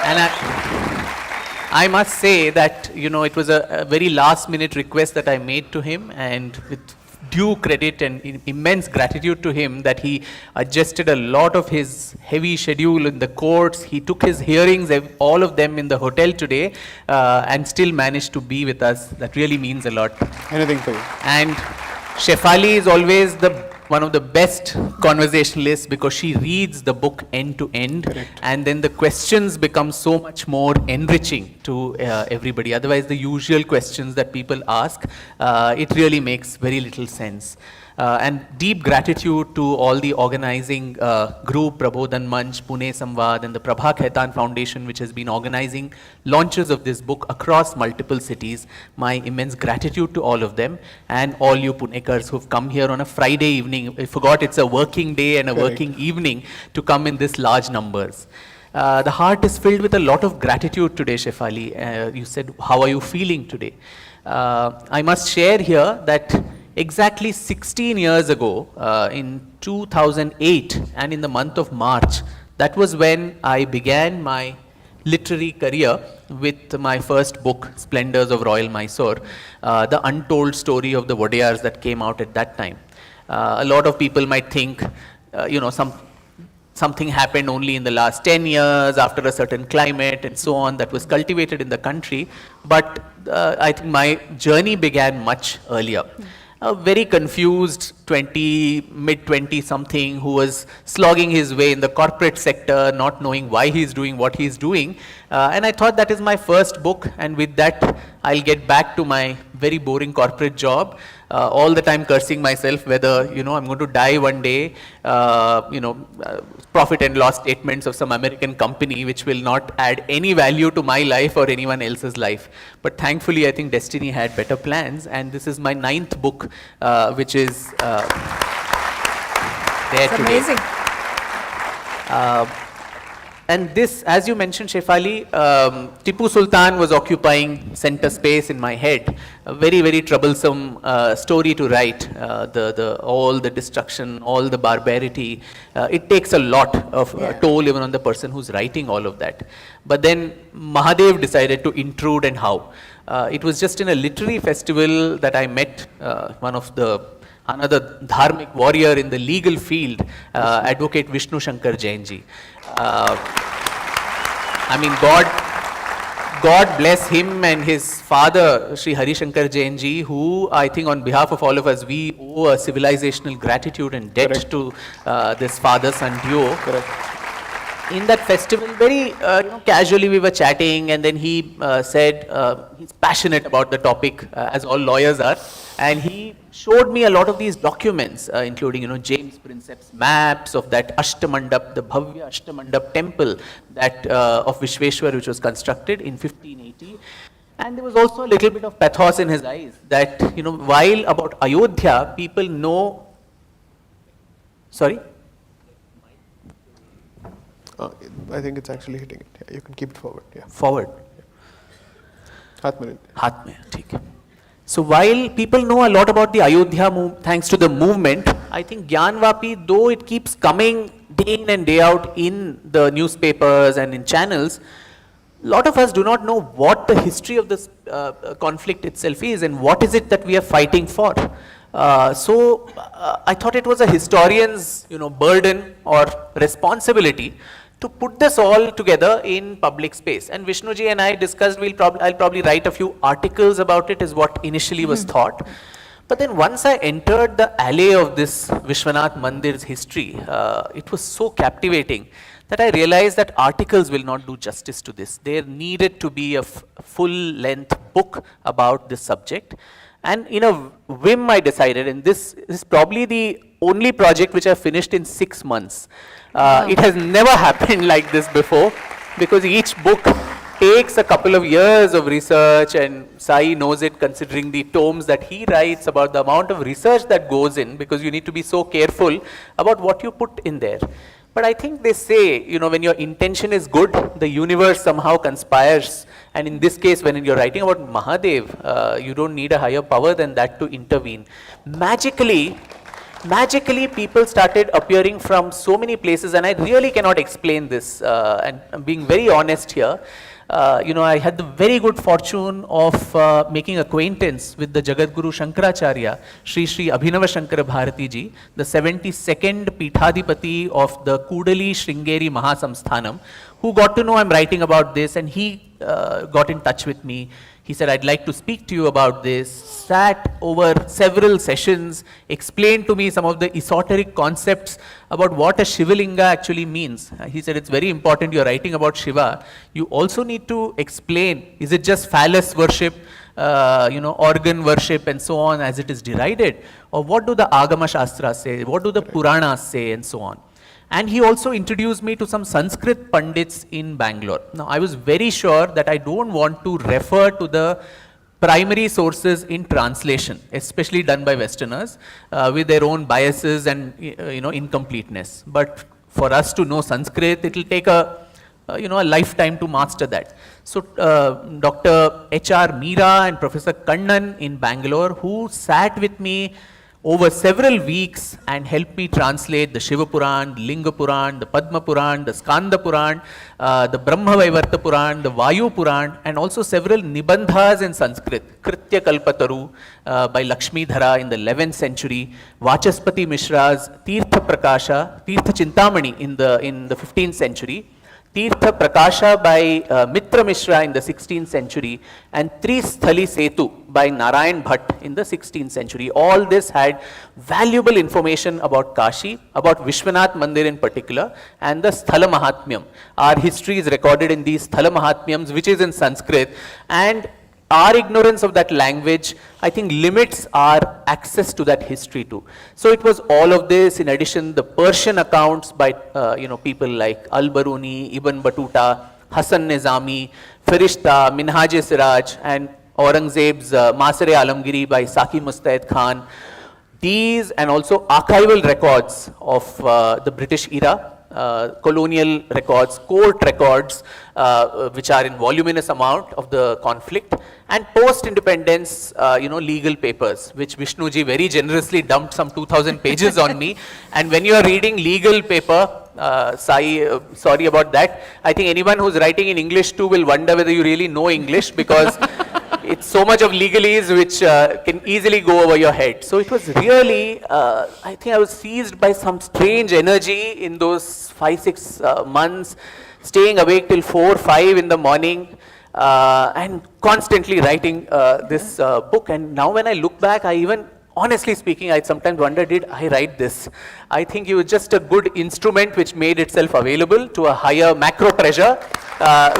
And I must say that, it was a very last minute request that I made to him, and with due credit and immense gratitude to him that he adjusted a lot of his heavy schedule in the courts. He took his hearings, all of them in the hotel today, and still managed to be with us. That really means a lot. Anything for you. And Shefali is always one of the best conversationalists because she reads the book end to end. Correct. And then the questions become so much more enriching to everybody. Otherwise, the usual questions that people ask, it really makes very little sense. And deep gratitude to all the organizing group, Prabodhan Manch, Pune Samvad, and the Prabha Khaitan Foundation, which has been organizing launches of this book across multiple cities. My immense gratitude to all of them, and all you Punekars who've come here on a Friday evening. I forgot it's a working day and a working evening to come in this large numbers. The heart is filled with a lot of gratitude today, Shefali. You said, how are you feeling today? I must share here that exactly 16 years ago, in 2008, and in the month of March, that was when I began my literary career with my first book, Splendors of Royal Mysore, the untold story of the Vodeyars that came out at that time. A lot of people might think, something happened only in the last 10 years after a certain climate and so on that was cultivated in the country. But I think my journey began much earlier. A very confused mid-20 something who was slogging his way in the corporate sector, not knowing why he's doing what he's doing. And I thought that is my first book, and with that I'll get back to my very boring corporate job, all the time cursing myself whether, I'm going to die one day, profit and loss statements of some American company which will not add any value to my life or anyone else's life. But thankfully, I think destiny had better plans, and this is my 9th book, which is there It's today. amazing. And this, as you mentioned, Shefali, Tipu Sultan was occupying center space in my head. A very, very troublesome story to write. All the destruction, all the barbarity. It takes a lot of toll even on the person who's writing all of that. But then Mahadev decided to intrude, and how? It was just in a literary festival that I met another dharmic warrior in the legal field, Advocate Vishnu Shankar Jainji. God bless him and his father, Sri Hari Shankar Jainji, who I think on behalf of all of us, we owe a civilizational gratitude and debt Correct. to this father-son duo. Correct. In that festival, very casually we were chatting, and then he said he's passionate about the topic, as all lawyers are, and he showed me a lot of these documents, including James Princeps maps of that Ashtamandap, the Bhavya Ashtamandap temple that of Vishweshwar, which was constructed in 1580. And there was also a little bit of pathos in his eyes that while about Ayodhya people know. Sorry. I think it's actually hitting it. Yeah, you can keep it forward. Yeah. Forward. हाथ में हाथ में, ठीक है. So while people know a lot about the Ayodhya thanks to the movement, I think Gyanvapi, though it keeps coming day in and day out in the newspapers and in channels, a lot of us do not know what the history of this conflict itself is and what is it that we are fighting for. So I thought it was a historian's burden or responsibility to put this all together in public space. And Vishnuji and I discussed, I'll probably write a few articles about it, is what initially was thought. But then once I entered the alley of this Vishwanath Mandir's history, it was so captivating that I realized that articles will not do justice to this. There needed to be a full-length book about this subject. And in a whim I decided, and this is probably the only project which I finished in 6 months. It has never happened like this before, because each book takes a couple of years of research, and Sai knows it considering the tomes that he writes, about the amount of research that goes in, because you need to be so careful about what you put in there. But I think they say, when your intention is good, the universe somehow conspires. And in this case, when you're writing about Mahadev, you don't need a higher power than that to intervene. Magically, magically people started appearing from so many places, and I really cannot explain this, and I'm being very honest here. I had the very good fortune of making acquaintance with the Jagadguru Shankaracharya, Sri Sri Abhinava Shankara Bharati ji, the 72nd Peethadipati of the Kudali Sringeri Mahasamsthanam, who got to know I'm writing about this, and he got in touch with me. He said, I'd like to speak to you about this, sat over several sessions, explained to me some of the esoteric concepts about what a Shivalinga actually means. He said, it's very important, you're writing about Shiva. You also need to explain, is it just phallus worship, organ worship and so on as it is derided? Or what do the Agama Shastras say? What do the Puranas say and so on? And he also introduced me to some Sanskrit Pandits in Bangalore. Now, I was very sure that I don't want to refer to the primary sources in translation, especially done by Westerners, with their own biases and incompleteness. But for us to know Sanskrit, it will take a lifetime to master that. So, Dr. H.R. Meera and Professor Kannan in Bangalore, who sat with me over several weeks and helped me translate the Shiva Puran, the Linga Puran, the Padma Puran, the Skanda Puran, the Brahma Vaivarta Puran, the Vayu Puran, and also several Nibandhas in Sanskrit. Kritya Kalpataru by Lakshmi Dhara in the 11th century, Vachaspati Mishra's Tirtha Prakasha, Tirtha Chintamani in the 15th century, Tirtha Prakasha by Mitra Mishra in the 16th century, and Tristhali Setu by Narayan Bhatt in the 16th century. All this had valuable information about Kashi, about Vishwanath Mandir in particular, and the Sthala Mahatmyam. Our history is recorded in these Sthala Mahatmyams, which is in Sanskrit, and our ignorance of that language, I think, limits our access to that history too. So it was all of this, in addition, the Persian accounts by people like Al-Baruni, Ibn Battuta, Hasan Nizami, Firishta, Minhaj-e-Siraj, and Aurangzeb's Masare Alamgiri by Saki Mustaid Khan. These and also archival records of the British era, colonial records, court records, which are in voluminous amount of the conflict, and post-independence, legal papers, which Vishnuji very generously dumped some 2,000 pages on me. And when you are reading legal paper, Sai, sorry about that. I think anyone who's writing in English too will wonder whether you really know English, because it's so much of legalese which can easily go over your head. So it was really, I think I was seized by some strange energy in those 5-6 months, staying awake till 4-5 in the morning, and constantly writing this book. And now when I look back, honestly speaking, I sometimes wonder, did I write this? I think it was just a good instrument which made itself available to a higher macro treasure,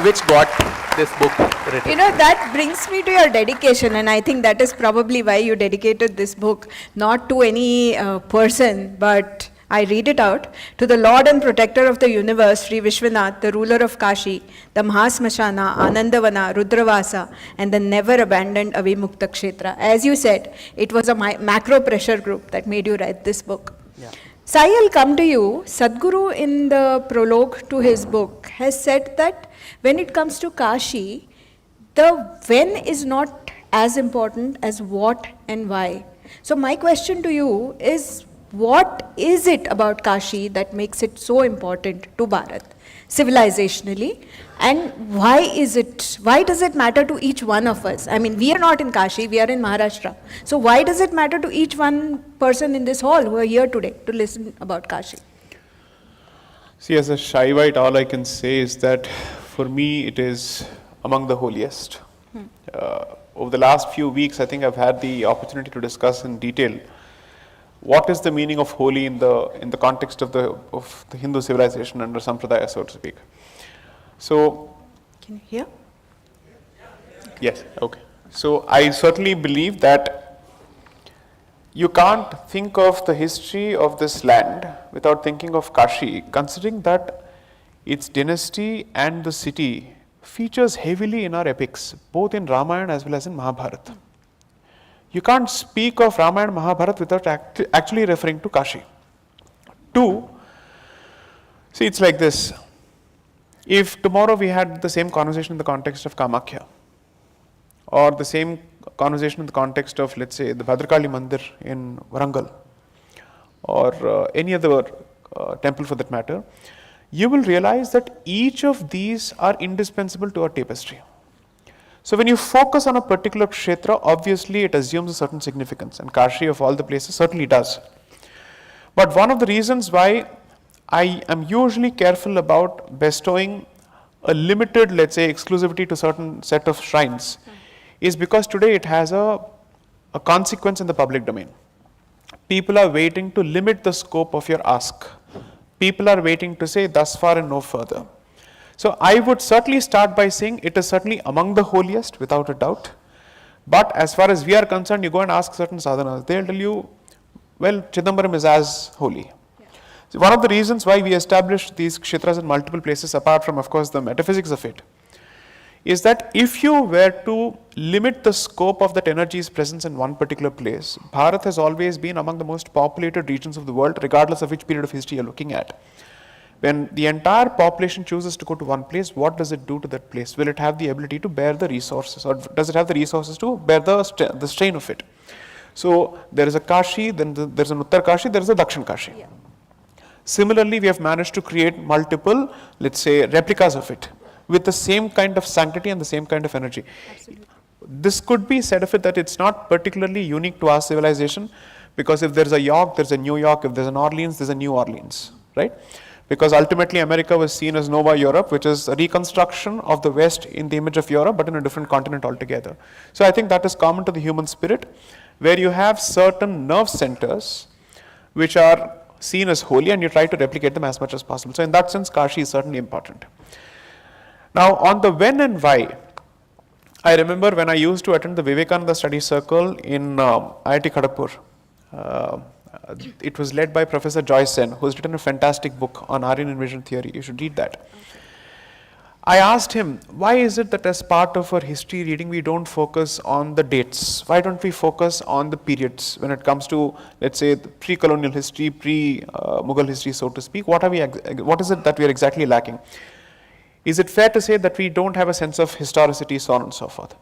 which got this book written. That brings me to your dedication, and I think that is probably why you dedicated this book, not to any person, but I read it out, to the Lord and Protector of the universe, Sri Vishwanath, the ruler of Kashi, the Mahasmashana, Anandavana, Rudravasa, and the never abandoned Avimukta Kshetra. As you said, it was a macro pressure group that made you write this book. Yeah. Sai, I'll come to you. Sadhguru, in the prologue to his book, has said that when it comes to Kashi, the when is not as important as what and why. So my question to you is, what is it about Kashi that makes it so important to Bharat, civilizationally, and why does it matter to each one of us? I mean, we are not in Kashi, we are in Maharashtra. So why does it matter to each one person in this hall who are here today to listen about Kashi? See, as a Shaivite, all I can say is that for me it is among the holiest. Over the last few weeks, I think I've had the opportunity to discuss in detail what is the meaning of holy in the context of the Hindu civilization under Sampradaya, so to speak. So, can you hear? Yes, okay. So I certainly believe that you can't think of the history of this land without thinking of Kashi, considering that its dynasty and the city features heavily in our epics, both in Ramayana as well as in Mahabharata. You can't speak of Ramayana and Mahabharata without actually referring to Kashi. Two, see, it's like this. If tomorrow we had the same conversation in the context of Kamakhya, or the same conversation in the context of, let's say, the Bhadrakali Mandir in Warangal, or any other temple for that matter, you will realize that each of these are indispensable to our tapestry. So when you focus on a particular kshetra, obviously it assumes a certain significance, and Kashi of all the places certainly does. But one of the reasons why I am usually careful about bestowing a limited, let's say, exclusivity to certain set of shrines is because today it has a consequence in the public domain. People are waiting to limit the scope of your ask. People are waiting to say thus far and no further. So I would certainly start by saying it is certainly among the holiest, without a doubt. But as far as we are concerned, you go and ask certain sadhanas, they'll tell you, well, Chidambaram is as holy. So one of the reasons why we established these kshetras in multiple places, apart from, of course, the metaphysics of it, is that if you were to limit the scope of that energy's presence in one particular place, Bharat has always been among the most populated regions of the world, regardless of which period of history you're looking at. When the entire population chooses to go to one place, what does it do to that place? Will it have the ability to bear the resources, or does it have the resources to bear the strain of it? So there is a Kashi, then there is an Uttar Kashi, there is a Dakshin Kashi. Yeah. Similarly, we have managed to create multiple, let's say, replicas of it with the same kind of sanctity and the same kind of energy. Absolutely. This could be said of it that it's not particularly unique to our civilization, because if there's a York, there's a New York, if there's an Orleans, there's a New Orleans, right? Because ultimately America was seen as Nova Europe, which is a reconstruction of the West in the image of Europe, but in a different continent altogether. So I think that is common to the human spirit, where you have certain nerve centers which are seen as holy, and you try to replicate them as much as possible. So in that sense, Kashi is certainly important. Now on the when and why, I remember when I used to attend the Vivekananda Study Circle in IIT Kharagpur. It was led by Professor Joy Sen, who has written a fantastic book on Aryan invasion theory. You should read that. I asked him, why is it that as part of our history reading, we don't focus on the dates? Why don't we focus on the periods when it comes to, let's say, the pre-colonial history, pre-Mughal history, so to speak? What is it that we are exactly lacking? Is it fair to say that we don't have a sense of historicity, so on and so forth?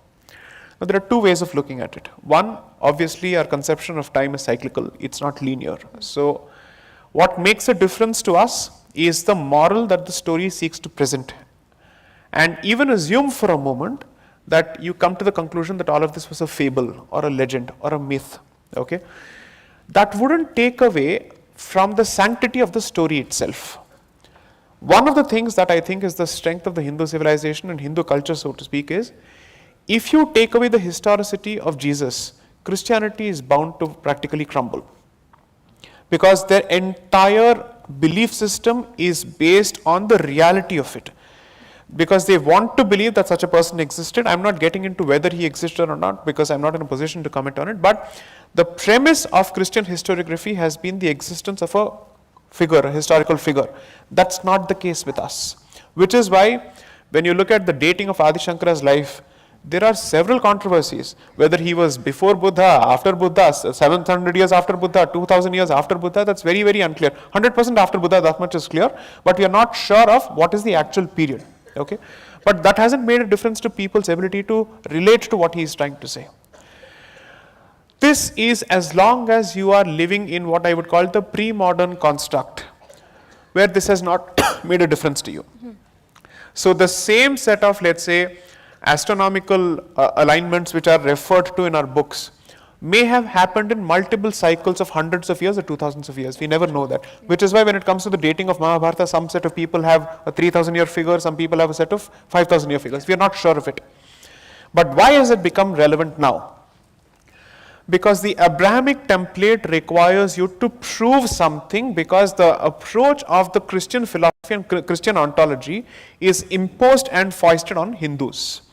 Now, there are two ways of looking at it. One, obviously, our conception of time is cyclical. It's not linear. So what makes a difference to us is the moral that the story seeks to present. And even assume for a moment that you come to the conclusion that all of this was a fable or a legend or a myth. Okay? That wouldn't take away from the sanctity of the story itself. One of the things that I think is the strength of the Hindu civilization and Hindu culture, so to speak, is if you take away the historicity of Jesus, Christianity is bound to practically crumble. Because their entire belief system is based on the reality of it. Because they want to believe that such a person existed. I'm not getting into whether he existed or not, because I'm not in a position to comment on it. But the premise of Christian historiography has been the existence of a figure, a historical figure. That's not the case with us. Which is why when you look at the dating of Adi Shankara's life, there are several controversies, whether he was before Buddha, after Buddha, 700 years after Buddha, 2000 years after Buddha. That's very, very unclear. 100% after Buddha, that much is clear, but we are not sure of what is the actual period. Okay, but that hasn't made a difference to people's ability to relate to what he is trying to say. This is as long as you are living in what I would call the pre-modern construct, where this has not made a difference to you. So the same set of, let's say, astronomical alignments which are referred to in our books may have happened in multiple cycles of hundreds of years or 2000s of years. We never know that. Which is why when it comes to the dating of Mahabharata, some set of people have a 3000 year figure, some people have a set of 5000 year figures. We are not sure of it. But why has it become relevant now? Because the Abrahamic template requires you to prove something, because the approach of the Christian philosophy and Christian ontology is imposed and foisted on Hindus.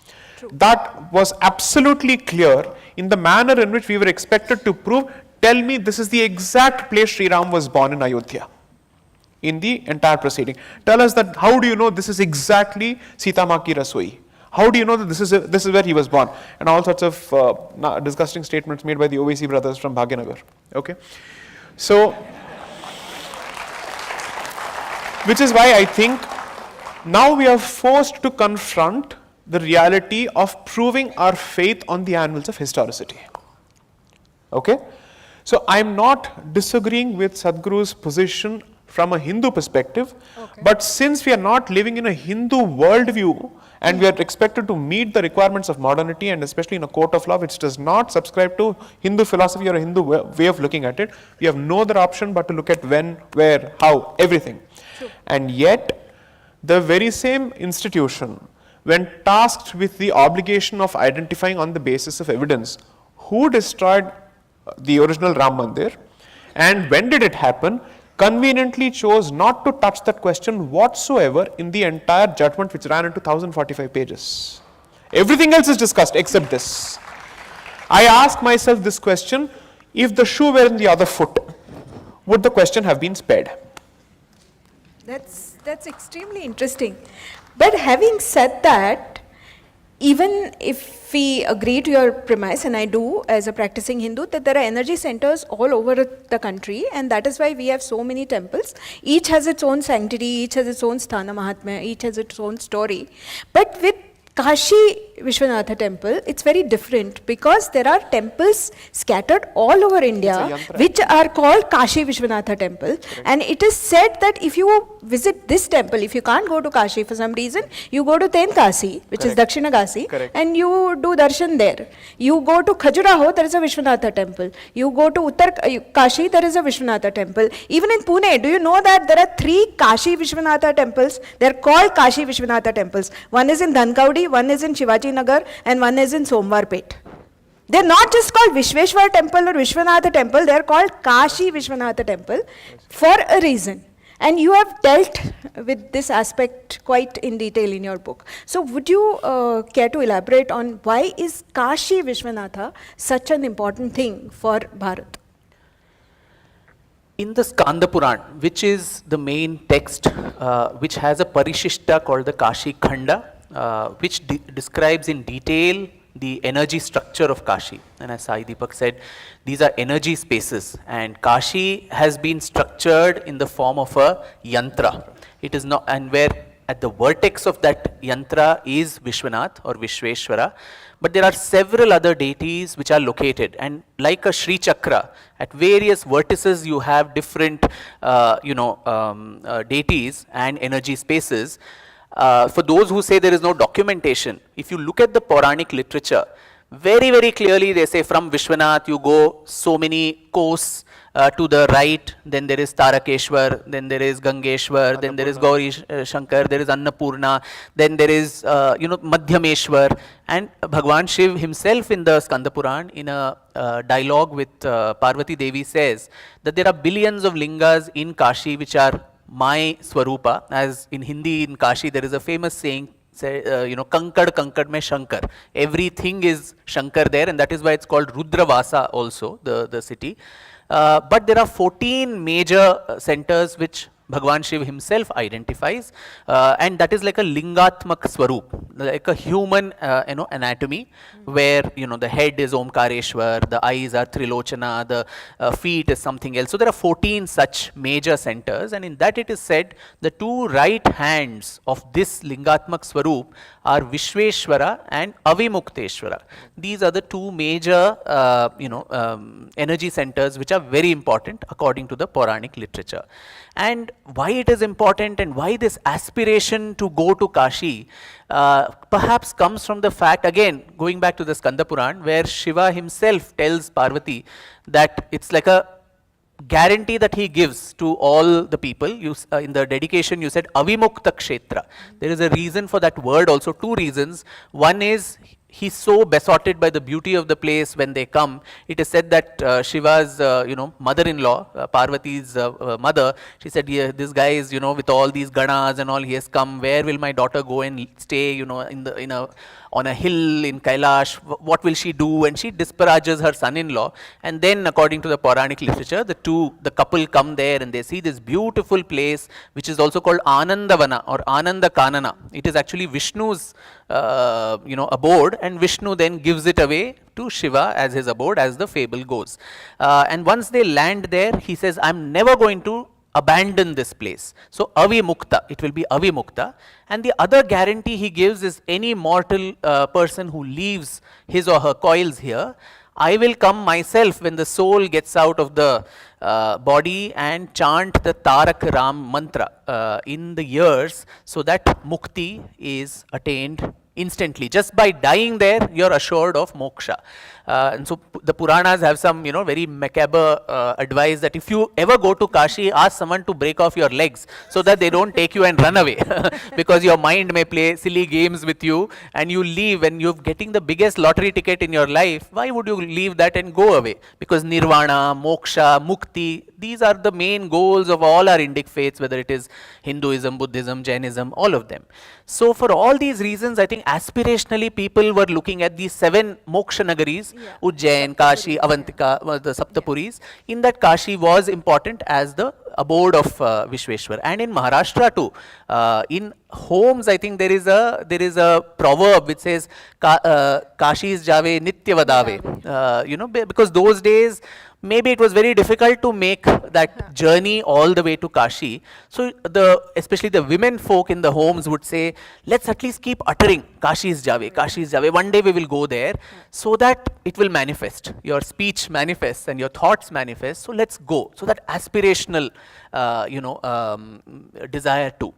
That was absolutely clear in the manner in which we were expected to prove, tell me this is the exact place Sri Ram was born in Ayodhya, in the entire proceeding. Tell us that, how do you know this is exactly Sita Ma ki Rasoi? How do you know that this is where he was born? And all sorts of disgusting statements made by the Owaisi brothers from Bhagyanagar. Okay? So, which is why I think now we are forced to confront the reality of proving our faith on the anvils of historicity. Okay? So I'm not disagreeing with Sadhguru's position from a Hindu perspective, but since we are not living in a Hindu worldview and we are expected to meet the requirements of modernity, and especially in a court of law which does not subscribe to Hindu philosophy or a Hindu way of looking at it, we have no other option but to look at when, where, how, everything. And yet, the very same institution, when tasked with the obligation of identifying on the basis of evidence who destroyed the original Ram Mandir and when did it happen, conveniently chose not to touch that question whatsoever in the entire judgment, which ran into 1045 pages. Everything else is discussed except this. I ask myself this question: if the shoe were in the other foot, would the question have been spared? That's extremely interesting. But having said that, even if we agree to your premise, and I do as a practicing Hindu, that there are energy centers all over the country, and that is why we have so many temples. Each has its own sanctity, each has its own sthana mahatmya, each has its own story. But with Kashi Vishwanatha temple, it's very different because there are temples scattered all over India which are called Kashi Vishwanatha temple. Correct. And it is said that if you visit this temple, if you can't go to Kashi for some reason, you go to Tenkasi, which is Dakshina Kasi, and you do darshan there. You go to Khajuraho, there is a Vishwanatha temple. You go to Uttar Kashi, there is a Vishwanatha temple. Even in Pune, do you know that there are 3 Kashi Vishwanatha temples? They are called Kashi Vishwanatha temples. One is in Dhankaudi, one is in Shivaji Nagar, and one is in Somwarpet. They're not just called Vishweshwar temple or Vishwanatha temple, they're called Kashi Vishwanatha temple for a reason. And you have dealt with this aspect quite in detail in your book. So would you care to elaborate on why is Kashi Vishwanatha such an important thing for Bharat? In the Skanda Puran, which is the main text, which has a parishishta called the Kashi Khanda, which describes in detail the energy structure of Kashi. And as Sai Deepak said, these are energy spaces, and Kashi has been structured in the form of a yantra. It is not, and where at the vertex of that yantra is Vishwanath or Vishweshwara, but there are several other deities which are located, and like a Sri Chakra, at various vertices you have different deities and energy spaces. For those who say there is no documentation, if you look at the Puranic literature, very, very clearly they say from Vishwanath you go so many coasts to the right, then there is Tarakeshwar, then there is Gangeshwar, then there is Gauri Shankar, there is Annapurna, then there is Madhyameshwar, and Bhagwan Shiv himself in the Skanda Puran in a dialogue with Parvati Devi says that there are billions of lingas in Kashi which are my Swarupa. As in Hindi, in Kashi, there is a famous saying, Kankad mein Shankar. Everything is Shankar there, and that is why it's called Rudravasa also, the city. But there are 14 major centers which Bhagwan Shiv himself identifies, and that is like a lingatmak swarup, like a human anatomy, where the head is Omkareshwar, the eyes are Trilochana, the feet is something else. So there are 14 such major centers, and in that it is said the 2 right hands of this lingatmak swarup are Vishweshwara and Avimukteshwara. These are the 2 major energy centers which are very important according to the Puranic literature. And why it is important and why this aspiration to go to Kashi perhaps comes from the fact, again going back to the Skanda Puran, where Shiva himself tells Parvati that it's like a guarantee that he gives to all the people. In the dedication you said Avimukta Kshetra. There is a reason for that word also, 2 reasons. One is he's so besotted by the beauty of the place when they come. It is said that Shiva's mother-in-law, Parvati's mother, she said, yeah, this guy is with all these ganas and all, he has come. Where will my daughter go and stay on a hill in Kailash? What will she do? And she disparages her son-in-law. And then according to the Puranic literature, the couple come there and they see this beautiful place which is also called Anandavana or Ananda Kanana. It is actually Vishnu's abode, and Vishnu then gives it away to Shiva as his abode, as the fable goes. And once they land there, he says, I'm never going to abandon this place. So Avimukta, it will be Avimukta. And the other guarantee he gives is any mortal person who leaves his or her coils here, I will come myself when the soul gets out of the body and chant the Tarak Ram mantra in the ears, so that mukti is attained instantly. Just by dying there, you're assured of moksha. And so the Puranas have some, very macabre advice that if you ever go to Kashi, ask someone to break off your legs so that they don't take you and run away. Because your mind may play silly games with you and you leave when you're getting the biggest lottery ticket in your life. Why would you leave that and go away? Because nirvana, moksha, mukti, these are the main goals of all our Indic faiths, whether it is Hinduism, Buddhism, Jainism, all of them. So for all these reasons, I think aspirationally people were looking at these 7 moksha nagaris, Ujjain, Kashi, Avantika, the Saptapuris. In that, Kashi was important as the abode of Vishweshwar. And in Maharashtra too, in homes, I think there is a proverb which says, Kashi's jave nitya vadave. Because those days, maybe it was very difficult to make that journey all the way to Kashi. So especially the women folk in the homes would say, let's at least keep uttering Kashi's jave, Kashi's jave. One day we will go there so that it will manifest. Your speech manifests and your thoughts manifest. So let's go. So that aspirational, desire too.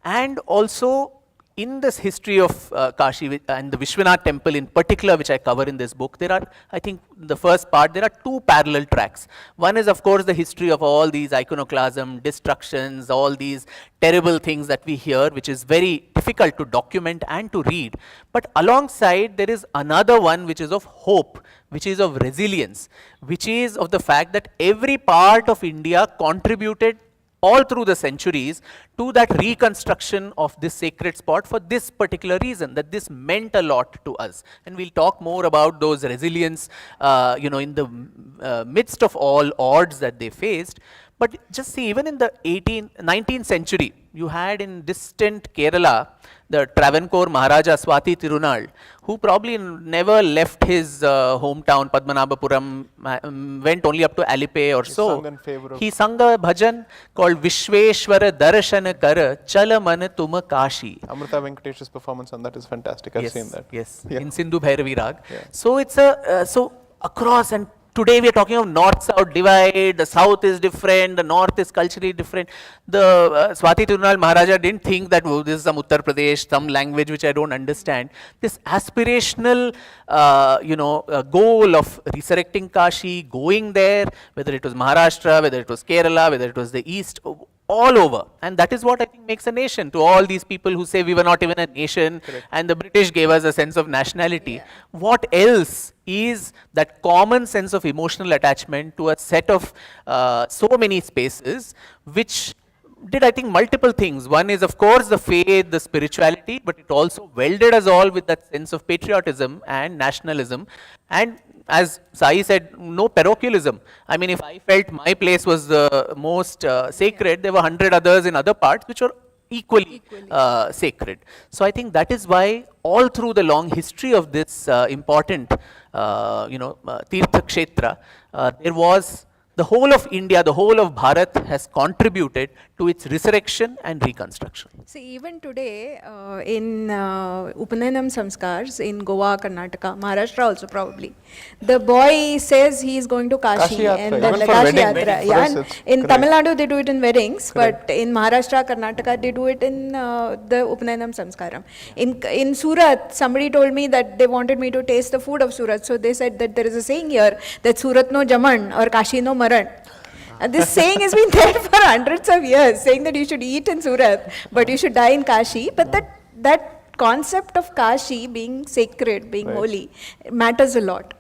And also, in this history of Kashi and the Vishwanath temple in particular, which I cover in this book, there are, I think, the first part, there are 2 parallel tracks. One is, of course, the history of all these iconoclasm, destructions, all these terrible things that we hear, which is very difficult to document and to read. But alongside, there is another one which is of hope, which is of resilience, which is of the fact that every part of India contributed all through the centuries to that reconstruction of this sacred spot for this particular reason, that this meant a lot to us. And we'll talk more about those resilience, in the midst of all odds that they faced. But just see, even in the 19th century, you had in distant Kerala, the Travancore Maharaja Swati Tirunal, who probably never left his hometown, Padmanabhapuram, went only up to Alipe or so. He sung a bhajan called Vishweshwara Darshana Kara Chala Man Tuma Kashi. Amrita Venkatesh's performance on that is fantastic. I've seen that. Yes, Yeah. in Sindhu Bhairavi Rag. Yeah. So it's so across, and today we are talking of north-south divide, the south is different, the north is culturally different. The Swati Tirunal Maharaja didn't think that, oh, this is some Uttar Pradesh, some language which I don't understand. This aspirational, goal of resurrecting Kashi, going there, whether it was Maharashtra, whether it was Kerala, whether it was the east, all over. And that is what I think makes a nation. To all these people who say we were not even a nation, and the British gave us a sense of nationality. What else is that common sense of emotional attachment to a set of so many spaces, which did, I think, multiple things. One is, of course, the faith, the spirituality, but it also welded us all with that sense of patriotism and nationalism. And as Sai said, no parochialism. I mean, if I felt my place was the most sacred, there were 100 others in other parts which were equally sacred. So I think that is why all through the long history of this important, Tirtha Kshetra, there was the whole of India, the whole of Bharat has contributed to its resurrection and reconstruction. See, even today in Upanayam Samskars in Goa, Karnataka, Maharashtra also probably, the boy says he is going to Kashi, Kashi Yatra, and even the for Kashi wedding. Yatra. For Yeah, us and it's in correct. Tamil Nadu they do it in weddings, Correct. but in Maharashtra, Karnataka they do it in the Upanayam Samskaram. In Surat, somebody told me that they wanted me to taste the food of Surat, so they said that there is a saying here that Surat no Jaman or Kashi no Maran. And this saying has been there for hundreds of years, saying that you should eat in Surat, but you should die in Kashi. But that concept of Kashi being sacred, being holy, matters a lot.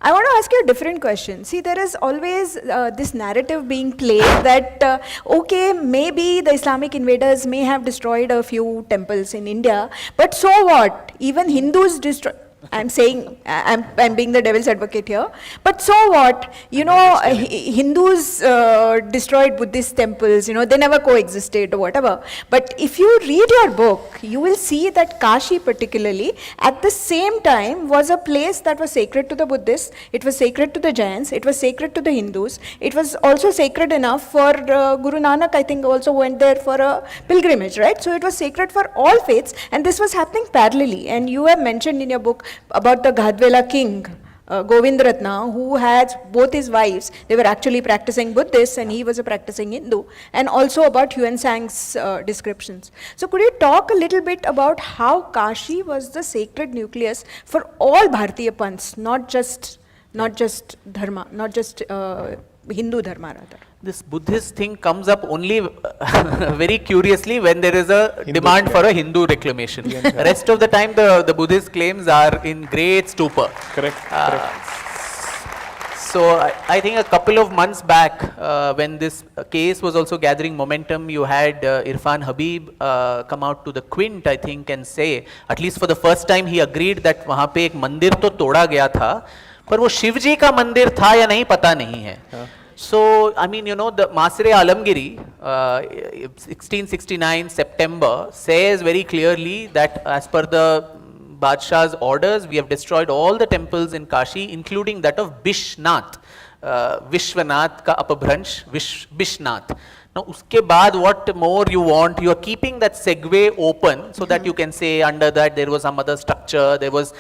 I want to ask you a different question. See, there is always this narrative being played that, okay, maybe the Islamic invaders may have destroyed a few temples in India, but so what? Even Hindus destroy. I'm saying, I'm being the devil's advocate here. But so what? Hindus destroyed Buddhist temples, they never coexisted or whatever. But if you read your book, you will see that Kashi particularly, at the same time, was a place that was sacred to the Buddhists, it was sacred to the Jains, it was sacred to the Hindus, it was also sacred enough for Guru Nanak, I think, also went there for a pilgrimage, right? So it was sacred for all faiths, and this was happening parallelly. And you have mentioned in your book about the Ghadwela king, Govind Ratna, who has both his wives, they were actually practicing Buddhists and he was a practicing Hindu, and also about Huan Sang's descriptions. So could you talk a little bit about how Kashi was the sacred nucleus for all Bharatiya Panths, not just Dharma, not just Hindu Dharma rather? This Buddhist thing comes up only very curiously when there is a demand for a Hindu reclamation. Rest of the time the Buddhist claims are in great stupor. Correct. So I think a couple of months back, when this case was also gathering momentum, you had Irfan Habib come out to the Quint, I think, and say, at least for the first time, he agreed that वहाँ पे एक मंदिर तो तोड़ा गया था, पर वो शिव जी का मंदिर था या नहीं पता नहीं है. So, I mean, the Masre Alamgiri, 1669 September, says very clearly that as per the Badshah's orders, we have destroyed all the temples in Kashi, including that of Bishnath, Vishwanath ka apabhransh, Bishnath. Now, uske baad, what more you want? You are keeping that segue open so that you can say under that there was some other structure, there was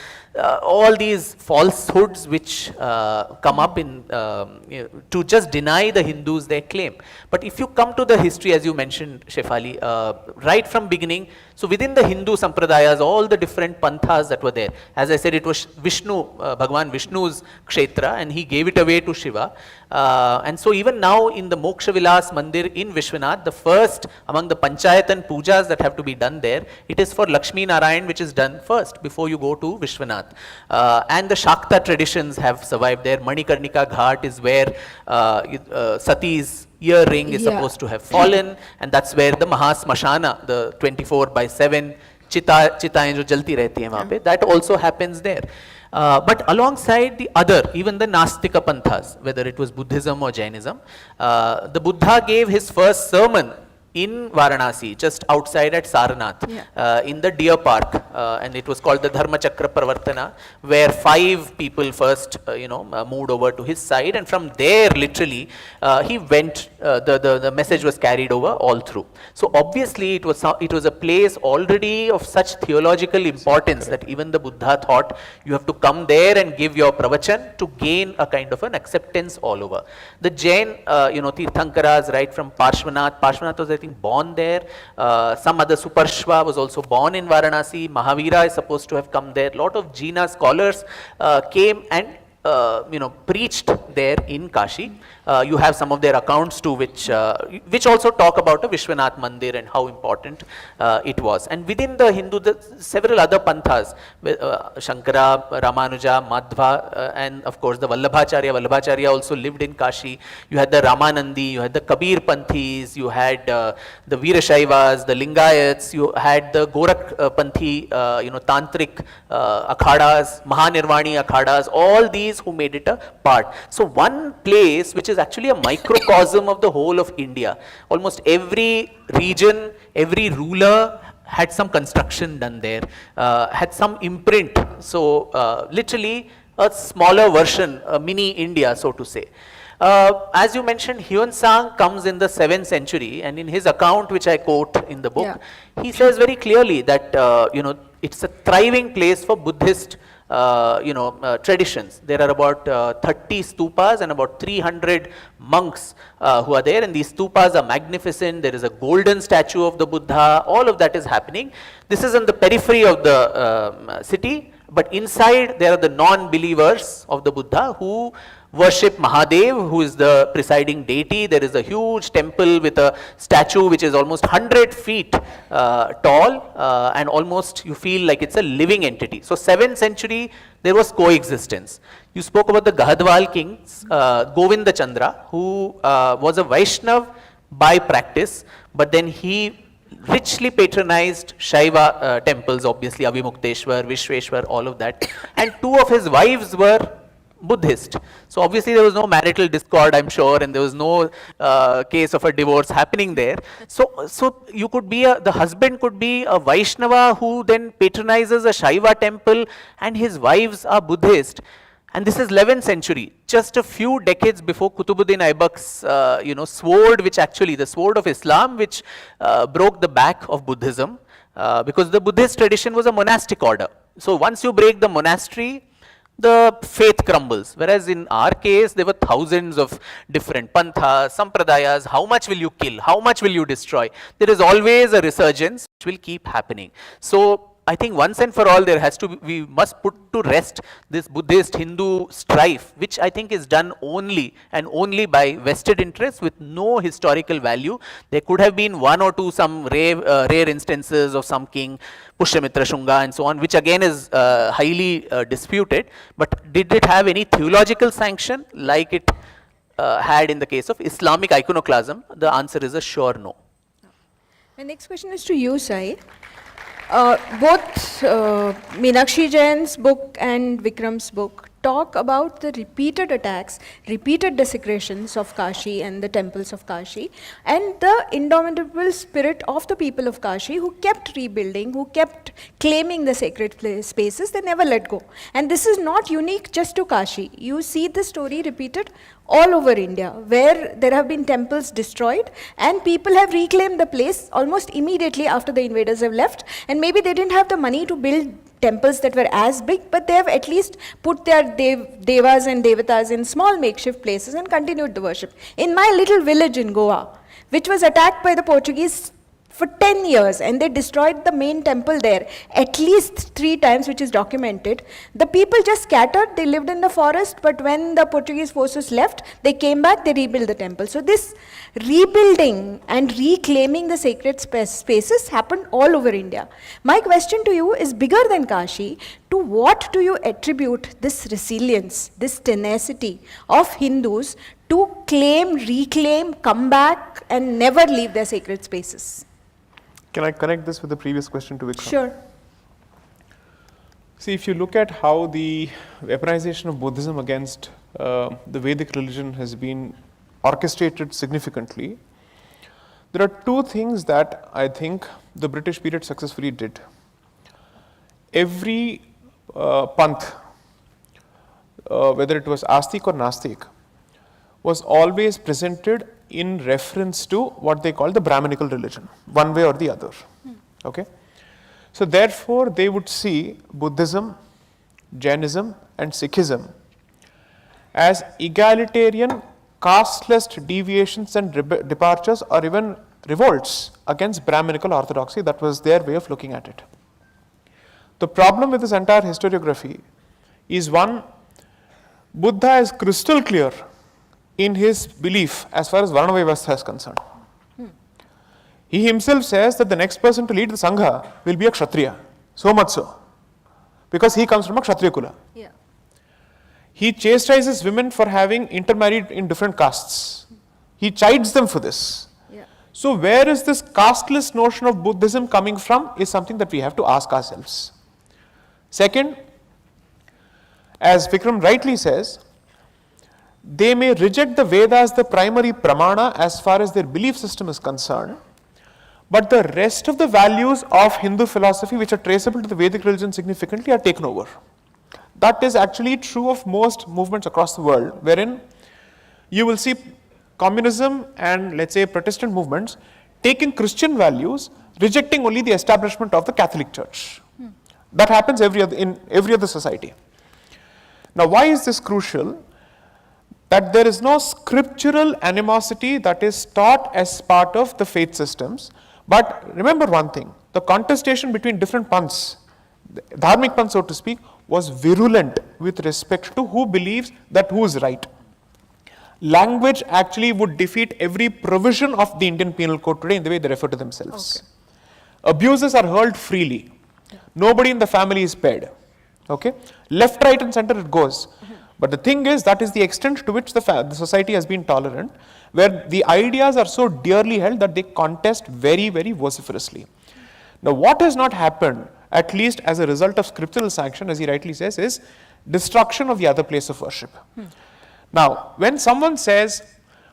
all these falsehoods which come up in to just deny the Hindus their claim. But if you come to the history, as you mentioned, Shefali, right from beginning, so within the Hindu sampradayas, all the different panthas that were there, as I said, it was Vishnu, Bhagwan Vishnu's kshetra, and he gave it away to Shiva. And so even now in the Moksha Vilas Mandir in Vishwanath, the first among the Panchayatan pujas that have to be done there, it is for Lakshmi Narayan, which is done first before you go to Vishwanath. And the Shakta traditions have survived there. Manikarnika Ghat is where Sati's earring is supposed to have fallen, and that's where the Mahasmashana, the 24/7 chitaएं जो जलती रहती हैं वहाँ पे, that also happens there. But alongside the other, even the Nastika Panthas, whether it was Buddhism or Jainism, the Buddha gave his first sermon in Varanasi, just outside at Sarnath, in the deer park, and it was called the Dharma Chakra Pravartana, where 5 people first, moved over to his side, and from there, literally, he went. The message was carried over all through. So obviously, it was a place already of such theological importance that even the Buddha thought you have to come there and give your pravachan to gain a kind of an acceptance all over. The Jain, Tirthankaras, right from Parshvanath was, I think, born there. Some other Suparshva was also born in Varanasi. Mahavira is supposed to have come there. A lot of Jina scholars came and preached there in Kashi. You have some of their accounts too, which also talk about a Vishwanath Mandir and how important it was. And within the Hindu, several other panthas, Shankara, Ramanuja, Madhva, and of course the Vallabhacharya. Vallabhacharya also lived in Kashi. You had the Ramanandi, you had the Kabir Panthis, you had the Veerashaivas, the Lingayats, you had the Gorak Panthi, Tantric Akhadas, Mahanirvani Akhadas, all these who made it a part. So one place which is actually a microcosm of the whole of India. Almost every region, every ruler had some construction done there, had some imprint. So literally a smaller version, a mini India, so to say. As you mentioned, Huan Sang comes in the 7th century, and in his account, which I quote in the book, he says very clearly that it's a thriving place for Buddhist traditions. There are about 30 stupas and about 300 monks who are there, and these stupas are magnificent. There is a golden statue of the Buddha. All of that is happening. This is in the periphery of the city, but inside there are the non-believers of the Buddha who worship Mahadev, who is the presiding deity. There is a huge temple with a statue which is almost 100 feet tall, and almost you feel like it's a living entity. So 7th century, there was coexistence. You spoke about the Gahadwal kings, Govinda Chandra, who was a Vaishnav by practice, but then he richly patronized Shaiva temples, obviously Avimukteshwar, Vishweshwar, all of that, and 2 of his wives were Buddhist. So obviously there was no marital discord, I'm sure, and there was no case of a divorce happening there. So you could be the husband could be a Vaishnava who then patronizes a Shaiva temple, and his wives are Buddhist. And this is 11th century, just a few decades before Qutbuddin Aibak's sword, which actually the sword of Islam, which broke the back of Buddhism, because the Buddhist tradition was a monastic order. So once you break the monastery, the faith crumbles. Whereas in our case, there were thousands of different panthas, sampradayas. How much will you kill? How much will you destroy? There is always a resurgence which will keep happening. So I think once and for all, there has to be, we must put to rest this Buddhist Hindu strife, which I think is done only and only by vested interests with no historical value. There could have been one or two some rare instances of some king, Pushyamitra Shunga and so on, which again is highly disputed. But did it have any theological sanction like it had in the case of Islamic iconoclasm? The answer is a sure no. My next question is to you, Sai. Both Meenakshi Jain's book and Vikram's book talk about the repeated attacks, repeated desecrations of Kashi and the temples of Kashi, and the indomitable spirit of the people of Kashi who kept rebuilding, who kept claiming the sacred spaces, they never let go. And this is not unique just to Kashi. You see the story repeated all over India, where there have been temples destroyed and people have reclaimed the place almost immediately after the invaders have left, and maybe they didn't have the money to build temples that were as big, but they have at least put their devas and devatas in small makeshift places and continued the worship. In my little village in Goa, which was attacked by the Portuguese for 10 years, and they destroyed the main temple there at least 3 times, which is documented. The people just scattered, they lived in the forest, but when the Portuguese forces left, they came back, they rebuilt the temple. So this rebuilding and reclaiming the sacred spaces happened all over India. My question to you is bigger than Kashi. To what do you attribute this resilience, this tenacity of Hindus to claim, reclaim, come back, and never leave their sacred spaces? Can I connect this with the previous question to Vikram? Sure. See, if you look at how the weaponization of Buddhism against the Vedic religion has been orchestrated significantly, there are 2 things that I think the British period successfully did. Every panth, whether it was Astik or Nastik, was always presented in reference to what they call the Brahminical religion, one way or the other. Okay? So therefore, they would see Buddhism, Jainism and Sikhism as egalitarian, casteless deviations and departures or even revolts against Brahminical orthodoxy. That was their way of looking at it. The problem with this entire historiography is one, Buddha is crystal clear in his belief as far as Varna Vyavastha is concerned. He himself says that the next person to lead the Sangha will be a Kshatriya, so much so, because he comes from a Kshatriya Kula. Yeah. He chastises women for having intermarried in different castes. He chides them for this. Yeah. So where is this casteless notion of Buddhism coming from is something that we have to ask ourselves. Second, as Vikram rightly says, they may reject the Veda as the primary pramana as far as their belief system is concerned, but the rest of the values of Hindu philosophy which are traceable to the Vedic religion significantly are taken over. That is actually true of most movements across the world, wherein you will see communism and, let's say, Protestant movements taking Christian values, rejecting only the establishment of the Catholic Church. That happens in every other society. Now, why is this crucial? That there is no scriptural animosity that is taught as part of the faith systems. But remember one thing, the contestation between different panths, the dharmic panth so to speak, was virulent with respect to who believes that who is right. Language actually would defeat every provision of the Indian Penal Code today in the way they refer to themselves. Okay. Abuses are hurled freely. Nobody in the family is spared. Okay? Left, right and center it goes. But the thing is, that is the extent to which the society has been tolerant, where the ideas are so dearly held that they contest very, very vociferously. Now, what has not happened, at least as a result of scriptural sanction, as he rightly says, is destruction of the other place of worship. Now, when someone says,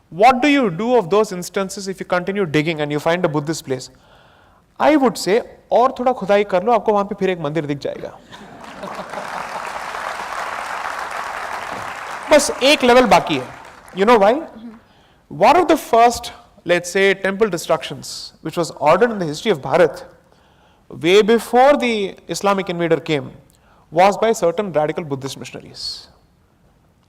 what do you do of those instances if you continue digging and you find a Buddhist place? I would say, और थोड़ा खुदाई कर लो, आपको वहाँ पे फिर एक मंदिर दिख जाएगा. बस एक level बाकी है. You know why? One of the first, let's say, temple destructions, which was ordered in the history of Bharat, way before the Islamic invader came, was by certain radical Buddhist missionaries.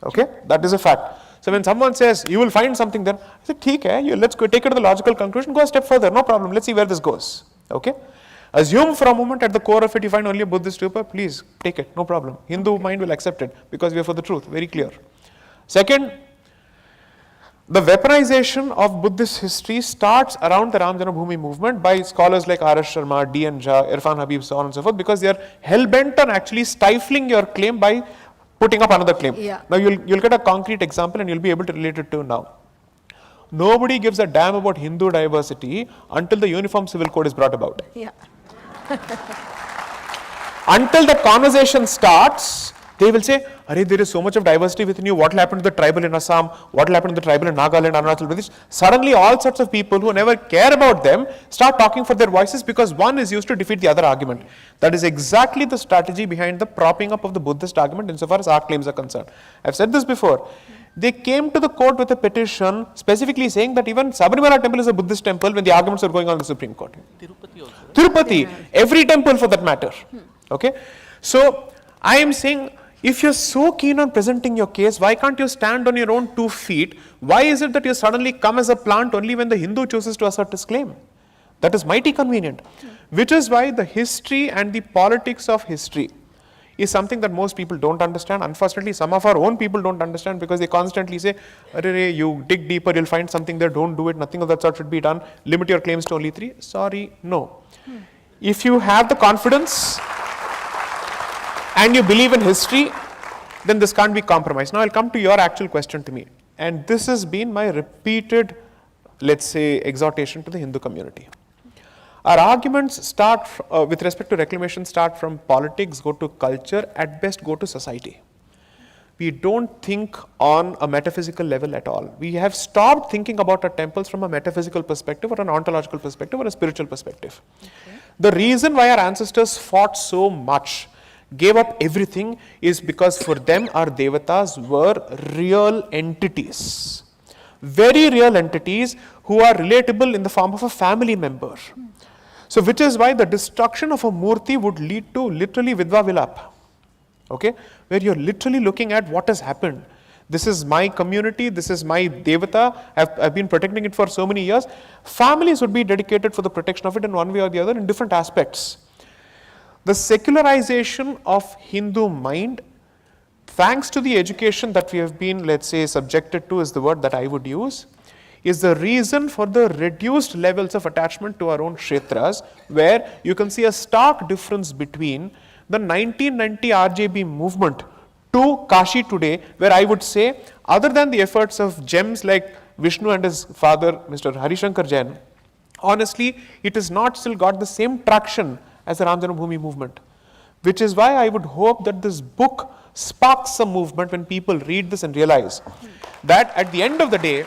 Okay, that is a fact. So when someone says, you will find something there, I said, theek hai, let's go take it to the logical conclusion, go a step further, no problem, let's see where this goes. Okay. Assume for a moment at the core of it you find only a Buddhist stupa, please take it, no problem. Hindu mind will accept it because we are for the truth, very clear. Second, the weaponization of Buddhist history starts around the Ram Janmabhoomi movement by scholars like R.S. Sharma, D.N. Jha, Irfan Habib, so on and so forth, because they are hell-bent on actually stifling your claim by putting up another claim. Yeah. Now you'll get a concrete example and you'll be able to relate it to now. Nobody gives a damn about Hindu diversity until the Uniform Civil Code is brought about. Yeah. Until the conversation starts, they will say, Arey, there is so much of diversity within you. What will happen to the tribal in Assam? What will happen to the tribal in Nagaland, Arunachal Pradesh? Suddenly, all sorts of people who never care about them start talking for their voices because one is used to defeat the other argument. That is exactly the strategy behind the propping up of the Buddhist argument insofar as our claims are concerned. I've said this before. They came to the court with a petition specifically saying that even Sabarimala temple is a Buddhist temple when the arguments are going on in the Supreme Court. Tirupati also. Tirupati, every temple for that matter. Okay. So, I am saying, if you're so keen on presenting your case, why can't you stand on your own 2 feet? Why is it that you suddenly come as a plant only when the Hindu chooses to assert his claim? That is mighty convenient. Which is why the history and the politics of history is something that most people don't understand. Unfortunately, some of our own people don't understand because they constantly say, Arey, you dig deeper, you'll find something there, don't do it, nothing of that sort should be done, limit your claims to only 3. Sorry, no. If you have the confidence and you believe in history, then this can't be compromised. Now I'll come to your actual question to me. And this has been my repeated, let's say, exhortation to the Hindu community. Our arguments start, with respect to reclamation, start from politics, go to culture, at best go to society. We don't think on a metaphysical level at all. We have stopped thinking about our temples from a metaphysical perspective or an ontological perspective or a spiritual perspective. Okay. The reason why our ancestors fought so much, gave up everything, is because for them our devatas were real entities. Very real entities who are relatable in the form of a family member. So which is why the destruction of a murti would lead to literally vidva vilap. Okay, where you're literally looking at what has happened. This is my community, this is my devata, I've been protecting it for so many years. Families would be dedicated for the protection of it in one way or the other in different aspects. The secularization of Hindu mind, thanks to the education that we have been, let's say, subjected to is the word that I would use, is the reason for the reduced levels of attachment to our own kshetras, where you can see a stark difference between the 1990 RJB movement to Kashi today, where I would say, other than the efforts of gems like Vishnu and his father, Mr. Harishankar Jain, honestly, it has not still got the same traction as the Ram Janmabhoomi movement. Which is why I would hope that this book sparks some movement when people read this and realize that at the end of the day,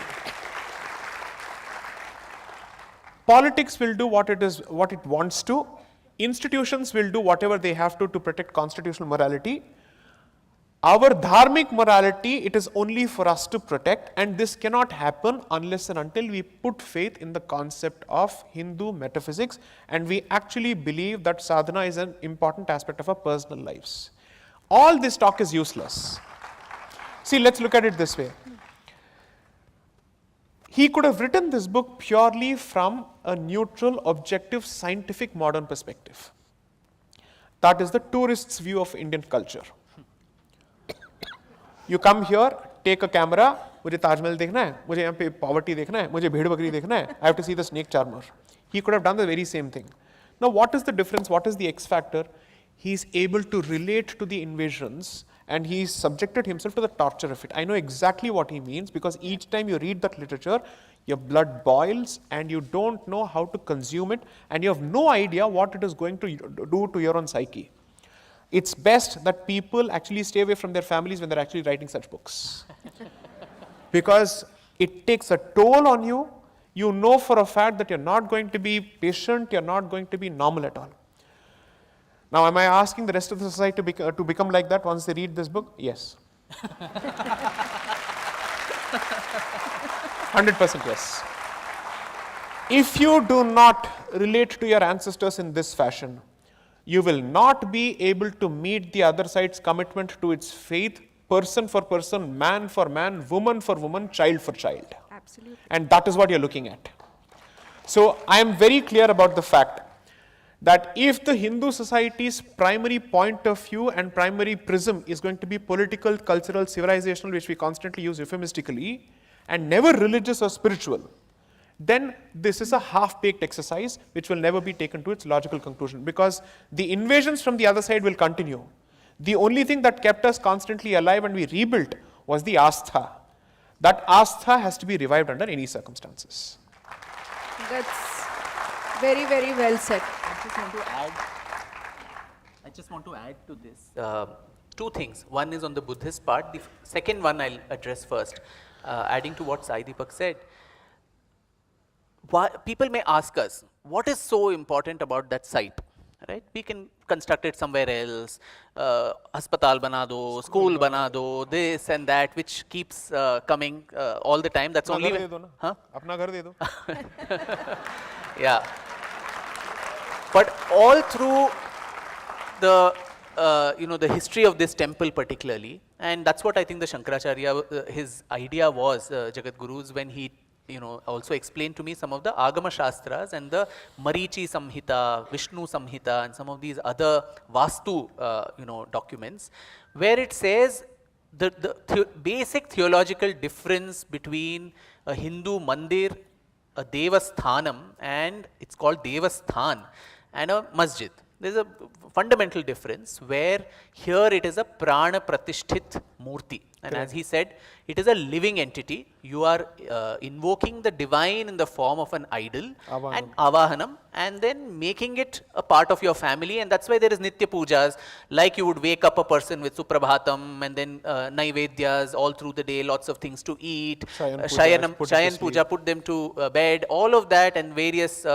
politics will do what it wants to, institutions will do whatever they have to protect constitutional morality. Our dharmic morality, it is only for us to protect, and this cannot happen unless and until we put faith in the concept of Hindu metaphysics and we actually believe that sadhana is an important aspect of our personal lives. All this talk is useless. See, let's look at it this way. He could have written this book purely from a neutral, objective, scientific, modern perspective. That is the tourist's view of Indian culture. You come here, take a camera, मुझे ताजमहल देखना है, मुझे यहाँ पे poverty देखना है, मुझे भेड़ बकरी देखना है, I have to see the snake charmer. He could have done the very same thing. Now what is the difference? What is the X factor? He is able to relate to the invasions and he subjected himself to the torture of it. I know exactly what he means because each time you read that literature, your blood boils and you don't know how to consume it and you have no idea what it is going to do to your own psyche. It's best that people actually stay away from their families when they're actually writing such books. Because it takes a toll on you. You know for a fact that you're not going to be patient, you're not going to be normal at all. Now, am I asking the rest of the society to become like that once they read this book? Yes. 100% yes. If you do not relate to your ancestors in this fashion, you will not be able to meet the other side's commitment to its faith, person for person, man for man, woman for woman, child for child. Absolutely. And that is what you're looking at. So I am very clear about the fact that if the Hindu society's primary point of view and primary prism is going to be political, cultural, civilizational, which we constantly use euphemistically, and never religious or spiritual, then this is a half-baked exercise which will never be taken to its logical conclusion, because the invasions from the other side will continue. The only thing that kept us constantly alive and we rebuilt was the astha. That astha has to be revived under any circumstances. That's very, very well said. I just want to add to this two things. One is on the Buddhist part. The second one I'll address first. Adding to what Sai Deepak said, people may ask us, what is so important about that site? Right? We can construct it somewhere else. Hospital bana do, school bana do, this and that, which keeps coming all the time. That's only. Huh? Apna ghar de do. Yeah. But all through the the history of this temple particularly, and that's what I think the Shankaracharya, his idea was, Jagadguru's, when he also explained to me some of the Agama Shastras and the Marichi Samhita, Vishnu Samhita, and some of these other Vastu, documents, where it says the basic theological difference between a Hindu mandir, a Devasthanam, and it's called Devasthan, and a masjid. There's a fundamental difference where here it is a prana pratisthit murti. And as he said, it is a living entity. You are invoking the divine in the form of an idol and avahanam, and then making it a part of your family. And that's why there is nitya pujas, like you would wake up a person with suprabhatam and then naivedyas all through the day, lots of things to eat, shayan puja, put them to bed, all of that, and various,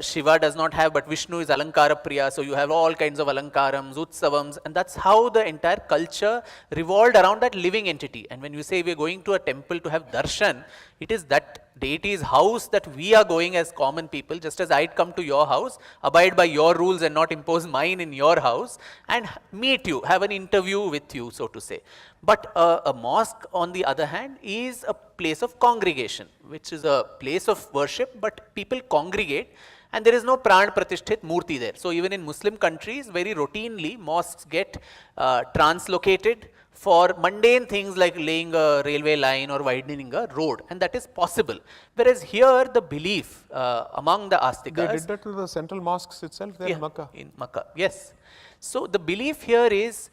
Shiva does not have, but Vishnu is alankara priya, so you have all kinds of alankarams, utsavams, and that's how the entire culture revolved around that living entity. And when you say we are going to a temple to have darshan, it is that deity's house that we are going as common people, just as I'd come to your house, abide by your rules and not impose mine in your house, and meet you, have an interview with you, so to say. But a mosque, on the other hand, is a place of congregation, which is a place of worship, but people congregate, and there is no pran pratisthit murti there. So even in Muslim countries, very routinely, mosques get translocated for mundane things like laying a railway line or widening a road, and that is possible. Whereas here, the belief among the Astikas... They did that to the central mosques itself there in Makkah. In Makkah, yes. So the belief here is,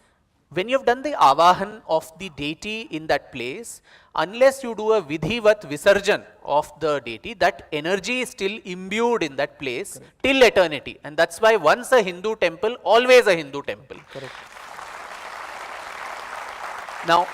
when you have done the avahan of the deity in that place, unless you do a vidhivat visarjan of the deity, that energy is still imbued in that place till eternity. And that's why once a Hindu temple, always a Hindu temple. Correct. Now,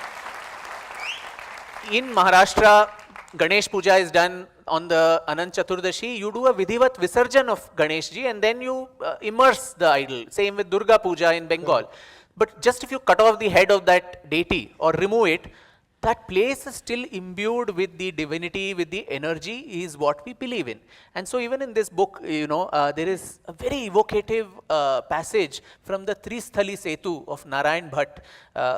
in Maharashtra, Ganesh Puja is done on the Anant Chaturdashi. You do a vidhivat visarjan of Ganeshji, and then you immerse the idol. Same with Durga Puja in Bengal. But just if you cut off the head of that deity or remove it, that place is still imbued with the divinity, with the energy, is what we believe in. And so even in this book, there is a very evocative passage from the Tristhali Setu of Narayan Bhatt,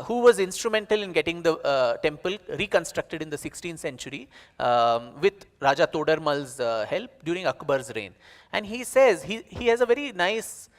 who was instrumental in getting the temple reconstructed in the 16th century with Raja Todarmal's help during Akbar's reign. And he says, he has a very nice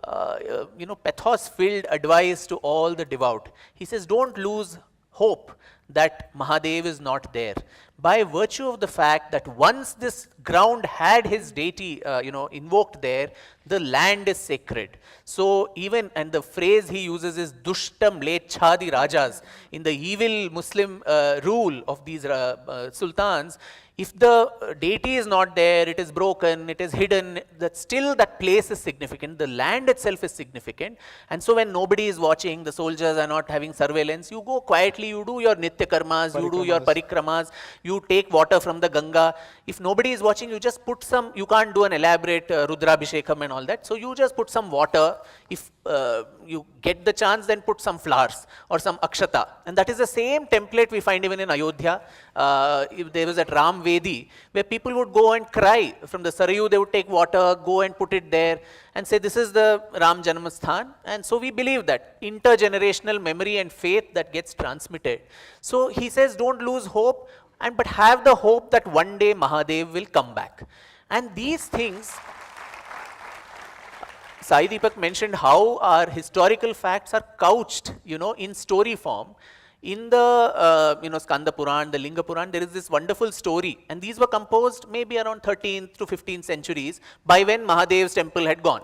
pathos-filled advice to all the devout. He says, don't lose hope that Mahadev is not there. By virtue of the fact that once this ground had his deity, invoked there, the land is sacred. So even, and the phrase he uses is dushtam lechhadi rajas, in the evil Muslim rule of these sultans, if the deity is not there, it is broken, it is hidden, that still that place is significant, the land itself is significant. And so when nobody is watching, the soldiers are not having surveillance, you go quietly, you do your nitya nitya karmas, you do your parikramas, you take water from the Ganga. If nobody is watching, you just put some, you can't do an elaborate Rudrabhishekam and all that. So you just put some water. If you get the chance, then put some flowers or some akshata. And that is the same template we find even in Ayodhya. If there was at Ram Vedi, where people would go and cry from the Sarayu, they would take water, go and put it there and say, this is the Ram Janmasthan. And so we believe that intergenerational memory and faith that gets transmitted. So he says, don't lose hope, but have the hope that one day Mahadev will come back. And these things, Sai Deepak mentioned how our historical facts are couched, in story form. In the, Skanda Puran, the Linga Puran, there is this wonderful story. And these were composed maybe around 13th to 15th centuries by when Mahadev's temple had gone.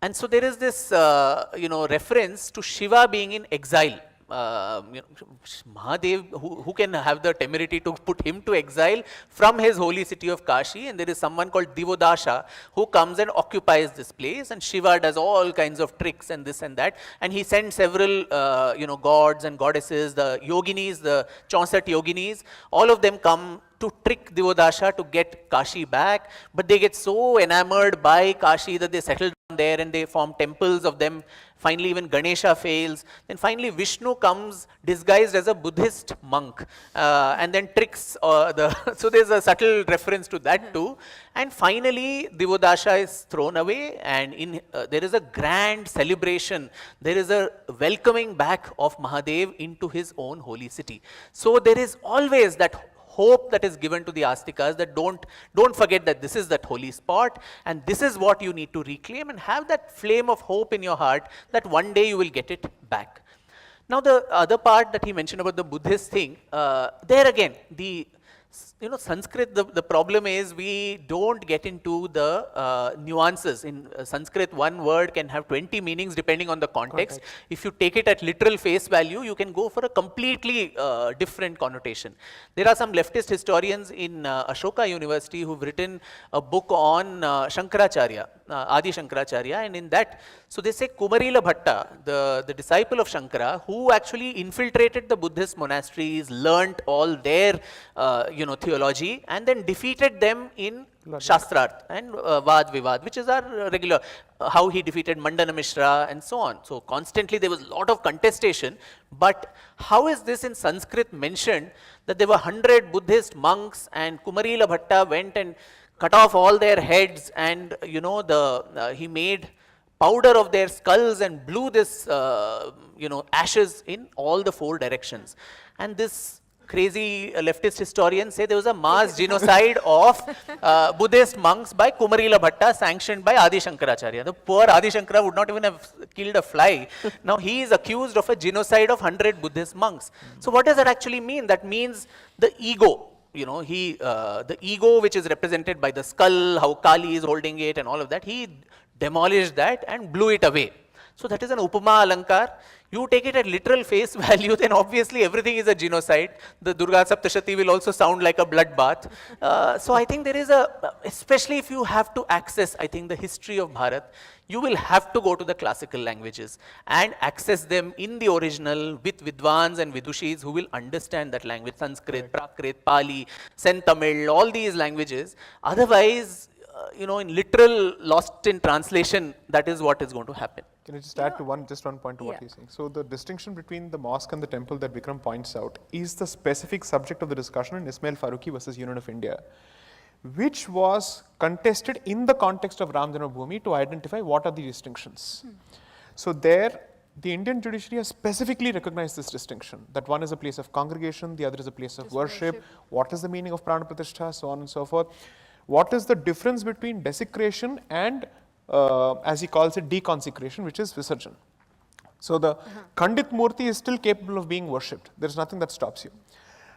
And so there is this, reference to Shiva being in exile. Mahadev, who can have the temerity to put him to exile from his holy city of Kashi, and there is someone called Divodasha who comes and occupies this place, and Shiva does all kinds of tricks and this and that, and he sends several gods and goddesses, the yoginis, the 64 yoginis, all of them come to trick Divodasha to get Kashi back, but they get so enamored by Kashi that they settle down there and they form temples of them. Finally, even Ganesha fails. Then finally, Vishnu comes disguised as a Buddhist monk and then tricks so there's a subtle reference to that too. And finally, Divodasha is thrown away, and there is a grand celebration. There is a welcoming back of Mahadev into his own holy city. So there is always that hope that is given to the Astikas, that don't forget that this is that holy spot and this is what you need to reclaim, and have that flame of hope in your heart that one day you will get it back. Now the other part that he mentioned about the Buddhist thing, there again, Sanskrit, the problem is we don't get into the nuances. In Sanskrit, one word can have 20 meanings depending on the context. If you take it at literal face value, you can go for a completely different connotation. There are some leftist historians in Ashoka University who've written a book on Shankaracharya, Adi Shankaracharya, and in that, so they say Kumarila Bhatta, the disciple of Shankara, who actually infiltrated the Buddhist monasteries, learnt all their theology, and then defeated them in Shastrarth and Vad Vivad, which is our regular, how he defeated Mandana Mishra and so on. So constantly there was a lot of contestation, but how is this in Sanskrit mentioned that there were 100 Buddhist monks and Kumarila Bhatta went and cut off all their heads, and he made powder of their skulls and blew this ashes in all the 4 directions. And this crazy leftist historians say there was a mass genocide of Buddhist monks by Kumarila Bhatta, sanctioned by Adi Shankaracharya. The poor Adi Shankara would not even have killed a fly. Now he is accused of a genocide of 100 Buddhist monks. So what does that actually mean? That means the ego. The ego which is represented by the skull, how Kali is holding it and all of that, he demolished that and blew it away. So that is an Upama Alankar. You take it at literal face value, then obviously everything is a genocide. The Durga Saptashati will also sound like a bloodbath. So I think there is especially if you have to access, I think, the history of Bharat, you will have to go to the classical languages and access them in the original with Vidwans and Vidushis who will understand that language, Sanskrit, Prakrit, Pali, Sen Tamil, all these languages. Otherwise, in literal, lost in translation, that is what is going to happen. Can I just add to one point to what he's saying? So the distinction between the mosque and the temple that Vikram points out is the specific subject of the discussion in Ismail Farooqi versus Union of India, which was contested in the context of Ram Janmabhoomi to identify what are the distinctions. So there, the Indian judiciary has specifically recognized this distinction, that one is a place of congregation, the other is a place of worship. What is the meaning of Prana Pratishtha, so on and so forth. What is the difference between desecration and, as he calls it, deconsecration, which is Visarjan. So the Khandit Murti is still capable of being worshipped. There is nothing that stops you.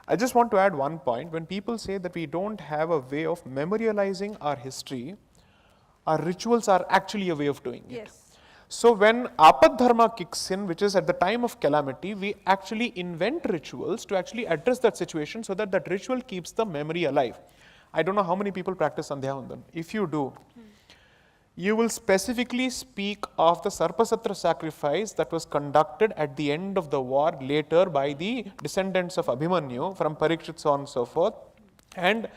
I just want to add one point. When people say that we don't have a way of memorializing our history, our rituals are actually a way of doing it. So when Apad Dharma kicks in, which is at the time of calamity, we actually invent rituals to actually address that situation so that that ritual keeps the memory alive. I don't know how many people practice Sandhya Vandan. If you do, you will specifically speak of the Sarpasatra sacrifice that was conducted at the end of the war later by the descendants of Abhimanyu from Parikshit, so on and so forth, and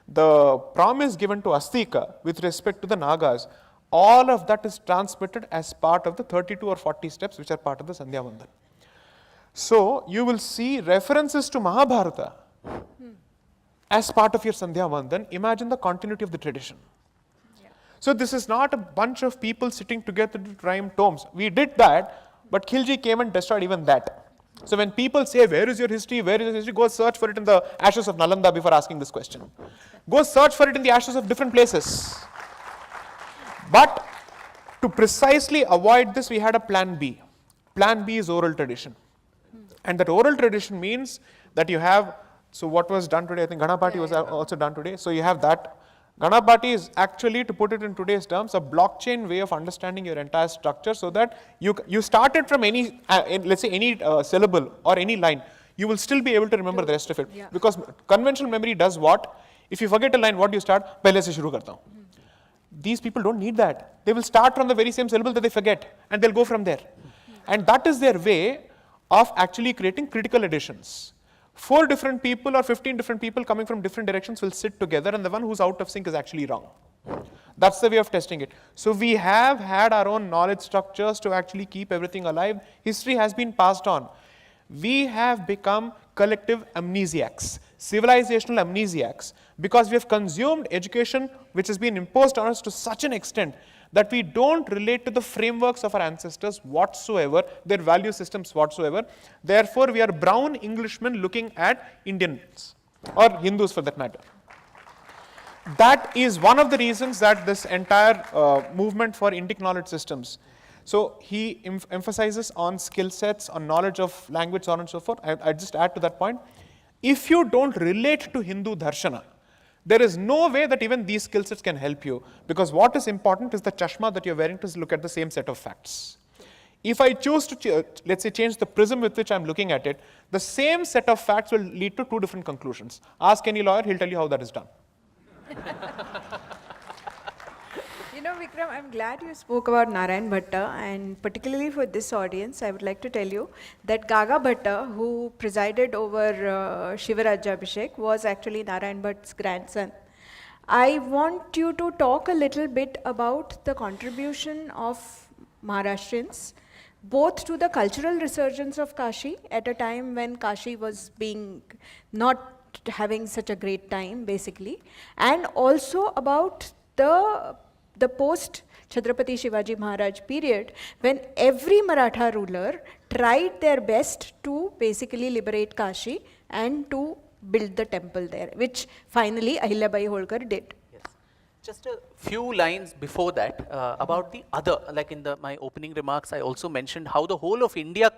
the promise given to Astika with respect to the Nagas. All of that is transmitted as part of the 32 or 40 steps which are part of the Sandhya Vandan. So, you will see references to Mahabharata as part of your Sandhya Vandan. Imagine the continuity of the tradition. So, this is not a bunch of people sitting together to rhyme tomes. We did that, but Khilji came and destroyed even that. So, when people say, where is your history, where is your history, go search for it in the ashes of Nalanda before asking this question. Go search for it in the ashes of different places. But to precisely avoid this, we had a plan B. Plan B is oral tradition. And that oral tradition means that you have, so what was done today, I think Ganapati was also done today. So you have that. Ganapati is actually, to put it in today's terms, a blockchain way of understanding your entire structure, so that you started from any, let's say any syllable or any line, you will still be able to remember the rest of it. Because conventional memory does what? If you forget a line, what do you start? Pehle se shuru karta hu. These people don't need that. They will start from the very same syllable that they forget, and they'll go from there. And that is their way of actually creating critical additions. 4 different people or 15 different people coming from different directions will sit together, and the one who's out of sync is actually wrong. That's the way of testing it. So we have had our own knowledge structures to actually keep everything alive. History has been passed on. We have become collective amnesiacs, civilizational amnesiacs, because we have consumed education which has been imposed on us to such an extent that we don't relate to the frameworks of our ancestors whatsoever, their value systems whatsoever. Therefore, we are brown Englishmen looking at Indians, or Hindus for that matter. That is one of the reasons that this entire movement for Indic knowledge systems. So he emphasizes on skill sets, on knowledge of language, so on and so forth. I just add to that point. If you don't relate to Hindu darshana, there is no way that even these skill sets can help you, because what is important is the chashma that you're wearing to look at the same set of facts. If I choose to, let's say, change the prism with which I'm looking at it, the same set of facts will lead to 2 different conclusions. Ask any lawyer, he'll tell you how that is done. You know, Vikram, I'm glad you spoke about Narayan Bhatta, and particularly for this audience, I would like to tell you that Gaga Bhatta, who presided over Shivarajyabhishek, was actually Narayan Bhatt's grandson. I want you to talk a little bit about the contribution of Maharashtrians, both to the cultural resurgence of Kashi at a time when Kashi was being not having such a great time, basically, and also about the post Chhatrapati Shivaji Maharaj period, when every Maratha ruler tried their best to basically liberate Kashi and to build the temple there, which finally Ahilyabai Holkar did. Yes. Just a few lines before that about the other, like in my opening remarks, I also mentioned how the whole of India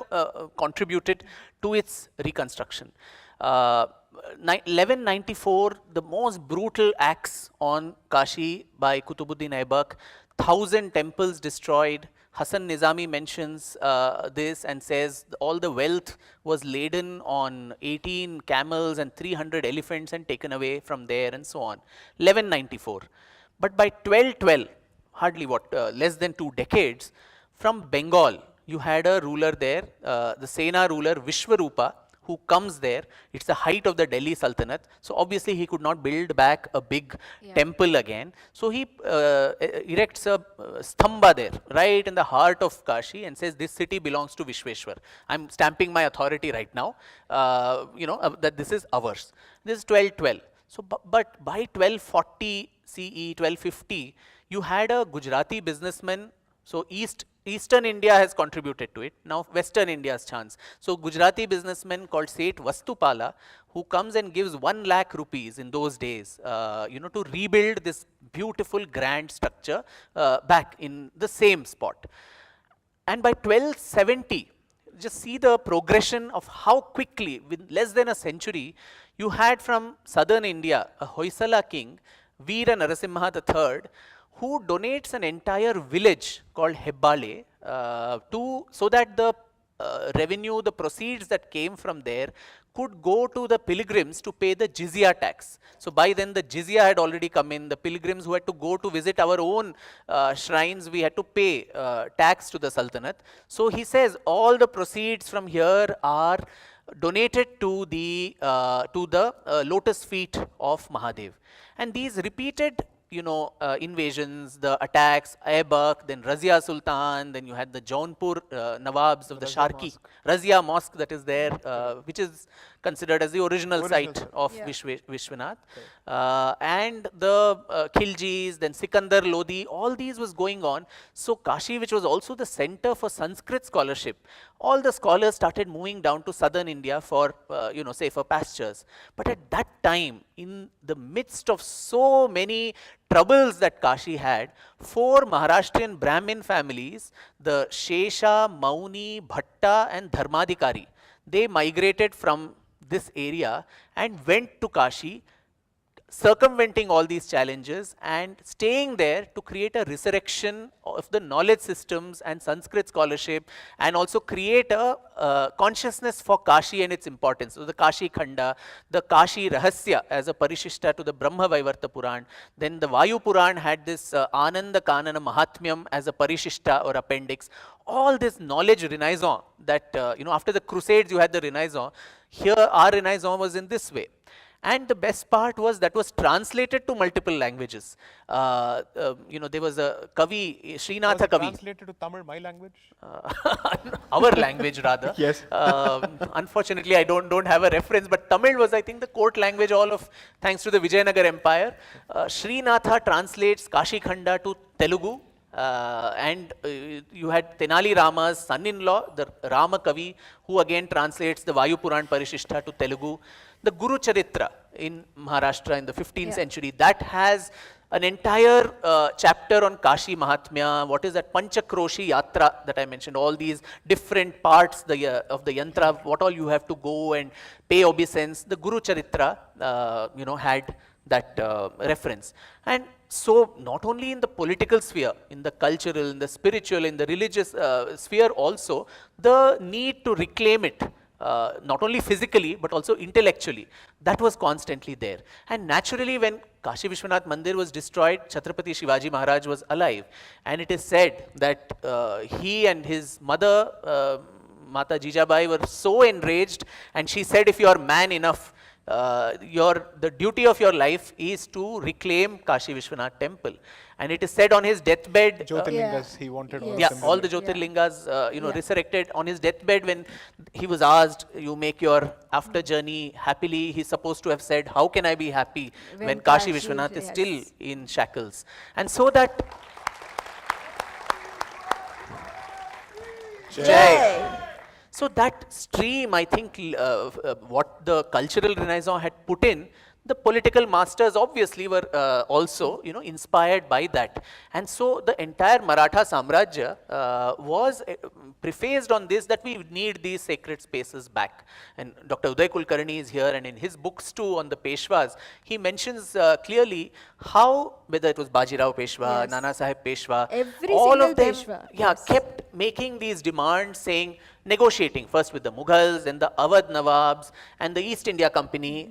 contributed to its reconstruction. 1194, the most brutal acts on Kashi by Kutubuddin Aibak, 1,000 temples destroyed. Hasan Nizami mentions this and says all the wealth was laden on 18 camels and 300 elephants and taken away from there and so on. 1194. But by 1212, hardly less than 2 decades, from Bengal, you had a ruler there, the Sena ruler Vishwarupa, who comes there. It's the height of the Delhi Sultanate. So obviously he could not build back a big temple again. So he erects a stamba there, right in the heart of Kashi, and says this city belongs to Vishweshwar. I'm stamping my authority right now, that this is ours. This is 1212. So, but by 1240 CE, 1250, you had a Gujarati businessman. So Eastern India has contributed to it. Now Western India's chance. So Gujarati businessman called Seth Vastupala, who comes and gives 1 lakh rupees in those days, to rebuild this beautiful grand structure back in the same spot. And by 1270, just see the progression of how quickly, within less than a century, you had from southern India a Hoysala king, Veera Narasimha III, who donates an entire village called Hebbale so that the revenue, the proceeds that came from there could go to the pilgrims to pay the jizya tax. So by then the jizya had already come in. The pilgrims who had to go to visit our own shrines, we had to pay tax to the Sultanate. So he says all the proceeds from here are donated to the lotus feet of Mahadev. And these repeated invasions, the attacks, Aibak, then Razia Sultan, then you had the Jaunpur Nawabs of the Sharki, Razia Mosque that is there, which is considered as the original site of Vishwanath, and the Khiljis, then Sikandar Lodi, all these was going on. So Kashi, which was also the center for Sanskrit scholarship, all the scholars started moving down to southern India for, safer pastures. But at that time, in the midst of so many troubles that Kashi had, 4 Maharashtrian Brahmin families, the Shesha, Mauni, Bhatta and Dharmadikari, they migrated from this area and went to Kashi, circumventing all these challenges and staying there to create a resurrection of the knowledge systems and Sanskrit scholarship, and also create a consciousness for Kashi and its importance. So the Kashi Khanda, the Kashi Rahasya as a Parishishta to the Brahma Vaivarta Puran, then the Vayu Puran had this Ananda Kanana Mahatmyam as a Parishishta or appendix. All this knowledge renaissance that, after the Crusades you had the renaissance, here our renaissance was in this way. And the best part was that was translated to multiple languages. There was a Kavi, Srinatha Kavi. Translated to Tamil, my language? Our language rather. Yes. Unfortunately, I don't have a reference, but Tamil was, I think, the court language thanks to the Vijayanagar Empire. Srinatha translates Kashi Khanda to Telugu. You had Tenali Rama's son-in-law, the Rama Kavi, who again translates the Vayu Puran Parishishta to Telugu. The Guru Charitra in Maharashtra in the 15th century, that has an entire chapter on Kashi Mahatmya. What is that Panchakroshi Yatra that I mentioned? All these different parts of the yantra, what all you have to go and pay obeisance. The Guru Charitra, had that reference. And so not only in the political sphere, in the cultural, in the spiritual, in the religious sphere also, the need to reclaim it, not only physically but also intellectually, that was constantly there. And naturally, when Kashi Vishwanath Mandir was destroyed, Chhatrapati Shivaji Maharaj was alive, and it is said that he and his mother, Mata Jijabai, were so enraged, and she said, if you are man enough, the duty of your life is to reclaim Kashi Vishwanath temple. And it is said on his deathbed, Jyotirlingas, he wanted all all the Jyotirlingas, resurrected on his deathbed. When he was asked, you make your after journey happily, he's supposed to have said, how can I be happy when Kashi Vishwanath is still in shackles? And so that Jai. So that stream, I think, what the cultural renaissance had put in, the political masters obviously were also, inspired by that. And so the entire Maratha Samrajya was prefaced on this, that we need these sacred spaces back. And Dr. Uday Kulkarni is here, and in his books too on the Peshwas, he mentions clearly how, whether it was Bajirao Peshwa, Nana Sahib Peshwa, all of them kept making these demands, saying, negotiating first with the Mughals, then the Awadh Nawabs and the East India Company,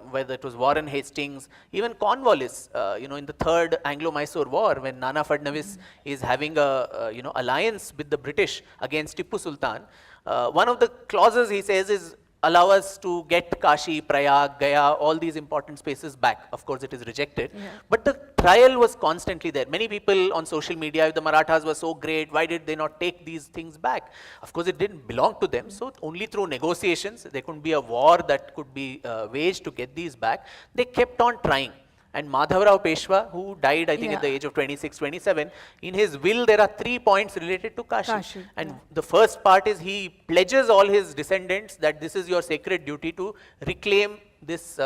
whether it was Warren Hastings, even Cornwallis, in the third Anglo-Mysore war, when Nana Fadnavis is having a alliance with the British against Tipu Sultan. One of the clauses he says is, allow us to get Kashi, Prayag, Gaya, all these important spaces back. Of course, it is rejected. But the trial was constantly there. Many people on social media, if the Marathas were so great, why did they not take these things back? Of course, it didn't belong to them. So only through negotiations, there couldn't be a war that could be waged to get these back. They kept on trying. And Madhavrao Peshwa, who died, I think, at the age of 26, 27, in his will, there are 3 points related to Kashi. And the first part is he pledges all his descendants that this is your sacred duty to reclaim this,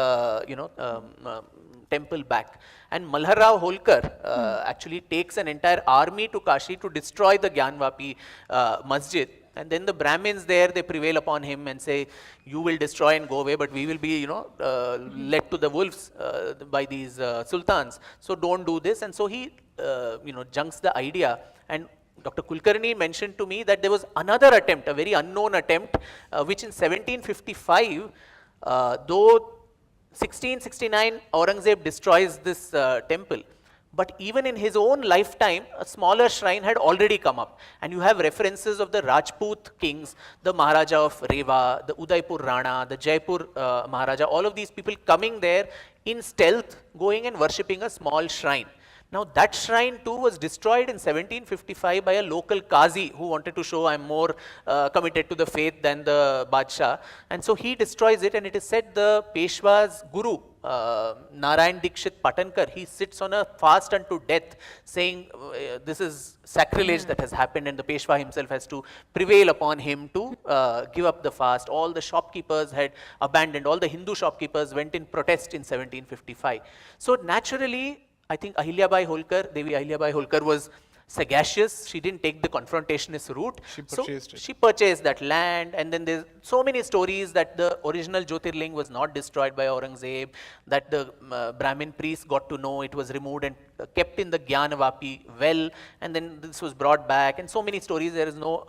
temple back. And Malharrao Holkar actually takes an entire army to Kashi to destroy the Gyanvapi masjid. And then the Brahmins there, they prevail upon him and say, you will destroy and go away, but we will be, led to the wolves by these sultans. So don't do this. And so he, junks the idea. And Dr. Kulkarni mentioned to me that there was another attempt, a very unknown attempt, which in 1755, though 1669 Aurangzeb destroys this temple, but even in his own lifetime, a smaller shrine had already come up. And you have references of the Rajput kings, the Maharaja of Rewa, the Udaipur Rana, the Jaipur Maharaja, all of these people coming there in stealth, going and worshipping a small shrine. Now that shrine too was destroyed in 1755 by a local Qazi who wanted to show I'm more committed to the faith than the Badshah. And so he destroys it, and it is said the Peshwa's guru, Narayan Dikshit Patankar, he sits on a fast unto death saying this is sacrilege that has happened, and the Peshwa himself has to prevail upon him to give up the fast. All the shopkeepers had abandoned, all the Hindu shopkeepers went in protest in 1755. So naturally, I think Ahilyabai Holkar, Devi Ahilyabai Holkar was sagacious. She didn't take the confrontationist route. She purchased it. She purchased that land, and then there's so many stories that the original Jyotirling was not destroyed by Aurangzeb, that the Brahmin priests got to know it was removed and kept in the Gyanavapi well, and then this was brought back, and so many stories. There is no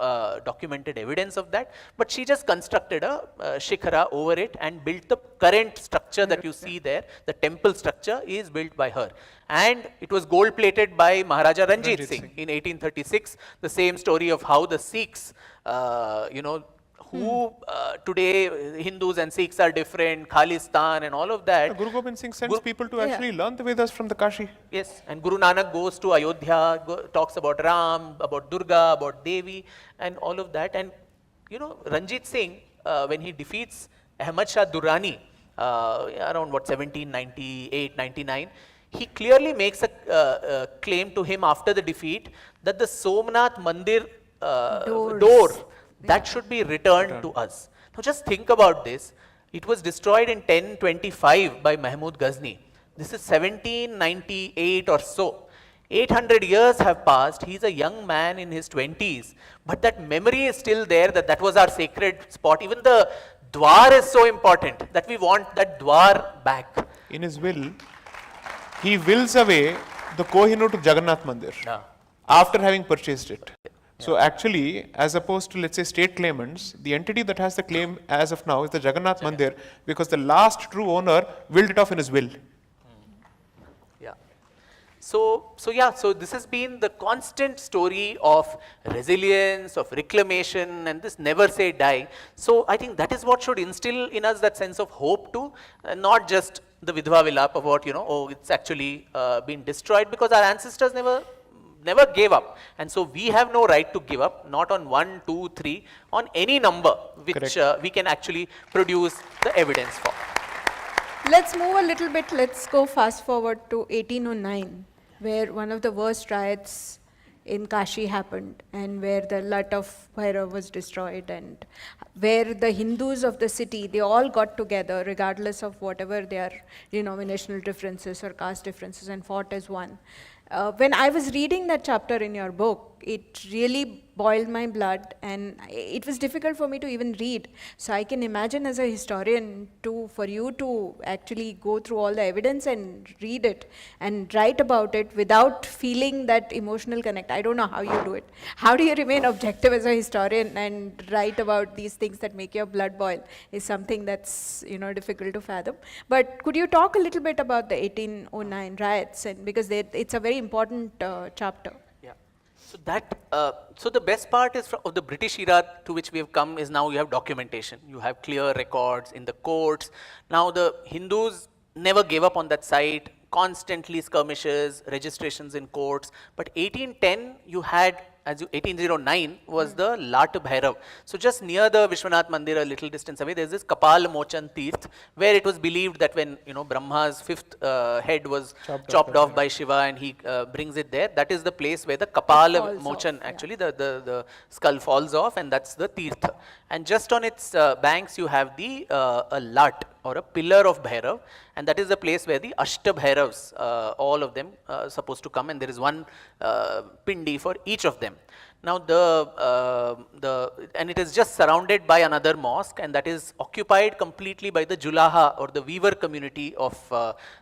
documented evidence of that, but she just constructed a shikhara over it and built the current structure that you see there. The temple structure is built by her, and it was gold plated by Maharaja Ranjit Singh in 1836. The same story of how the Sikhs, who today Hindus and Sikhs are different, Khalistan and all of that. Guru Gobind Singh sends people to actually learn the Vedas from the Kashi. Yes, and Guru Nanak goes to Ayodhya, talks about Ram, about Durga, about Devi, and all of that. And Ranjit Singh, when he defeats Ahmad Shah Durrani around 1798, 99, he clearly makes a claim to him after the defeat that the Somnath Mandir door, that should be returned to us. Now just think about this. It was destroyed in 1025 by Mahmud Ghazni. This is 1798 or so. 800 years have passed. He's a young man in his 20s, but that memory is still there, that was our sacred spot. Even the Dwar is so important that we want that Dwar back. In his will, he wills away the Kohinoor to Jagannath Mandir after having purchased it. So actually, as opposed to, let's say, state claimants, the entity that has the claim as of now is the Jagannath Mandir, because the last true owner willed it off in his will. Yeah. So this has been the constant story of resilience, of reclamation, and this never say die. So I think that is what should instill in us that sense of hope too, not just the Vidhva Vilap about, it's actually been destroyed, because our ancestors never gave up, and so we have no right to give up, not on 1, 2, 3, on any number which we can actually produce the evidence for. Let's move a little bit, let's go fast forward to 1809, where one of the worst riots in Kashi happened, and where the Lat of Bhairav was destroyed, and where the Hindus of the city, they all got together regardless of whatever their denominational differences or caste differences, and fought as one. When I was reading that chapter in your book, it really boiled my blood, and it was difficult for me to even read. So I can imagine as a historian for you to actually go through all the evidence and read it and write about it without feeling that emotional connect. I don't know how you do it. How do you remain objective as a historian and write about these things that make your blood boil is something that's difficult to fathom. But could you talk a little bit about the 1809 riots, and because it's a very important chapter. So the best part is of the British era to which we have come is now you have documentation. You have clear records in the courts. Now the Hindus never gave up on that site, constantly skirmishes, registrations in courts. But 1810 you had, 1809 was the Lat Bhairav. So just near the Vishwanath Mandir, a little distance away, there's this Kapal Mochan Tirth, where it was believed that when Brahma's fifth head was chopped off by Shiva, and he brings it there, that is the place where the Kapal Mochan, actually the skull falls off, and that's the Tirtha. And just on its banks you have the a Lat, or a pillar of Bhairav, and that is the place where the Ashta Bhairavs, all of them supposed to come, and there is one pindi for each of them. Now and it is just surrounded by another mosque, and that is occupied completely by the Julaha, or the weaver community of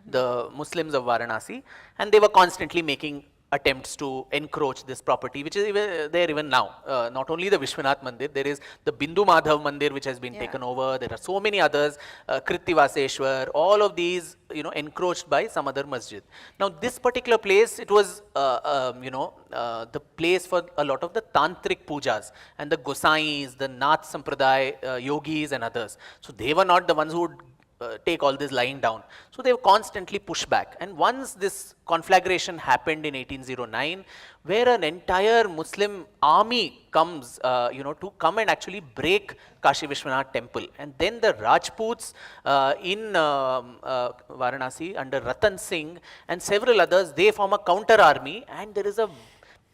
the Muslims of Varanasi, and they were constantly making attempts to encroach this property, which is there even now. Not only the Vishwanath Mandir, there is the Bindu Madhav Mandir, which has been taken over. There are so many others, Krittivaseshwar, all of these, encroached by some other masjid. Now, this particular place, it was, the place for a lot of the tantric pujas and the Gosais, the Nath Sampradaya yogis and others. So they were not the ones who would take all this lying down. So they were constantly pushed back. And once this conflagration happened in 1809, where an entire Muslim army comes, to come and actually break Kashi Vishwanath temple. And then the Rajputs in Varanasi under Ratan Singh and several others, they form a counter army, and there is a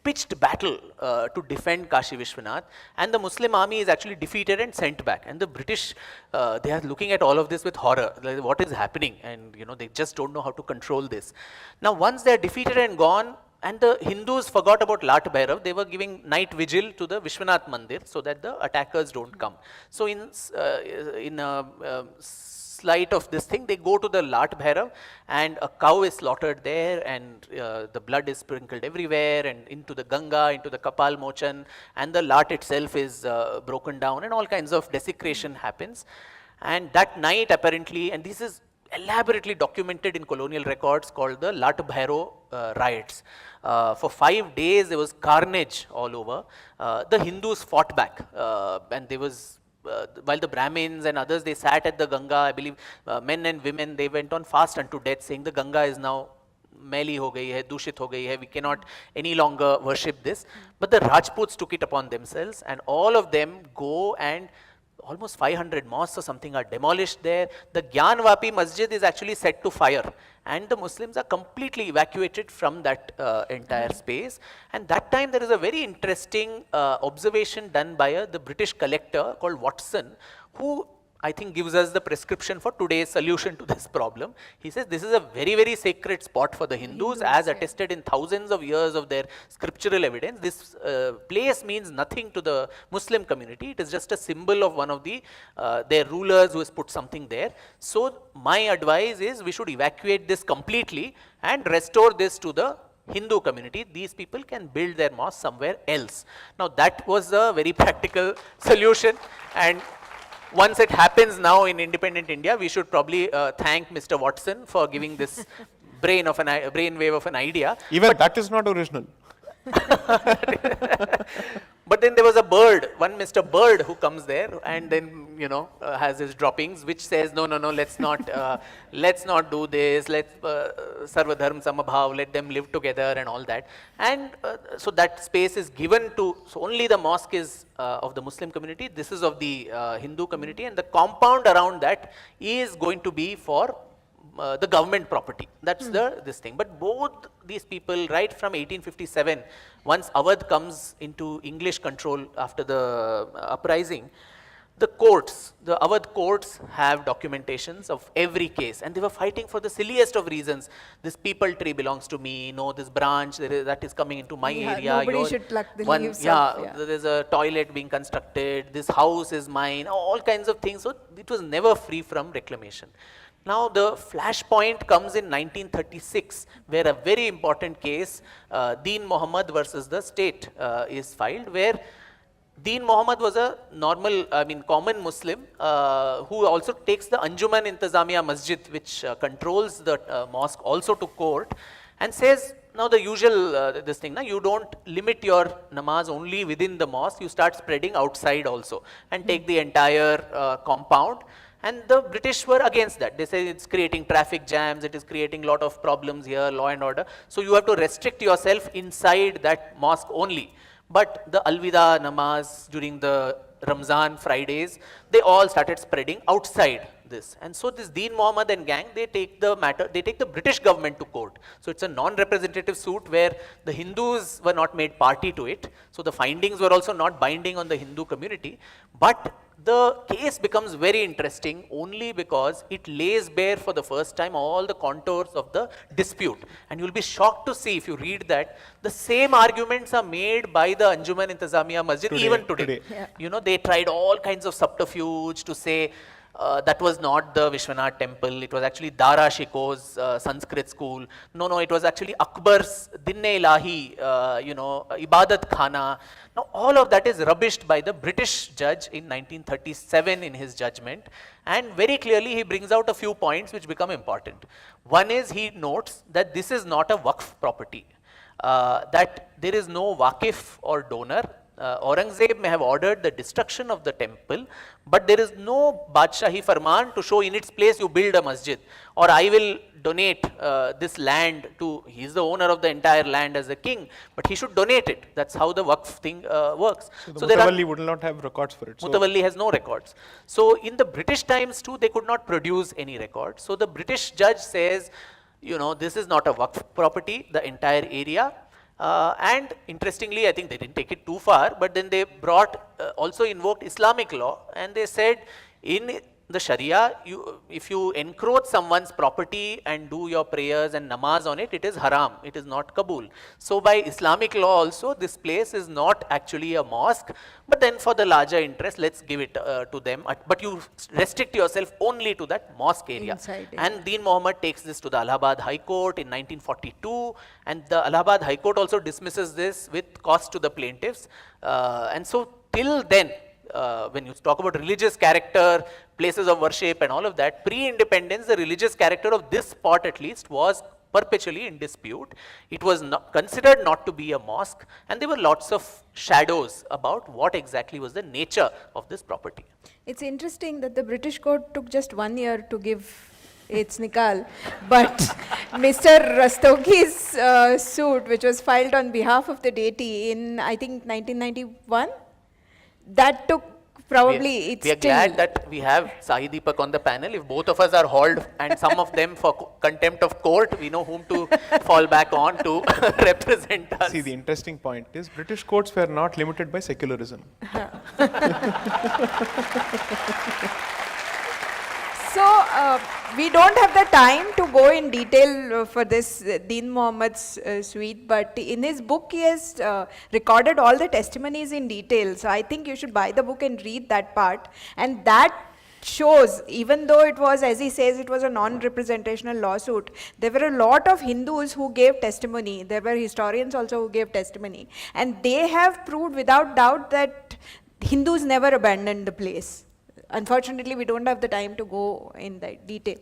pitched battle to defend Kashi Vishwanath, and the Muslim army is actually defeated and sent back. And the British, they are looking at all of this with horror. Like, what is happening? And they just don't know how to control this. Now, once they are defeated and gone, and the Hindus forgot about Lat Bhairav, they were giving night vigil to the Vishwanath Mandir so that the attackers don't come. So in slight of this thing, they go to the Lat Bhairav, and a cow is slaughtered there, and the blood is sprinkled everywhere, and into the Ganga, into the Kapal Mochan, and the Lat itself is broken down, and all kinds of desecration happens. And that night, apparently, and this is elaborately documented in colonial records, called the Lat Bhairo riots. For 5 days, there was carnage all over. The Hindus fought back, and there was while the Brahmins and others, they sat at the Ganga, I believe men and women, they went on fast unto death, saying the Ganga is now मैली हो गई है, दूषित हो गई है, we cannot any longer worship this. But the Rajputs took it upon themselves, and all of them go, and almost 500 mosques or something are demolished there. The Gyanvapi Masjid is actually set to fire, and the Muslims are completely evacuated from that entire space. And that time there is a very interesting observation done by the British collector called Watson, who I think gives us the prescription for today's solution to this problem. He says this is a very, very sacred spot for the Hindus, as attested in thousands of years of their scriptural evidence. This place means nothing to the Muslim community. It is just a symbol of one of the their rulers who has put something there. So my advice is we should evacuate this completely and restore this to the Hindu community. These people can build their mosque somewhere else. Now that was a very practical solution, and once it happens now in independent India, we should probably thank Mr. Watson for giving this brainwave of an idea. Even that is not original. But then there was a bird, one Mr. Bird, who comes there and then has his droppings, which says no, let's not do this. Let's sarvadharm samabhav, let them live together and all that. And so that space is given to, so only the mosque is of the Muslim community. This is of the Hindu community, and the compound around that is going to be for the government property. That's this thing. But both these people, right from 1857, once Awadh comes into English control after the uprising, the Awadh courts have documentations of every case, and they were fighting for the silliest of reasons. This peepal tree belongs to me, no, this branch that is coming into my area. Nobody should pluck the leaves off. There's a toilet being constructed, this house is mine, all kinds of things. So it was never free from reclamation. Now the flashpoint comes in 1936, where a very important case, Deen Muhammad versus the state, is filed, where Deen Muhammad was a common Muslim who also takes the Anjuman Intizamiya Masjid, which controls the mosque, also to court, and says, now the usual this thing, you don't limit your namaz only within the mosque, you start spreading outside also, and take the entire compound. And the British were against that. They say it's creating traffic jams, it is creating a lot of problems here, law and order. So you have to restrict yourself inside that mosque only. But the Alvida namaz during the Ramzan Fridays, they all started spreading outside this. And so this Deen Muhammad and gang, they take the British government to court. So it's a non-representative suit where the Hindus were not made party to it. So the findings were also not binding on the Hindu community. But the case becomes very interesting only because it lays bare for the first time all the contours of the dispute. And you'll be shocked to see, if you read that, the same arguments are made by the Anjuman Intizamiya Masjid even today. Yeah. They tried all kinds of subterfuge to say, that was not the Vishwanath temple, it was actually Dara Shikoh's Sanskrit school. No, it was actually Akbar's Dinne-Ilahi, Ibadat Khana. Now all of that is rubbished by the British judge in 1937 in his judgment, and very clearly he brings out a few points which become important. One is he notes that this is not a Waqf property, that there is no Waqif or donor. Aurangzeb may have ordered the destruction of the temple, but there is no Badshahi Farman to show in its place you build a masjid, or I will donate this land to, he is the owner of the entire land as a king, but he should donate it. That's how the Waqf thing works. So the Mutawalli would not have records for it. Mutawalli has no records. So in the British times too, they could not produce any records. So the British judge says, this is not a Waqf property, the entire area. And interestingly, I think they didn't take it too far, but then they also invoked Islamic law, and they said in the Sharia, if you encroach someone's property and do your prayers and namaz on it, it is haram, it is not Kabul. So by Islamic law also, this place is not actually a mosque, but then for the larger interest, let's give it to them. But you restrict yourself only to that mosque area. Inside, and Deen Mohammed takes this to the Allahabad High Court in 1942, and the Allahabad High Court also dismisses this with cost to the plaintiffs. And so till then, when you talk about religious character, places of worship and all of that, pre-independence, the religious character of this spot at least was perpetually in dispute. It was considered not to be a mosque, and there were lots of shadows about what exactly was the nature of this property. It's interesting that the British court took just 1 year to give its nikal, but Mr. Rastogi's suit, which was filed on behalf of the deity in, I think, 1991, that took probably we are glad that we have Sai Deepak on the panel. If both of us are hauled, and some of them for contempt of court, we know whom to fall back on to represent us. See, the interesting point is British courts were not limited by secularism. So, we don't have the time to go in detail for this Deen Mohammad's suite, but in his book he has recorded all the testimonies in detail. So, I think you should buy the book and read that part. And that shows, even though it was, as he says, it was a non-representational lawsuit, there were a lot of Hindus who gave testimony. There were historians also who gave testimony. And they have proved without doubt that Hindus never abandoned the place. Unfortunately, we don't have the time to go in the detail.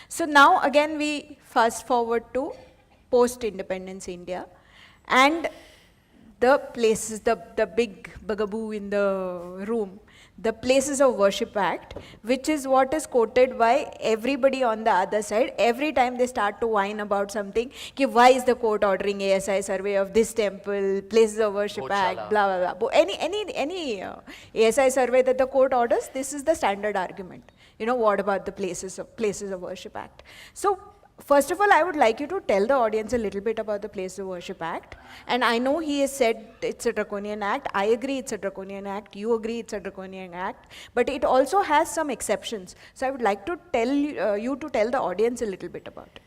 So now again we fast forward to post-independence India, and the places, the big bugaboo in the room, the Places of Worship Act, which is what is quoted by everybody on the other side. Every time they start to whine about something, why is the court ordering ASI survey of this temple, Places of Worship Act, blah, blah, blah. Any ASI survey that the court orders, this is the standard argument. What about the Places of Worship Act? So, first of all, I would like you to tell the audience a little bit about the Places of Worship Act. And I know he has said it's a draconian act. I agree it's a draconian act. You agree it's a draconian act. But it also has some exceptions. So I would like to tell you to tell the audience a little bit about it.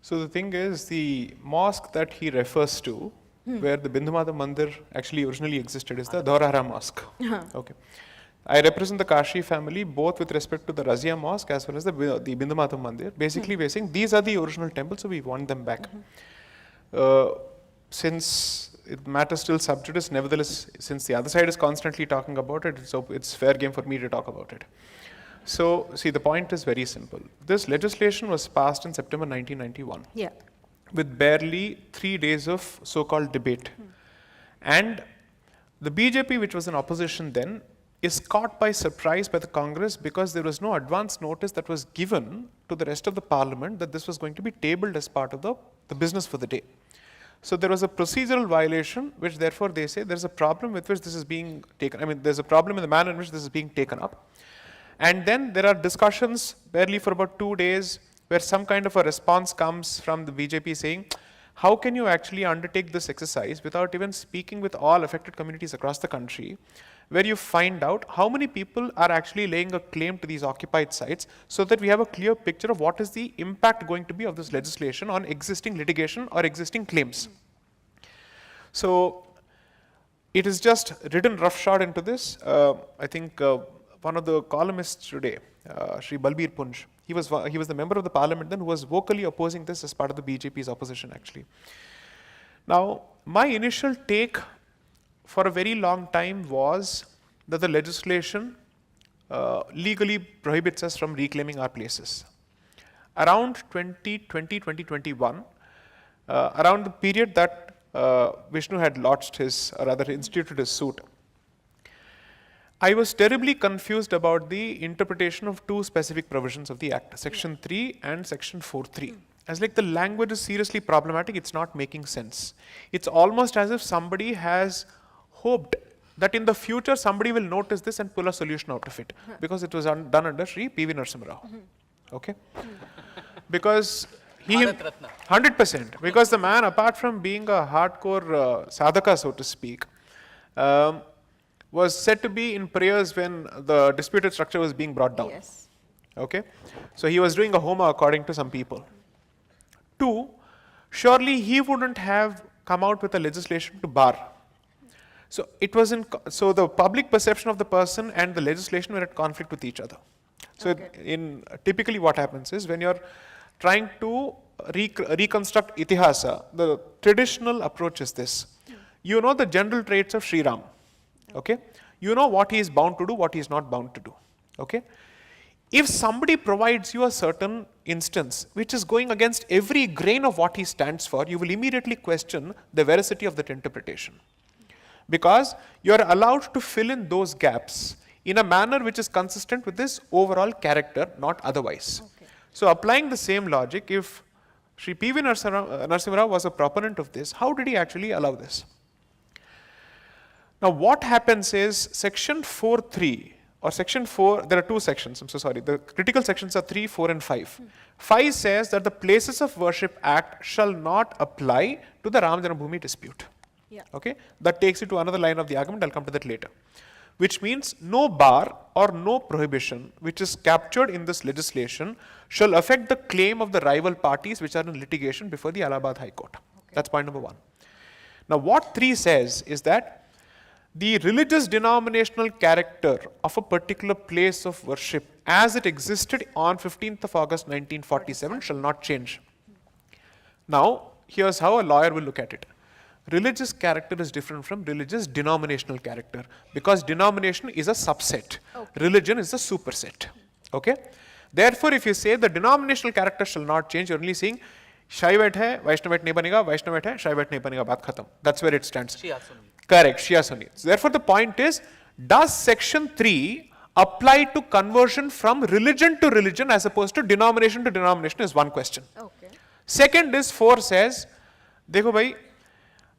So the thing is, the mosque that he refers to, where the Bindumata Mandir actually originally existed, is the Dhaurahara Mosque. Okay. I represent the Kashi family both with respect to the Razia Mosque as well as the Bindumata Mandir. Basically, we are saying these are the original temples, so we want them back. Since it matters still sub judice, nevertheless, since the other side is constantly talking about it, so it's fair game for me to talk about it. So, see, the point is very simple. This legislation was passed in September 1991. Yeah. With barely 3 days of so-called debate. And the BJP, which was in opposition then, is caught by surprise by the Congress because there was no advance notice that was given to the rest of the parliament that this was going to be tabled as part of the business for the day. So there was a procedural violation, which therefore they say there's a problem with which this is being taken. I mean, there's a problem in the manner in which this is being taken up. And then there are discussions barely for about 2 days where some kind of a response comes from the BJP saying, how can you actually undertake this exercise without even speaking with all affected communities across the country, where you find out how many people are actually laying a claim to these occupied sites so that we have a clear picture of what is the impact going to be of this legislation on existing litigation or existing claims. So it is just written roughshod into this. I think one of the columnists today Shri Balbir Punj. He was the member of the parliament then who was vocally opposing this as part of the BJP's opposition actually. Now, my initial take for a very long time was that the legislation legally prohibits us from reclaiming our places. Around 2021, around the period that Vishnu had lodged his, or rather instituted his suit, I was terribly confused about the interpretation of two specific provisions of the Act, Section 3 and Section 4.3. As like the language is seriously problematic, it's not making sense. It's almost as if somebody has hoped that in the future somebody will notice this and pull a solution out of it, because it was done under Sri P.V. Narasimha Rao. Okay? Because he, 100%, because the man, apart from being a hardcore sadhaka, so to speak, was said to be in prayers when the disputed structure was being brought down. Yes. Okay? So he was doing a homa according to some people. 2, surely he wouldn't have come out with a legislation to bar. So it was so the public perception of the person and the legislation were at conflict with each other. So typically what happens is when you're trying to reconstruct itihasa, the traditional approach is this. You know the general traits of Sri Ram. Okay? You know what he is bound to do, what he is not bound to do. Okay? If somebody provides you a certain instance which is going against every grain of what he stands for, you will immediately question the veracity of that interpretation. Because you are allowed to fill in those gaps in a manner which is consistent with this overall character, not otherwise. Okay. So applying the same logic, if Sri P.V. Narasimha Rao was a proponent of this, how did he actually allow this? Now what happens is Section 4.3 or Section 4, there are two sections, I'm so sorry, the critical sections are 3, 4 and 5. 5 says that the Places of Worship Act shall not apply to the Ram Janambhoomi dispute. Yeah. Okay? That takes you to another line of the argument, I'll come to that later. Which means no bar or no prohibition which is captured in this legislation shall affect the claim of the rival parties which are in litigation before the Allahabad High Court. Okay. That's point number 1. Now what 3 says is that the religious denominational character of a particular place of worship as it existed on 15th of August 1947 shall not change. Now, here's how a lawyer will look at it. Religious character is different from religious denominational character because denomination is a subset. Okay. Religion is a superset. Okay? Therefore, if you say the denominational character shall not change, you're only saying Shaivite hai, Vaishnavite nahi banega, Vaishnavite hai, Shaivite nahi banega, baat khatam. That's where it stands. Correct, Shia Sunni. So therefore, the point is, does Section 3 apply to conversion from religion to religion as opposed to denomination is one question. Okay. Second is 4 says, dekho bhai,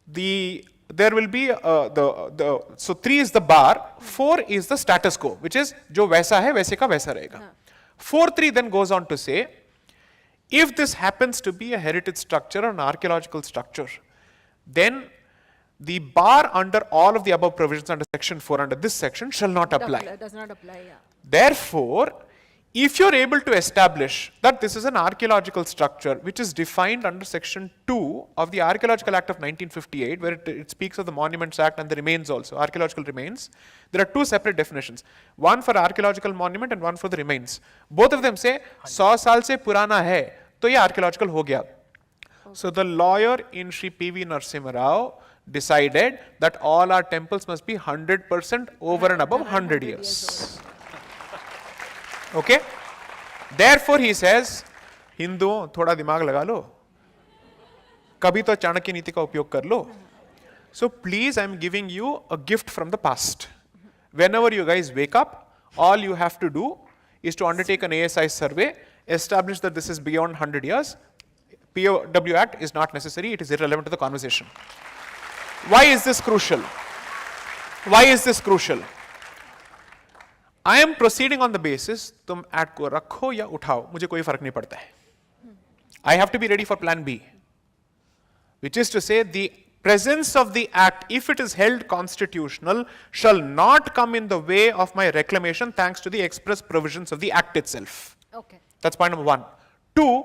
there will be so 3 is the bar, 4 is the status quo, which is jo waisa hai waise ka waisa rahega. 4.3 then goes on to say, if this happens to be a heritage structure or an archaeological structure, then the bar under all of the above provisions under Section 4 under this section shall not apply. Does not apply, yeah. Therefore, if you're able to establish that this is an archaeological structure which is defined under Section 2 of the Archaeological Act of 1958, where it speaks of the Monuments Act and the remains also, archaeological remains, there are 2 separate definitions. One for archaeological monument and one for the remains. Both of them say, 100 saal se purana hai, to ye archaeological ho gaya. So the lawyer in Sri P.V. Narasimha Rao decided that all our temples must be 100% over and above 100 years. Okay? Therefore he says, Hinduo, thoda dimag laga lo. Kabhi to Chanakya Niti ka upyog kar lo. So please, I am giving you a gift from the past. Whenever you guys wake up, all you have to do is to undertake an ASI survey, establish that this is beyond 100 years. POW Act is not necessary, it is irrelevant to the conversation. Why is this crucial? Why is this crucial? I am proceeding on the basis, tum act ko rakho ya uthao, mujhe koi fark nahi padta hai. I have to be ready for plan B. Which is to say, the presence of the act, if it is held constitutional, shall not come in the way of my reclamation thanks to the express provisions of the act itself. Okay. That's point number 1. 2,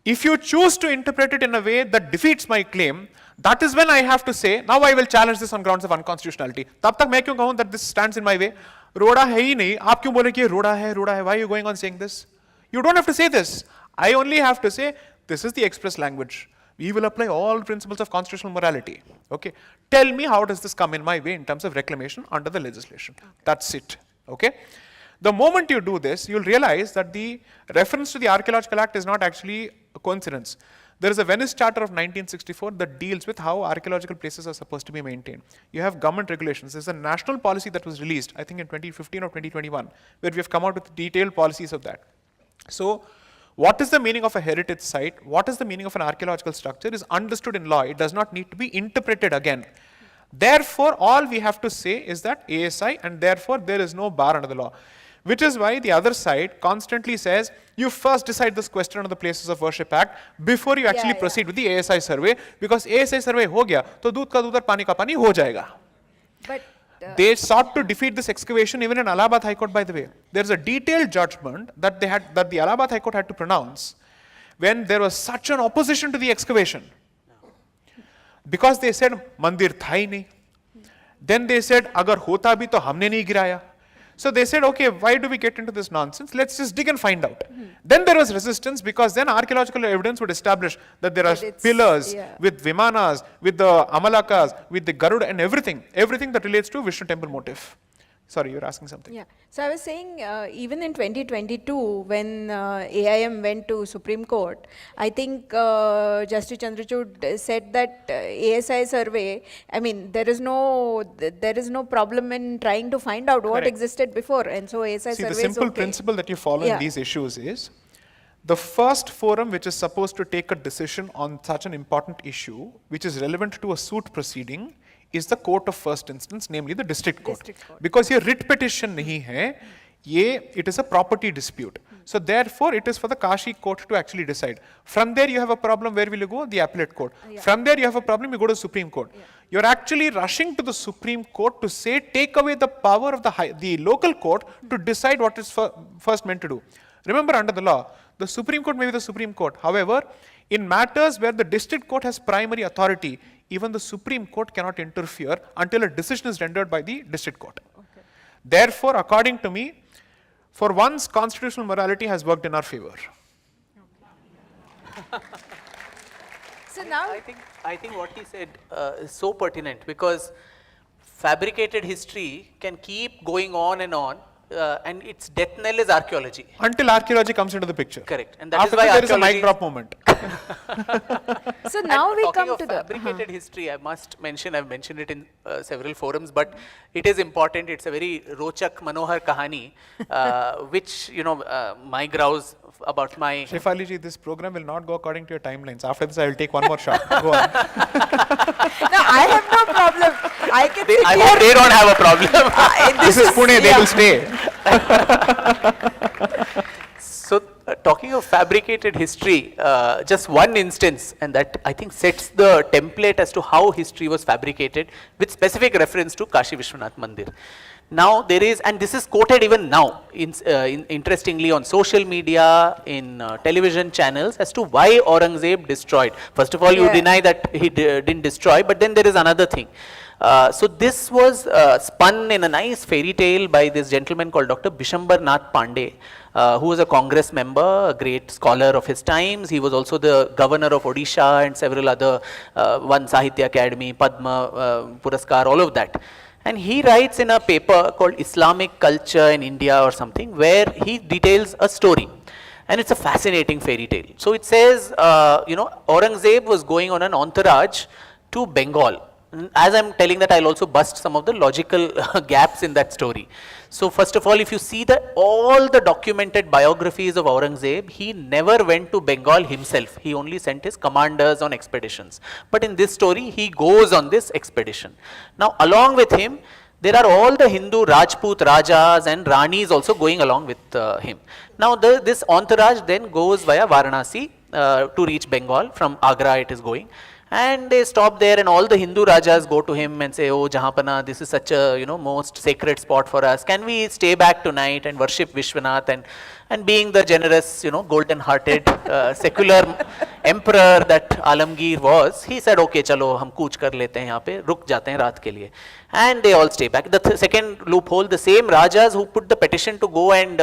if you choose to interpret it in a way that defeats my claim, that is when I have to say, now I will challenge this on grounds of unconstitutionality. Tab tak main kyun kahun that this stands in my way? रोड़ा है ही नहीं, आप क्यों बोले कि रोड़ा है, रोड़ा है? Why are you going on saying this? You don't have to say this. I only have to say, this is the express language. We will apply all principles of constitutional morality. Okay? Tell me how does this come in my way in terms of reclamation under the legislation. That's it. Okay? The moment you do this, you'll realize that the reference to the Archaeological Act is not actually a coincidence. There is a Venice Charter of 1964 that deals with how archaeological places are supposed to be maintained. You have government regulations. There's a national policy that was released, I think in 2015 or 2021, where we have come out with detailed policies of that. So, what is the meaning of a heritage site? What is the meaning of an archaeological structure is understood in law. It does not need to be interpreted again. Therefore, all we have to say is that ASI, and therefore there is no bar under the law. Which is why the other side constantly says, you first decide this question under the Places of Worship Act before you actually proceed with the ASI survey, because ASI survey ho gaya, to doodh ka doodh aur pani ka pani ho jayega. But they sought to defeat this excavation even in Allahabad High Court, by the way. There is a detailed judgment that the Allahabad High Court had to pronounce when there was such an opposition to the excavation. Because they said, mandir tha hi nahi. Then they said, agar hota bhi to humne nahi giraya. So they said, okay, why do we get into this nonsense? Let's just dig and find out. Then there was resistance, because then archaeological evidence would establish that there are pillars with Vimanas, with the Amalakas, with the Garuda and everything that relates to Vishnu temple motif. Sorry, you're asking something. Yeah. So I was saying, even in 2022, when AIM went to Supreme Court, I think Justice Chandrachud said that ASI survey, I mean, there is no problem in trying to find out what existed before, and so ASI survey is okay. See, the simple principle that you follow in these issues is, the first forum which is supposed to take a decision on such an important issue, which is relevant to a suit proceeding, is the court of first instance, namely the district court. Because here writ petition nahi hai, it is a property dispute. So therefore, it is for the Kashi court to actually decide. From there, you have a problem. Where will you go? The appellate court. From there, you have a problem. You go to the Supreme Court. You're actually rushing to the Supreme Court to say, take away the power of the local court to decide what is first meant to do. Remember, under the law, the Supreme Court may be the Supreme Court. However, in matters where the district court has primary authority, even the Supreme Court cannot interfere until a decision is rendered by the district court. Okay. Therefore, according to me, for once, constitutional morality has worked in our favor. Okay. So now, I think what he said is so pertinent, because fabricated history can keep going on, and its death knell is archaeology. Until archaeology comes into the picture. Correct. And that After is why there is a mic drop moment. so now we come to the fabricated history. I must mention, I've mentioned it in several forums, but it is important. It's a very rochak manohar kahani, which, my grouse about my... Shefali ji, this program will not go according to your timelines. After this, I will take one more shot. Go on. No, I have no problem. I hope they don't have a problem. This is Pune, they will stay. So, talking of fabricated history, just one instance, and that I think sets the template as to how history was fabricated, with specific reference to Kashi Vishwanath Mandir. Now there is, and this is quoted even now, interestingly on social media, in television channels, as to why Aurangzeb destroyed. First of all, you deny that he didn't destroy, but then there is another thing. So this was spun in a nice fairy tale by this gentleman called Dr. Bishambar Nath Pandey, who was a Congress member, a great scholar of his times. He was also the governor of Odisha and several other, one Sahitya Academy, Padma Puraskar, all of that. And he writes in a paper called Islamic Culture in India or something, where he details a story. And it's a fascinating fairy tale. So it says, Aurangzeb was going on an entourage to Bengal. As I'm telling that, I'll also bust some of the logical gaps in that story. So first of all, if you see all the documented biographies of Aurangzeb, he never went to Bengal himself. He only sent his commanders on expeditions. But in this story, he goes on this expedition. Now, along with him, there are all the Hindu Rajput Rajas and Ranis also going along with him. Now, this entourage then goes via Varanasi to reach Bengal. From Agra it is going. And they stop there, and all the Hindu Rajas go to him and say, oh, Jahanpana, this is such a, most sacred spot for us. Can we stay back tonight and worship Vishwanath? And being the generous, golden-hearted, secular emperor that Alamgir was, he said, okay, chalo, hum kooch kar lete hain yahan pe, ruk jate hain raat ke liye. and they all stay back. The second loophole, the same Rajas who put the petition to go and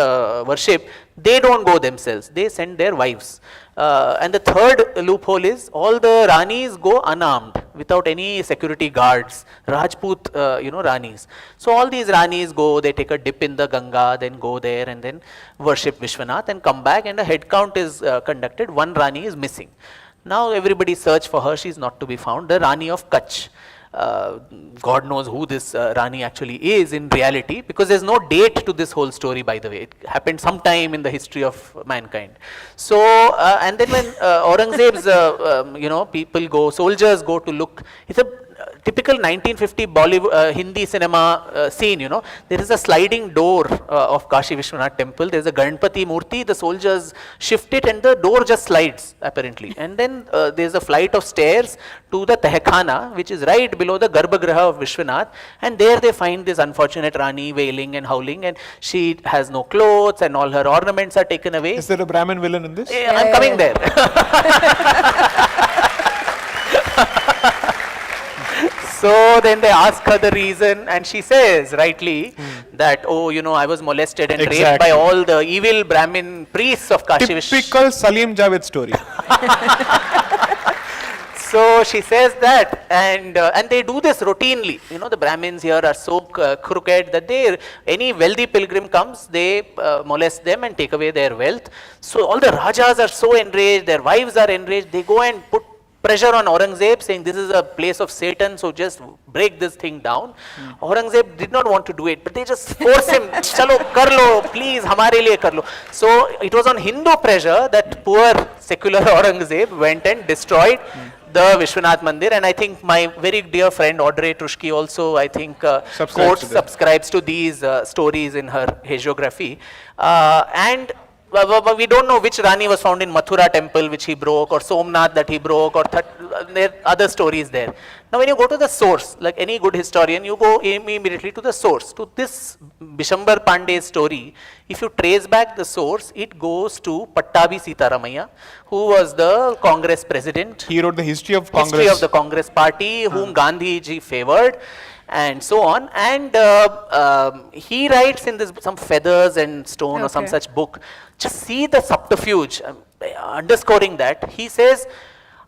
worship, they don't go themselves, they send their wives. And the third loophole is all the Ranis go unarmed, without any security guards, Rajput, Ranis. So all these Ranis go, they take a dip in the Ganga, then go there and then worship Vishwanath and come back, and a head count is conducted. One Rani is missing. Now everybody search for her, she is not to be found. The Rani of Kutch. God knows who this Rani actually is in reality, because there's no date to this whole story, by the way. It happened sometime in the history of mankind. So, and then when Aurangzeb's, people go, soldiers go to look, it's a typical 1950 Bollywood Hindi cinema scene, there is a sliding door of Kashi Vishwanath temple. There's a Ganpati Murti, the soldiers shift it and the door just slides apparently. And then there's a flight of stairs to the Tehkhana, which is right below the Garbhagriha of Vishwanath. And there they find this unfortunate Rani wailing and howling, and she has no clothes and all her ornaments are taken away. Is there a Brahmin villain in this? Yeah, I'm coming there. So then they ask her the reason, and she says rightly that, I was molested and raped by all the evil Brahmin priests of Kashi Vishwanath. Typical Salim Javed story. So she says that, and they do this routinely. The Brahmins here are so crooked that any wealthy pilgrim comes, they molest them and take away their wealth. So all the Rajas are so enraged, their wives are enraged, they go and put pressure on Aurangzeb, saying this is a place of Satan, so just break this thing down. Aurangzeb did not want to do it, but they just force him, chalo, kar lo, please, hamare liye kar lo. So it was on Hindu pressure that poor secular Aurangzeb went and destroyed the Vishwanath Mandir. And I think my very dear friend Audrey Trushki also, I think, subscribes to these stories in her hagiography. And we don't know which Rani was found in Mathura temple which he broke, or Somnath that he broke, or there are other stories there. Now when you go to the source, like any good historian, you go immediately to the source. To this Bishambar Pandey's story, if you trace back the source, it goes to Pattabi Sitaramaiah, who was the Congress president. He wrote the history of Congress. History of the Congress party, whom Gandhi ji favored, and so on. And he writes in this some Feathers and Stone or some such book. Just see the subterfuge, underscoring that. He says,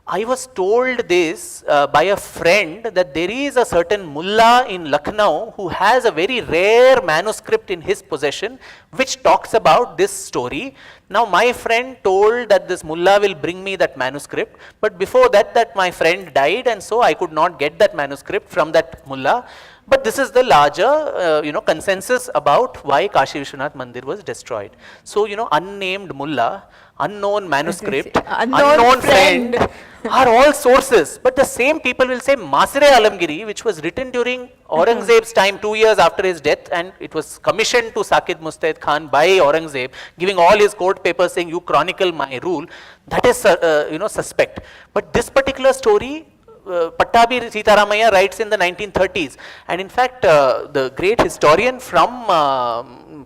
I was told this by a friend that there is a certain mullah in Lucknow who has a very rare manuscript in his possession which talks about this story. Now my friend told that this mullah will bring me that manuscript, but before that my friend died, and so I could not get that manuscript from that mullah. But this is the larger, consensus about why Kashi Vishwanath Mandir was destroyed. So, unnamed mullah, unknown manuscript, unknown friend are all sources. But the same people will say Masire Alamgiri, which was written during Aurangzeb's time, 2 years after his death, and it was commissioned to Saqib Mustaid Khan by Aurangzeb, giving all his court papers saying, you chronicle my rule. That is, suspect. But this particular story, Pattabi Sitaramaiah writes in the 1930s, and in fact the great historian from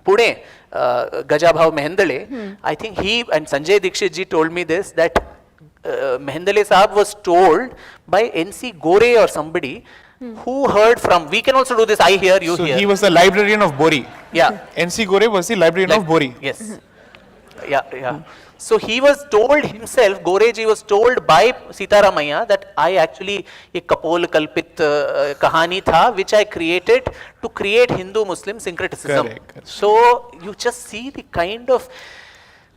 Pune, Gajabhav Mehendale, I think he and Sanjay Dikshit ji told me this, that Mehendale Sahab was told by N.C. Gore or somebody who heard from, we can also do this, I hear, you hear. So he was the librarian of Bori. Yeah. N.C. Gore was the librarian of Bori. Yes. Yeah. So he was told himself, Goreji was told by Sitaramaiah that I actually a Kapol Kalpit kahani tha, which I created to create Hindu-Muslim syncretism. Correct. So you just see the kind of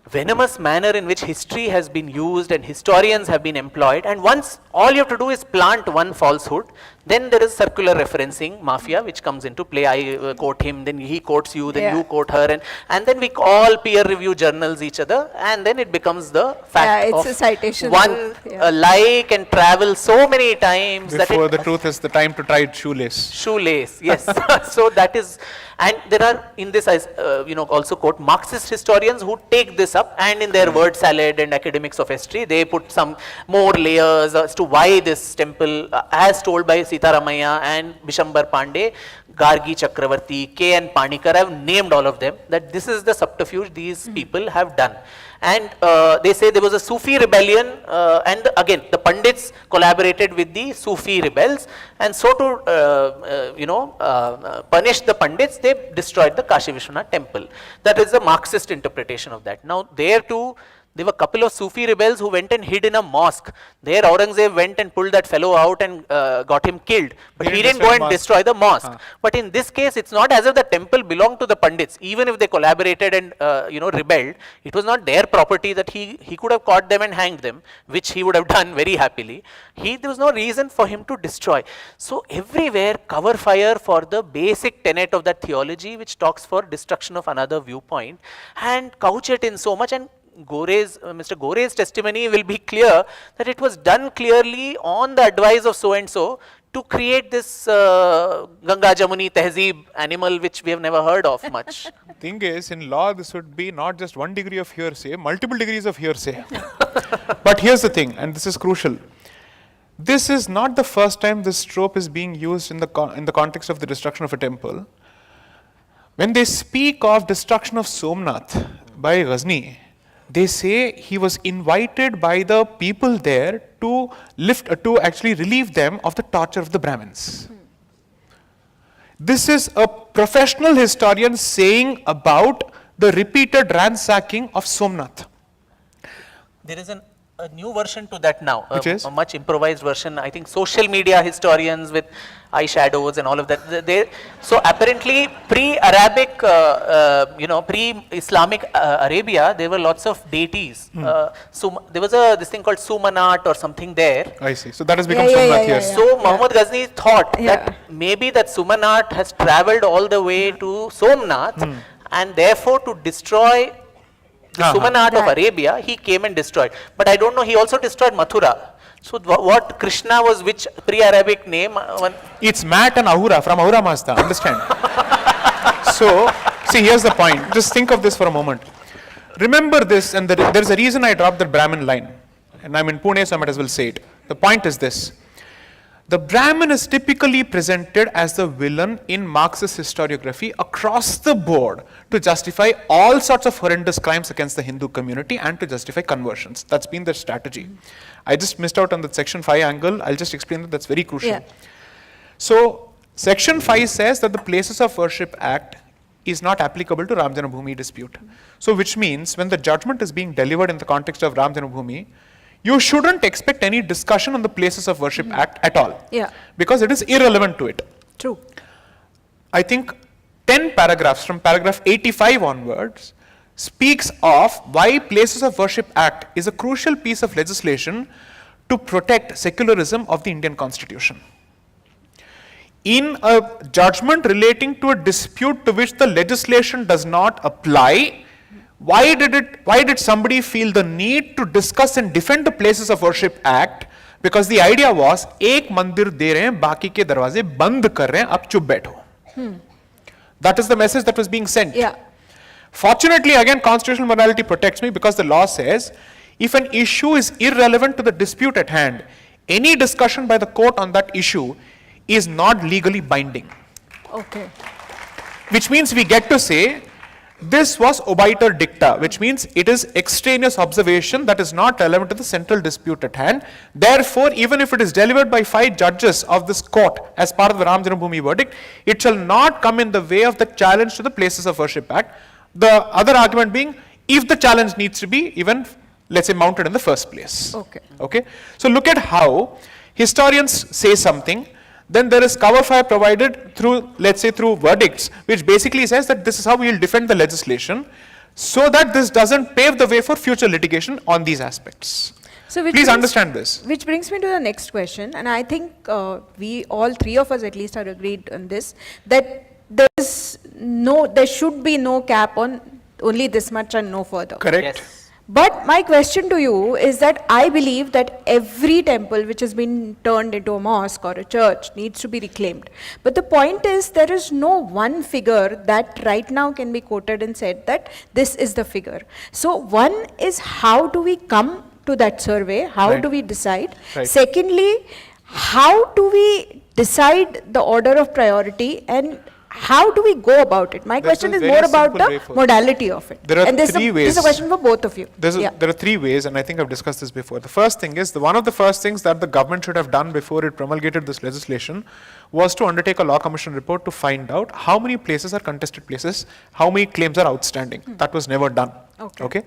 venomous manner in which history has been used and historians have been employed, and once all you have to do is plant one falsehood, then there is circular referencing mafia which comes into play. I quote him, then he quotes you, then you quote her, and then we all peer review journals each other, and then it becomes the fact it's of a citation one book, lie can travel so many times Before that the truth is the time to tie shoelace. Shoelace, yes. So that is, and there are in this, also quote Marxist historians who take this up, and in their word salad and academics of history, they put some more layers as to why this temple, as told by Sitaramaya and Bishambar Pandey, Gargi Chakravarti, K.N. Panikar, I have named all of them, that this is the subterfuge these people have done. And they say there was a Sufi rebellion, and again the Pandits collaborated with the Sufi rebels, and so to punish the Pandits, they destroyed the Kashi Vishwanath temple. That is the Marxist interpretation of that. Now there too, there were a couple of Sufi rebels who went and hid in a mosque. There Aurangzeb went and pulled that fellow out and got him killed. But he didn't go and destroy the mosque. But in this case, it's not as if the temple belonged to the Pandits. Even if they collaborated and rebelled, it was not their property that he could have caught them and hanged them, which he would have done very happily. There was no reason for him to destroy. So everywhere, cover fire for the basic tenet of that theology, which talks for destruction of another viewpoint, and couch it in so much. And Mr. Gore's testimony will be clear that it was done clearly on the advice of so and so to create this Ganga Jamuni Tehzeeb animal which we have never heard of much. Thing is, in law, this would be not just 1 degree of hearsay, multiple degrees of hearsay. But here's the thing, and this is crucial. This is not the first time this trope is being used in the context of the destruction of a temple. When they speak of destruction of Somnath by Ghazni, they say he was invited by the people there to actually relieve them of the torture of the Brahmins. This is a professional historian saying about the repeated ransacking of Somnath. There is a new version to that now, Which is? A much improvised version. I think social media historians with eyeshadows and all of that. So apparently pre-Arabic, pre-Islamic Arabia, there were lots of deities. So there was this thing called Sumanat or something there. I see. So that has become Somnath here. So Muhammad Ghazni thought that maybe that Sumanat has traveled all the way to Somnath, and therefore to destroy the Sumanat of Arabia, he came and destroyed. But I don't know, he also destroyed Mathura. So what Krishna was which pre-Arabic name? It's Mat and Ahura from Ahura Mazda, understand? So, see, here's the point. Just think of this for a moment. Remember this, and there's a reason I dropped the Brahmin line. And I'm in Pune, so I might as well say it. The point is this. The Brahmin is typically presented as the villain in Marxist historiography across the board to justify all sorts of horrendous crimes against the Hindu community and to justify conversions. That's been their strategy. I just missed out on the section 5 angle. I'll just explain that that's very crucial. Yeah. So, section 5 says that the Places of Worship Act is not applicable to Ram Janambhoomi dispute. So, which means when the judgment is being delivered in the context of Ram Janambhoomi, you shouldn't expect any discussion on the Places of Worship Act at all. Yeah. Because it is irrelevant to it. True. I think 10 paragraphs from paragraph 85 onwards speaks of why Places of Worship Act is a crucial piece of legislation to protect secularism of the Indian Constitution. In a judgment relating to a dispute to which the legislation does not apply, why did somebody feel the need to discuss and defend the Places of Worship Act? Because the idea was, एक मंदिर दे रहे हैं, बाकी के दरवाजे बंद कर रहे हैं, आप चुप बैठो. That is the message that was being sent. Yeah. Fortunately, again, constitutional morality protects me because the law says, if an issue is irrelevant to the dispute at hand, any discussion by the court on that issue is not legally binding. Okay. Which means we get to say, this was obiter dicta, which means it is extraneous observation that is not relevant to the central dispute at hand. Therefore, even if it is delivered by 5 judges of this court as part of the Ram Janambhoomi verdict, it shall not come in the way of the challenge to the Places of Worship Act. The other argument being, if the challenge needs to be even, let's say, mounted in the first place. Okay. Okay. So look at how historians say something. Then there is cover fire provided through, let's say, through verdicts, which basically says that this is how we will defend the legislation, so that this doesn't pave the way for future litigation on these aspects. So please understand this. Which brings me to the next question, and I think we all 3 of us at least are agreed on this, that there should be no cap on only this much and no further. Correct. Yes. But my question to you is that I believe that every temple which has been turned into a mosque or a church needs to be reclaimed. But the point is, there is no one figure that right now can be quoted and said that this is the figure. So one is, how do we come to that survey? How do we decide? Right. Secondly, how do we decide the order of priority, and how do we go about it? My There's question a is very more about simple way the for it. modality of it. There are and three this is a ways. question for both of you. There are three ways, and I think I've discussed this before. The first thing is, one of the first things that the government should have done before it promulgated this legislation was to undertake a law commission report to find out how many places are contested places, how many claims are outstanding. That was never done. Okay.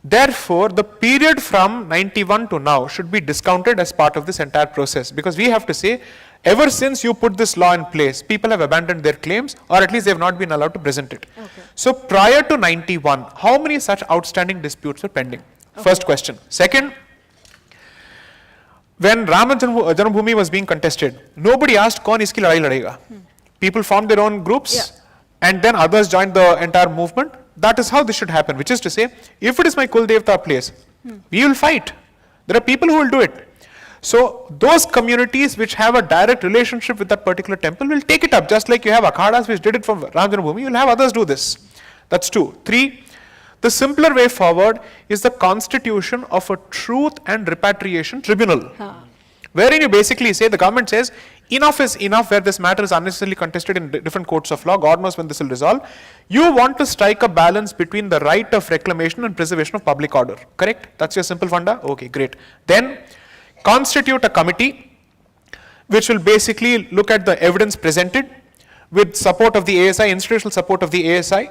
Therefore, the period from 91 to now should be discounted as part of this entire process, because we have to say, ever since you put this law in place, people have abandoned their claims, or at least they have not been allowed to present it. So prior to 91, how many such outstanding disputes were pending? First question. Second, when Ram Janmabhoomi was being contested, nobody asked, "Kaun iski ladai ladega?" People formed their own groups, and then others joined the entire movement. That is how this should happen, which is to say, if it is my Kul Devta place, we will fight. There are people who will do it. So those communities which have a direct relationship with that particular temple will take it up, just like you have akhadas which did it from Ram Janmabhoomi, you will have others do this. That's two. Three, the simpler way forward is the constitution of a truth and repatriation tribunal, wherein you basically say, the government says, enough is enough where this matter is unnecessarily contested in different courts of law, God knows when this will resolve. You want to strike a balance between the right of reclamation and preservation of public order, correct? That's your simple funda? Okay, great. Then constitute a committee which will basically look at the evidence presented with support of the ASI, institutional support of the ASI,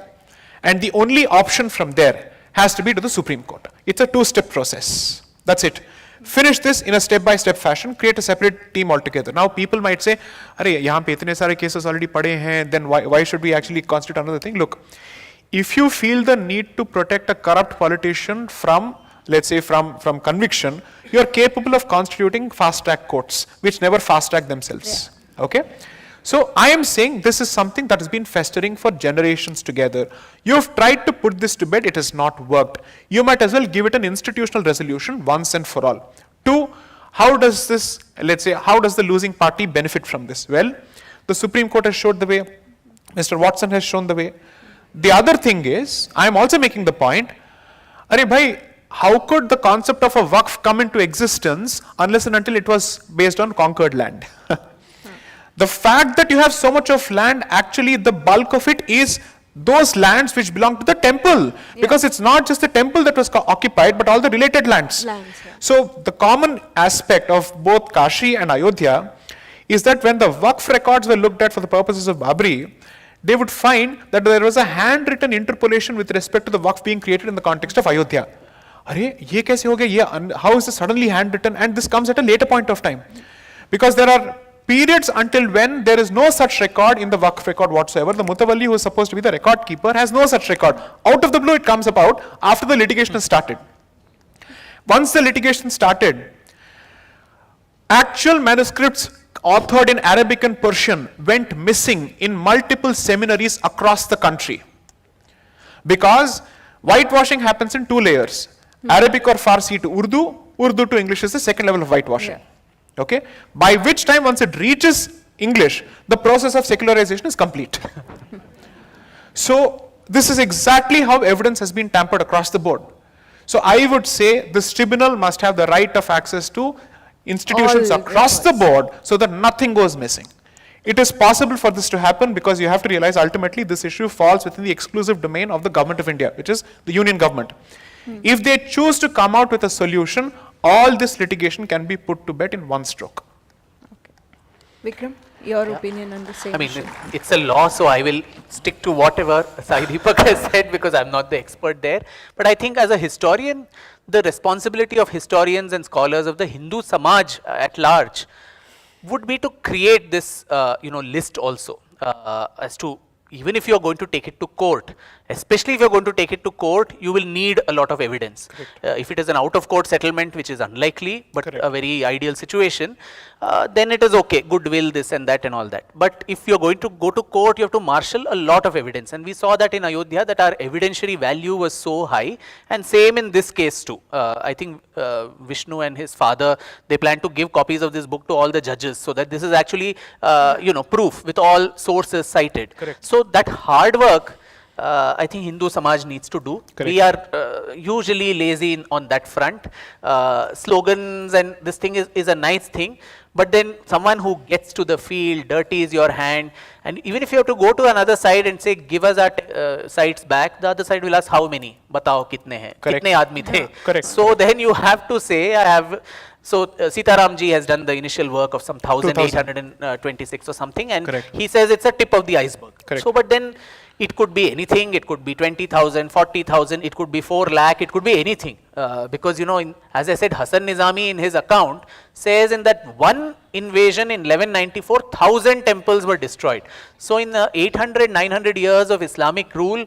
and the only option from there has to be to the Supreme Court. It's a two-step process. That's it. Finish this in a step-by-step fashion, create a separate team altogether. Now people might say, "Arey, yahan pe itne sare cases already pade hain, then why should we actually constitute another thing?" Look, if you feel the need to protect a corrupt politician from, let's say, from conviction, you are capable of constituting fast-track courts, which never fast-track themselves. Okay? So I am saying this is something that has been festering for generations together. You have tried to put this to bed, it has not worked. You might as well give it an institutional resolution once and for all. Two, how does this, let's say, how does the losing party benefit from this? Well, the Supreme Court has showed the way, Mr. Watson has shown the way. The other thing is, I am also making the point, Arey bhai, how could the concept of a waqf come into existence unless and until it was based on conquered land? The fact that you have so much of land, actually the bulk of it is those lands which belong to the temple, because it's not just the temple that was occupied, but all the related lands. So the common aspect of both Kashi and Ayodhya is that when the waqf records were looked at for the purposes of Babri, they would find that there was a handwritten interpolation with respect to the waqf being created in the context of Ayodhya. Arey, ye kaise ho gaya? How is this suddenly handwritten? And this comes at a later point of time, because there are periods until when there is no such record in the waqf record whatsoever. The Mutawalli, who is supposed to be the record keeper, has no such record. Out of the blue it comes about after the litigation has started. Once the litigation started, actual manuscripts authored in Arabic and Persian went missing in multiple seminaries across the country, because whitewashing happens in two layers. Arabic or Farsi to Urdu, Urdu to English is the second level of whitewashing. Okay, by which time once it reaches English, the process of secularization is complete. So this is exactly how evidence has been tampered across the board. So I would say this tribunal must have the right of access to institutions across the board so that nothing goes missing. It is possible for this to happen because you have to realize ultimately this issue falls within the exclusive domain of the government of India, which is the union government. If they choose to come out with a solution, all this litigation can be put to bed in one stroke. Vikram, your opinion on the same issue? It's a law, so I will stick to whatever Sai Deepak has said because I'm not the expert there. But I think as a historian, the responsibility of historians and scholars of the Hindu Samaj at large would be to create this list also as to, even if you are going to take it to court, especially if you are going to take it to court, you will need a lot of evidence. If it is an out-of-court settlement, which is unlikely, but a very ideal situation, then it is okay, goodwill, this and that and all that. But if you are going to go to court, you have to marshal a lot of evidence. And we saw that in Ayodhya, that our evidentiary value was so high, and same in this case too. I think Vishnu and his father, they plan to give copies of this book to all the judges, so that this is actually, proof with all sources cited. So that hard work, I think Hindu Samaj needs to do. We are usually lazy on that front. Slogans and this thing is a nice thing, But then someone who gets to the field, dirties your hand, and even if you have to go to another side and say, give us our sites back, the other side will ask, how many? Batao, kitne hai? Correct. Kitne aadmi the? Correct. So then you have to say, I have, so Sitaramji has done the initial work of some 1,826 or something, and Correct. he says it's a tip of the iceberg. Correct. So, but then it could be anything, it could be 20,000, 40,000, it could be 4 lakh, it could be anything. Because, you know, as I said, Hasan Nizami in his account says in that one invasion in 1194, 1,000 temples were destroyed. So in 800, 900 years of Islamic rule,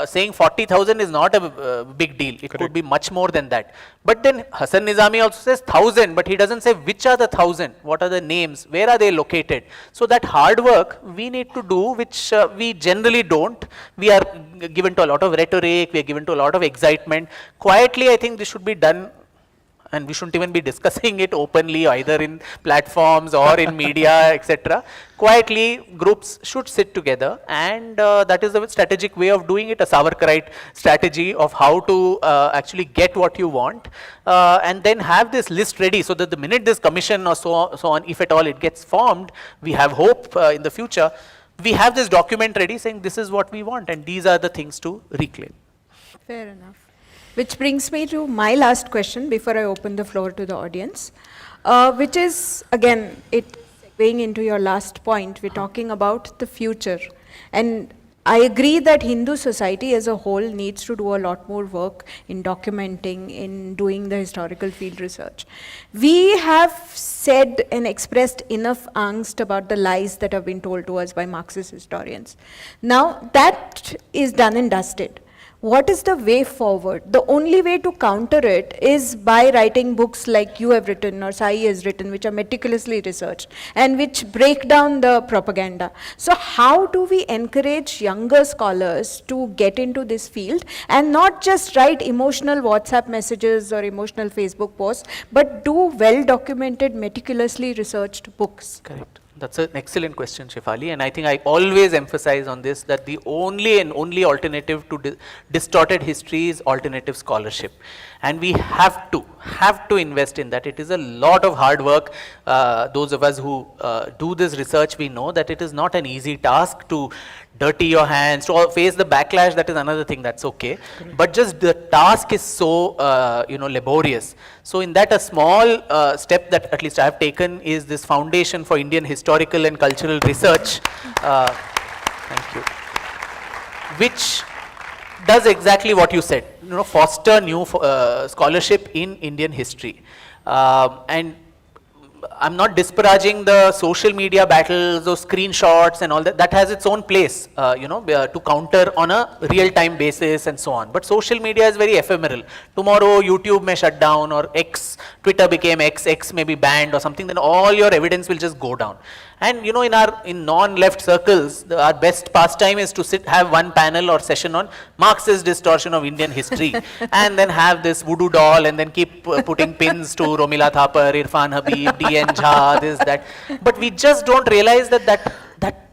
saying 40,000 is not a big deal. It could be much more than that. But then Hasan Nizami also says 1,000, but he doesn't say which are the 1,000, what are the names, where are they located. So that hard work we need to do, which we generally don't. We are given to a lot of rhetoric, we are given to a lot of excitement. Quietly, I think this should be done, and we shouldn't even be discussing it openly either in platforms or in media, etc. Quietly, groups should sit together, and that is the strategic way of doing it, a Savarkarite strategy of how to actually get what you want, and then have this list ready so that the minute this commission or so on, if at all it gets formed, we have hope in the future, we have this document ready saying this is what we want and these are the things to reclaim. Fair enough. Which brings me to my last question before I open the floor to the audience, which is, again, segueing into your last point, we're talking about the future. And I agree that Hindu society as a whole needs to do a lot more work in documenting, in doing the historical field research. We have said and expressed enough angst about the lies that have been told to us by Marxist historians. Now, that is done and dusted. What is the way forward? The only way to counter it is by writing books like you have written or Sai has written, which are meticulously researched and which break down the propaganda. So how do we encourage younger scholars to get into this field and not just write emotional WhatsApp messages or emotional Facebook posts, but do well-documented, meticulously researched books? Correct. That's an excellent question, Shefali, and I think I always emphasize on this that the only alternative to distorted history is alternative scholarship, and we have to invest in that. It is a lot of hard work. Those of us who do this research, we know that it is not an easy task to dirty your hands, to face the backlash. That is another thing, that's okay. Correct. But just the task is so laborious. So in that, a small step that at least I have taken is this Foundation for Indian Historical and Cultural Research, thank you, which does exactly what you said, foster new scholarship in Indian history. And I'm not disparaging the social media battles or screenshots and all that. That has its own place, to counter on a real-time basis and so on. But social media is very ephemeral. Tomorrow YouTube may shut down, or Twitter became X may be banned or something, then all your evidence will just go down. And in non-left circles, our best pastime is to have one panel or session on Marxist distortion of Indian history, and then have this voodoo doll, and then keep putting pins to Romila Thapar, Irfan Habib, D.N. Jha, this, that. But we just don't realize that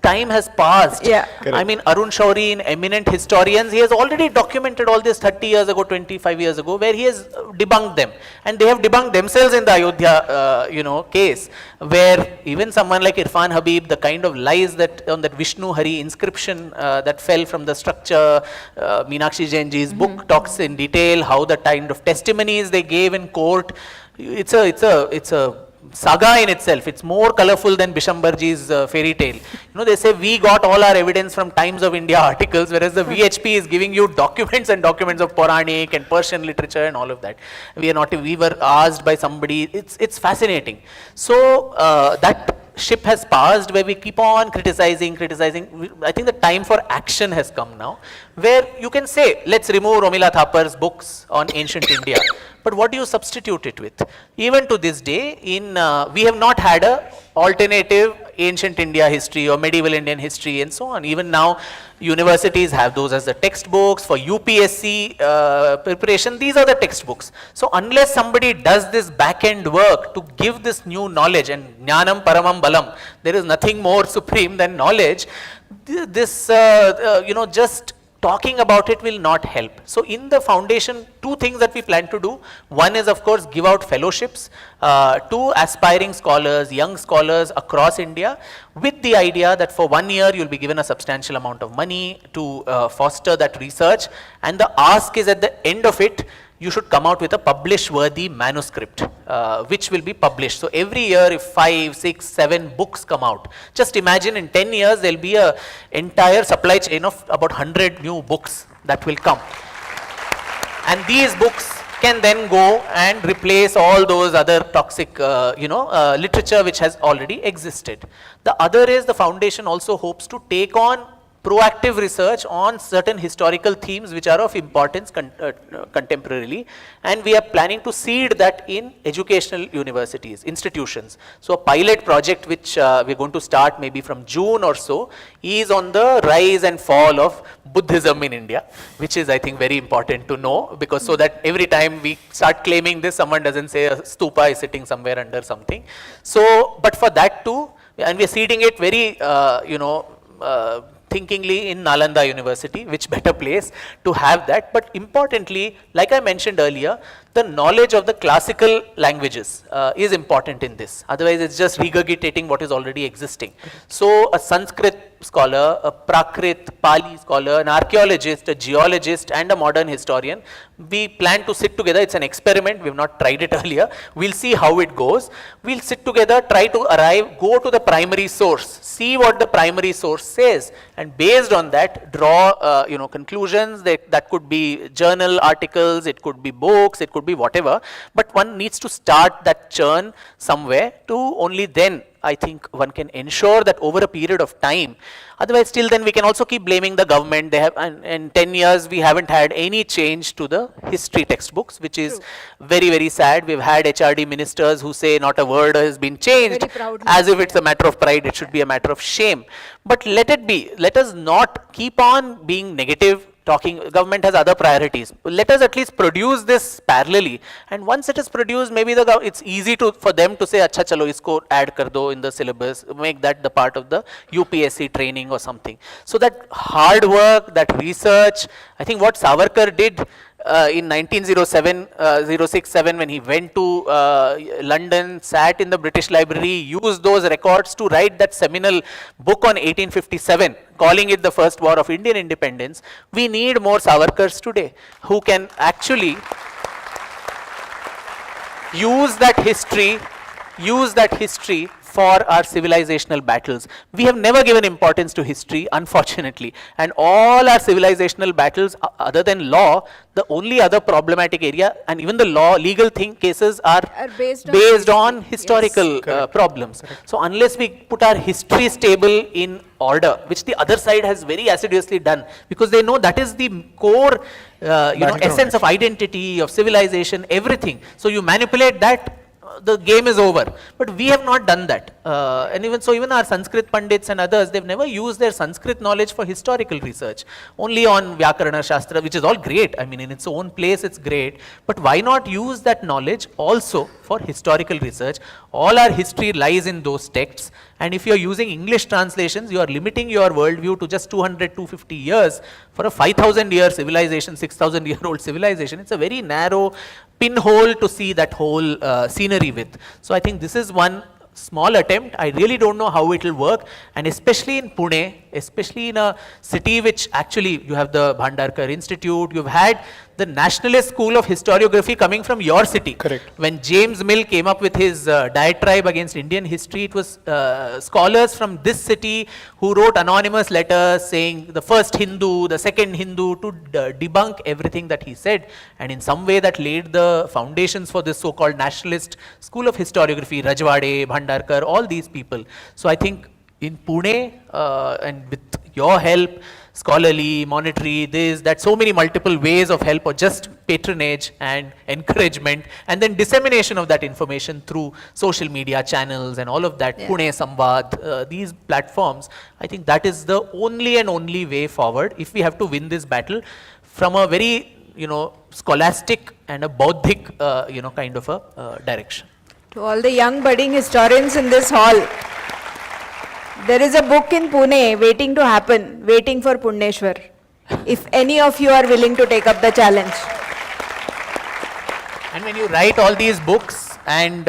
time has passed. Yeah. I mean, Arun Shourie, in Eminent Historians, he has already documented all this 30 years ago, 25 years ago, where he has debunked them. And they have debunked themselves in the Ayodhya, case, where even someone like Irfan Habib, the kind of lies that on that Vishnu Hari inscription that fell from the structure, Meenakshi Jainji's book talks in detail how the kind of testimonies they gave in court. It's a saga in itself. It's more colorful than Bishambarji's fairy tale. They say we got all our evidence from Times of India articles, whereas the VHP is giving you documents and documents of Puranic and Persian literature and all of that. We were asked by somebody. It's fascinating. So that ship has passed where we keep on criticizing. I think the time for action has come now, where you can say, let's remove Romila Thapar's books on ancient India. But what do you substitute it with? Even to this day, we have not had a alternative ancient India history or medieval Indian history and so on. Even now, universities have those as the textbooks. For UPSC preparation, these are the textbooks. So unless somebody does this back-end work to give this new knowledge, and jnanam paramam balam, there is nothing more supreme than knowledge, this, just talking about it will not help. So in the foundation, two things that we plan to do. One is, of course, give out fellowships to aspiring scholars, young scholars across India, with the idea that for 1 year you'll be given a substantial amount of money to foster that research. And the ask is, at the end of it, you should come out with a publish-worthy manuscript, which will be published. So every year, if 5, 6, 7 books come out, just imagine in 10 years, there'll be an entire supply chain of about 100 new books that will come. And these books can then go and replace all those other toxic, literature which has already existed. The other is, the foundation also hopes to take on proactive research on certain historical themes which are of importance contemporarily, and we are planning to seed that in educational universities, institutions. So a pilot project which we're going to start maybe from June or so is on the rise and fall of Buddhism in India, which is, I think, very important to know, because so that every time we start claiming this, someone doesn't say a stupa is sitting somewhere under something. So, but for that too, and we're seeding it very, thinkingly in Nalanda University, which better place to have that. But importantly, like I mentioned earlier, the knowledge of the classical languages is important in this. Otherwise, it's just regurgitating what is already existing. So a Sanskrit scholar, a Prakrit, Pali scholar, an archaeologist, a geologist, and a modern historian, we plan to sit together. It's an experiment. We've not tried it earlier. We'll see how it goes. We'll sit together, try to arrive, go to the primary source, see what the primary source says, and based on that, draw conclusions. That could be journal articles, it could be books, it could be whatever. But one needs to start that churn somewhere, to only then, I think, one can ensure that over a period of time. Otherwise, till then we can also keep blaming the government. They have, and in 10 years we haven't had any change to the history textbooks, which is very, very sad. We've had HRD ministers who say not a word has been changed, as if it's a matter of pride. It should be a matter of shame. But let it be. Let us not keep on being negative, talking. Government has other priorities. Let us at least produce this parallelly, and once it is produced, maybe it's easy for them to say, "Acha, chalo, isko add kar do in the syllabus, make that the part of the UPSC training or something." So that hard work, that research, I think what Savarkar did in 1907, 06-07, when he went to London, sat in the British Library, used those records to write that seminal book on 1857, calling it the first war of Indian independence. We need more Savarkars today, who can actually use that history for our civilizational battles. We have never given importance to history, unfortunately, and all our civilizational battles, other than law, the only other problematic area, and even the legal cases are based on historical problems. Correct. So unless we put our history stable in order, which the other side has very assiduously done, because they know that is the core essence of identity, of civilization, everything. So you manipulate that, the game is over. But we have not done that. And even our Sanskrit Pandits and others, they've never used their Sanskrit knowledge for historical research. Only on Vyakarana Shastra, which is all great. I mean, in its own place, it's great. But why not use that knowledge also for historical research? All our history lies in those texts. And if you're using English translations, you are limiting your worldview to just 200, 250 years for a 5,000-year civilization, 6,000-year-old civilization. It's a very narrow pinhole to see that whole scenery with. So I think this is one small attempt. I really don't know how it will work, and especially in Pune, especially in a city which actually, you have the Bhandarkar Institute, you've had the Nationalist School of Historiography coming from your city. Correct. When James Mill came up with his diatribe against Indian history, it was scholars from this city who wrote anonymous letters saying the first Hindu, the second Hindu, to debunk everything that he said, and in some way that laid the foundations for this so-called Nationalist School of Historiography, Rajwade, Bhandarkar, all these people. So I think in Pune, and with your help, scholarly, monetary, that, so many multiple ways of help, or just patronage and encouragement, and then dissemination of that information through social media channels and all of that, Pune Samvad, these platforms, I think that is the only way forward if we have to win this battle from a very, scholastic and a bauddhic, kind of a direction. To all the young budding historians in this hall, there is a book in Pune waiting to happen, waiting for Punneshwar. if any of you are willing to take up the challenge. And when you write all these books and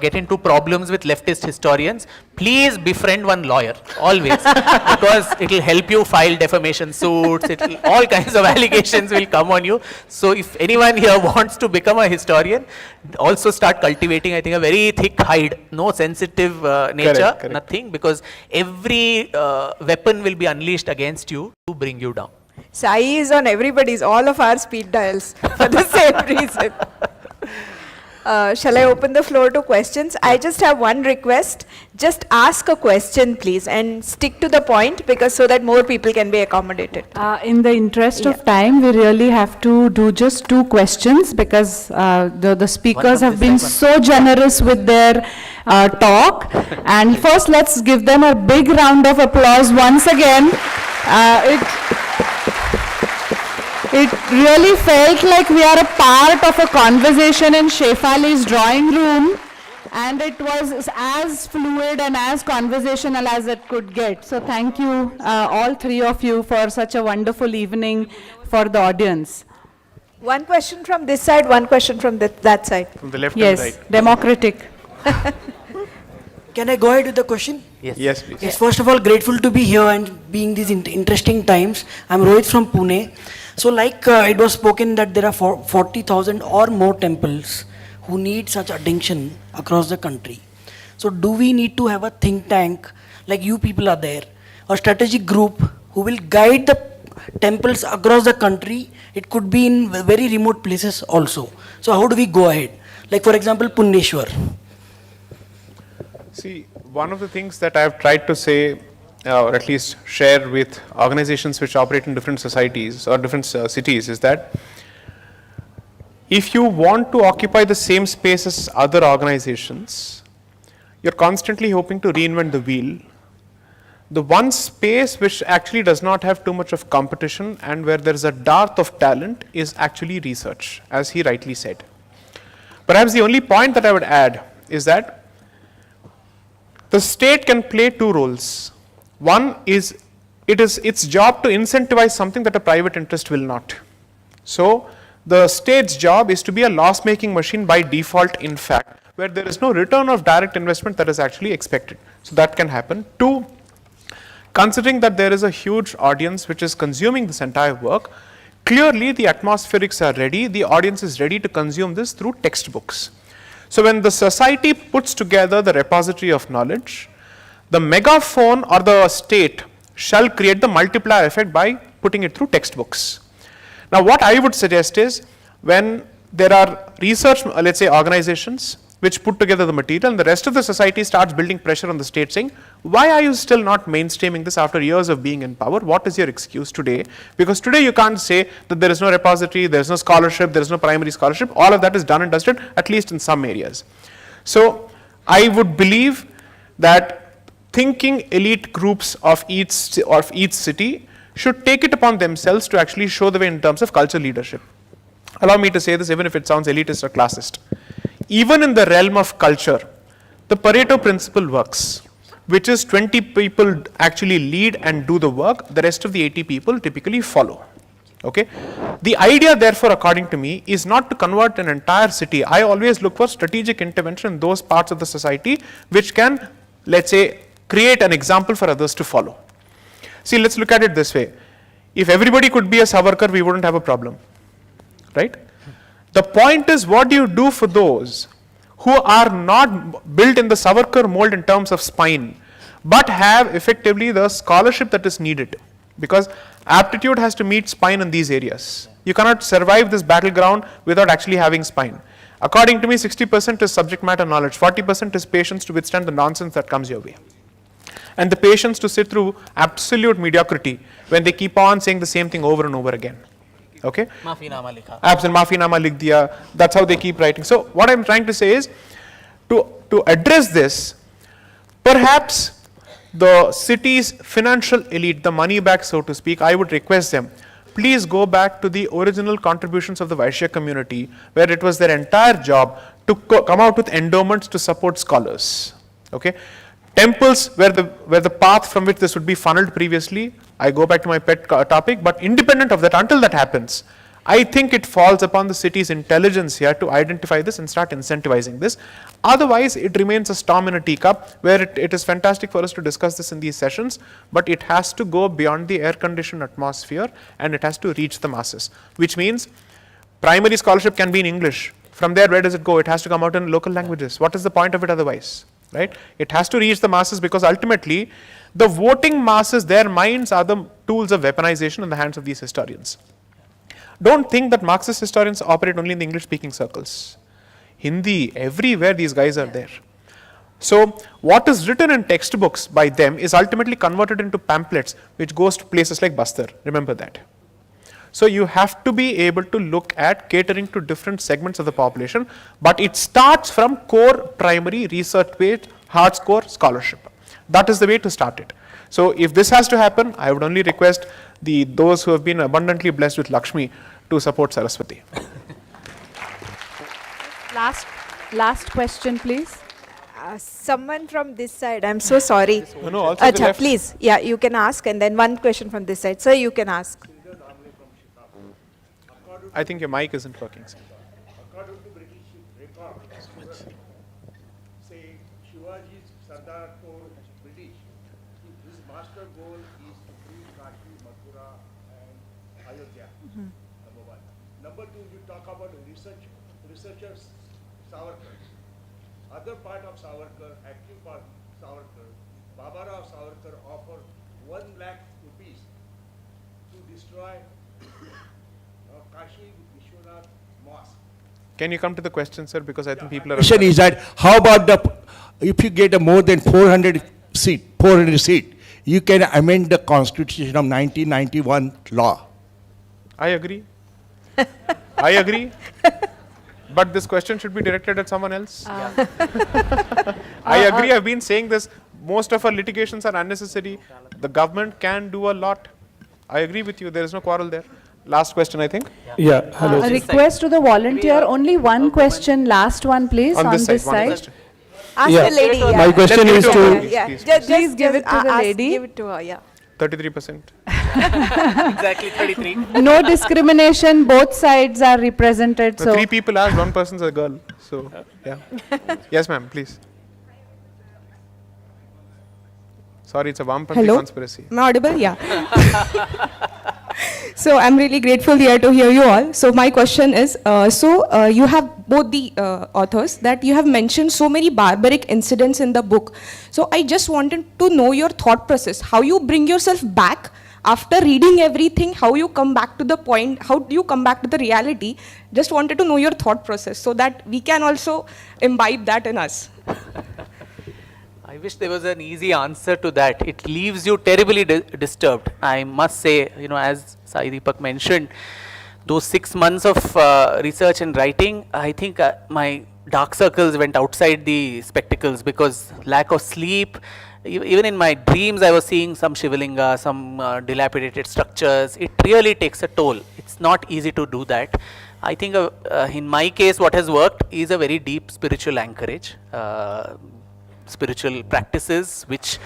get into problems with leftist historians, please befriend one lawyer, always. Because it will help you file defamation suits, all kinds of allegations will come on you. So if anyone here wants to become a historian, also start cultivating, I think, a very thick hide, no sensitive nature, Correct. nothing, because every weapon will be unleashed against you to bring you down. Sai is on everybody's, all of our speed dials for the same reason. Shall I open the floor to questions? I just have one request. Just ask a question, please, and stick to the point, because so that more people can be accommodated. In the interest of time, we really have to do just 2 questions, because the speakers have been so generous with their talk. And first, let's give them a big round of applause once again. It really felt like we are a part of a conversation in Shefali's drawing room, and it was as fluid and as conversational as it could get. So thank you, all 3 of you, for such a wonderful evening for the audience. One question from this side, one question from that side. From the left and Yes, right. democratic. Can I go ahead with the question? Yes, please. Yes, first of all, grateful to be here and being these interesting times. I'm Rohit from Pune. So like it was spoken that there are 40,000 or more temples who need such attention across the country. So do we need to have a think tank, like you people are there, a strategic group who will guide the temples across the country? It could be in very remote places also. So how do we go ahead? Like for example, Punneshwar. See, one of the things that I've tried to say, or at least share with organizations which operate in different societies or different cities, is that if you want to occupy the same space as other organizations, you're constantly hoping to reinvent the wheel. The one space which actually does not have too much of competition and where there is a dearth of talent is actually research, as he rightly said. Perhaps the only point that I would add is that the state can play 2 roles. One is, it is its job to incentivize something that a private interest will not. So the state's job is to be a loss-making machine by default, in fact, where there is no return of direct investment that is actually expected. So that can happen. 2, considering that there is a huge audience which is consuming this entire work, clearly the atmospherics are ready, the audience is ready to consume this through textbooks. So when the society puts together the repository of knowledge, the megaphone or the state shall create the multiplier effect by putting it through textbooks. Now what I would suggest is, when there are research, let's say organizations, which put together the material and the rest of the society starts building pressure on the state saying, why are you still not mainstreaming this after years of being in power? What is your excuse today? Because today you can't say that there is no repository, there is no scholarship, there is no primary scholarship. All of that is done and dusted, at least in some areas. So I would believe that thinking elite groups of each city should take it upon themselves to actually show the way in terms of cultural leadership. Allow me to say this, even if it sounds elitist or classist. Even in the realm of culture, the Pareto principle works, which is 20 people actually lead and do the work, the rest of the 80 people typically follow. Okay? The idea, therefore, according to me, is not to convert an entire city. I always look for strategic intervention in those parts of the society which can, let's say, create an example for others to follow. See, let's look at it this way. If everybody could be a Savarkar, we wouldn't have a problem, right? The point is, what do you do for those who are not built in the Savarkar mold in terms of spine, but have effectively the scholarship that is needed? Because aptitude has to meet spine in these areas. You cannot survive this battleground without actually having spine. According to me, 60% is subject matter knowledge, 40% is patience to withstand the nonsense that comes your way. And the patience to sit through absolute mediocrity when they keep on saying the same thing over and over again. Okay? Maafinama likha. Absolutely, maafinama likh diya. That's how they keep writing. So what I'm trying to say is, to address this, perhaps the city's financial elite, the money back, so to speak, I would request them, please go back to the original contributions of the Vaishya community, where it was their entire job to come out with endowments to support scholars. Okay? Temples where the path from which this would be funneled previously, I go back to my pet topic, but independent of that, until that happens, I think it falls upon the city's intelligence here to identify this and start incentivizing this. Otherwise, it remains a storm in a teacup, where it is fantastic for us to discuss this in these sessions, but it has to go beyond the air-conditioned atmosphere and it has to reach the masses, which means primary scholarship can be in English. From there, where does it go? It has to come out in local languages. What is the point of it otherwise? Right? It has to reach the masses, because ultimately, the voting masses, their minds are the tools of weaponization in the hands of these historians. Don't think that Marxist historians operate only in the English-speaking circles. Hindi, everywhere these guys are there. So what is written in textbooks by them is ultimately converted into pamphlets, which goes to places like Bastar. Remember that. So you have to be able to look at catering to different segments of the population, but it starts from core primary research-based hardcore scholarship. That is the way to start it. So if this has to happen, I would only request those who have been abundantly blessed with Lakshmi to support Saraswati. Last question, please. Someone from this side, I'm so sorry. No, also the left. Please, yeah, you can ask, and then one question from this side. Sir, you can ask. I think your mic isn't working. According to British records, say Shivaji's Sardar told British, his master goal is to free Kashi, Mathura, and Ayodhya. Number one. Number two, you talk about researchers Savarkar. Other part of Savarkar, active part Savarkar, Babarao Savarkar offered 1 lakh rupees to destroy Kashi Vishwanath Mosque. Can you come to the question, sir? Because I think people are. Question is that how about if you get a more than 400 seat, you can amend the Constitution of 1991 law. I agree. I agree. But this question should be directed at someone else. I agree. I've been saying this. Most of our litigations are unnecessary. The government can do a lot. I agree with you. There is no quarrel there. Last question, I think. Yeah, hello. A request to the volunteer, only one question, last one please, on this one side. question. Ask Yeah. the lady. My question Then is give it to, her, Yeah, please, Please give it to the lady. Give it to her, yeah. 33%. Exactly 33. No discrimination, both sides are represented, So so. 3 people asked, 1 person's a girl. So, yeah. Yes, ma'am, please. Sorry, it's a Vampati Hello? conspiracy. Am I audible? Yeah. So I'm really grateful here to hear you all. So my question is, you have both the authors that you have mentioned so many barbaric incidents in the book. So I just wanted to know your thought process, how you bring yourself back after reading everything, how you come back to the point, how do you come back to the reality. Just wanted to know your thought process so that we can also imbibe that in us. I wish there was an easy answer to that. It leaves you terribly disturbed. I must say, as Sai Deepak mentioned, those 6 months of research and writing, I think my dark circles went outside the spectacles, because lack of sleep, even in my dreams I was seeing some Shivalinga, some dilapidated structures. It really takes a toll. It's not easy to do that. I think in my case what has worked is a very deep spiritual anchorage. Spiritual practices which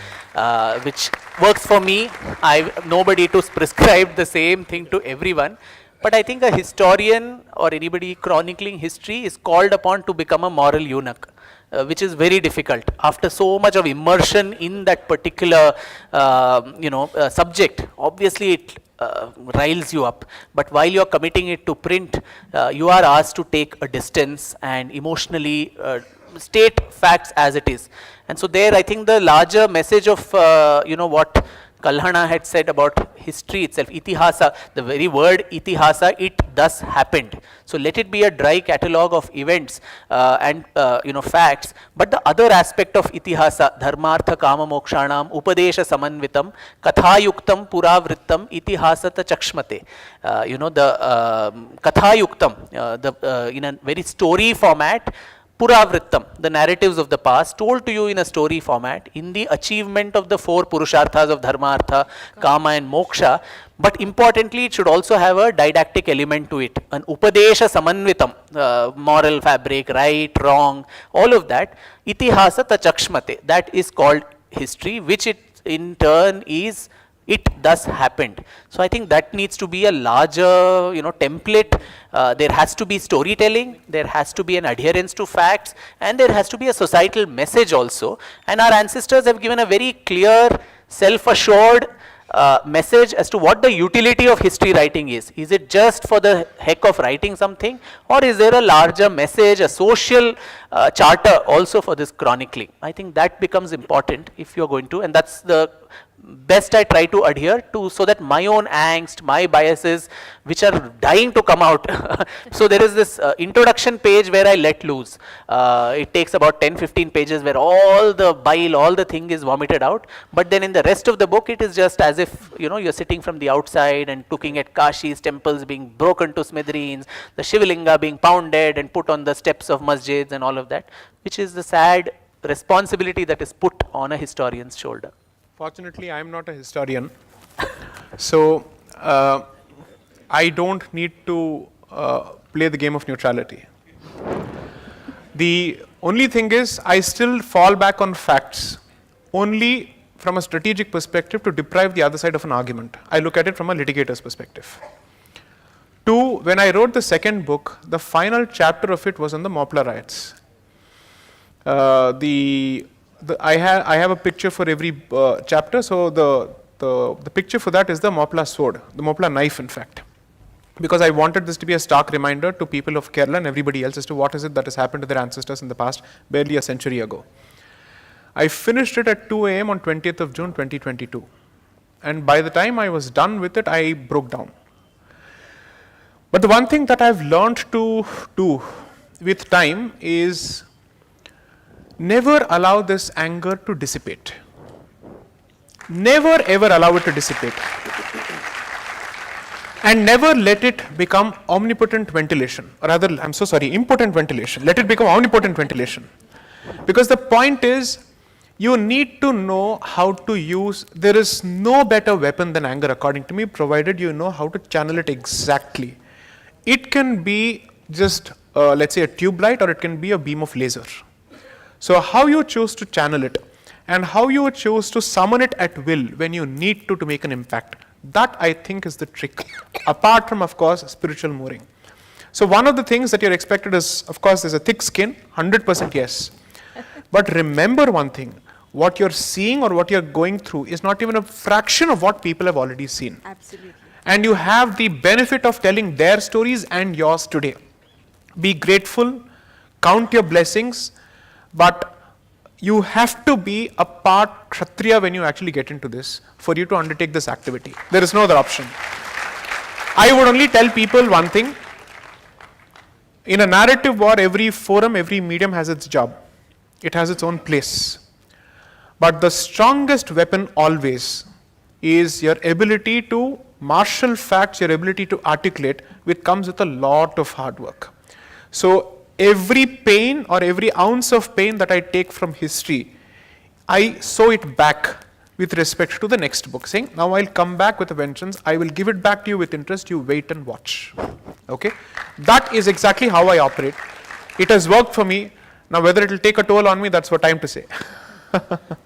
works for me. Nobody to prescribe the same thing to everyone, but I think a historian or anybody chronicling history is called upon to become a moral eunuch, which is very difficult after so much of immersion in that particular subject. Obviously it riles you up, but while you are committing it to print, you are asked to take a distance and emotionally state facts as it is. And so there I think the larger message of what Kalhana had said about history itself, itihasa, the very word itihasa, it thus happened. So let it be a dry catalogue of events and facts, but the other aspect of itihasa, dharmartha kama mokshanam upadesha samanvitam kathayuktam puravrittam itihasata chakshmate. The kathayuktam, in a very story format, Puravrittam, the narratives of the past, told to you in a story format, in the achievement of the 4 Purusharthas of Dharma, Artha, Kama and Moksha. But importantly, it should also have a didactic element to it, an Upadesha Samanvitam, moral fabric, right, wrong, all of that. Itihasa Tachakshmate, that is called history, which it in turn is, it thus happened. So I think that needs to be a larger, template. There has to be storytelling, there has to be an adherence to facts, and there has to be a societal message also. And our ancestors have given a very clear, self-assured message as to what the utility of history writing is. Is it just for the heck of writing something, or is there a larger message, a social charter also for this chronicling? I think that becomes important if you're going to, and that's the best I try to adhere to, so that my own angst, my biases, which are dying to come out. So there is this introduction page where I let loose. It takes about 10-15 pages where all the bile, all the thing is vomited out. But then in the rest of the book, it is just as if, you're sitting from the outside and looking at Kashi's temples being broken to smithereens, the Shivalinga being pounded and put on the steps of masjids and all of that, which is the sad responsibility that is put on a historian's shoulder. Fortunately, I am not a historian, so I don't need to play the game of neutrality. The only thing is, I still fall back on facts only from a strategic perspective to deprive the other side of an argument. I look at it from a litigator's perspective. Two, when I wrote the second book, the final chapter of it was on the Mopla riots. I have a picture for every chapter, so the picture for that is the Mopla sword, the Mopla knife in fact. Because I wanted this to be a stark reminder to people of Kerala and everybody else as to what is it that has happened to their ancestors in the past, barely a century ago. I finished it at 2 a.m. on 20th of June 2022. And by the time I was done with it, I broke down. But the one thing that I've learned to do with time is never allow this anger to dissipate. Never ever allow it to dissipate. And never let it become omnipotent ventilation. Or rather, I'm so sorry, impotent ventilation. Let it become omnipotent ventilation. Because the point is, you need to know how to use, there is no better weapon than anger according to me, provided you know how to channel it exactly. It can be just, let's say a tube light, or it can be a beam of laser. So how you choose to channel it and how you choose to summon it at will when you need to make an impact, that I think is the trick, apart from of course spiritual mooring. So one of the things that you're expected is, of course, there's a thick skin, 100% yes. But remember one thing, what you're seeing or what you're going through is not even a fraction of what people have already seen. Absolutely. And you have the benefit of telling their stories and yours today. Be grateful, count your blessings, but you have to be a part Kshatriya when you actually get into this for you to undertake this activity. There is no other option. I would only tell people one thing. In a narrative war, every forum, every medium has its job. It has its own place. But the strongest weapon always is your ability to marshal facts, your ability to articulate, which comes with a lot of hard work. So every pain or every ounce of pain that I take from history, I sow it back with respect to the next book, saying, now I'll come back with a vengeance, I will give it back to you with interest, you wait and watch. Okay? That is exactly how I operate. It has worked for me. Now whether it will take a toll on me, that's for time to say.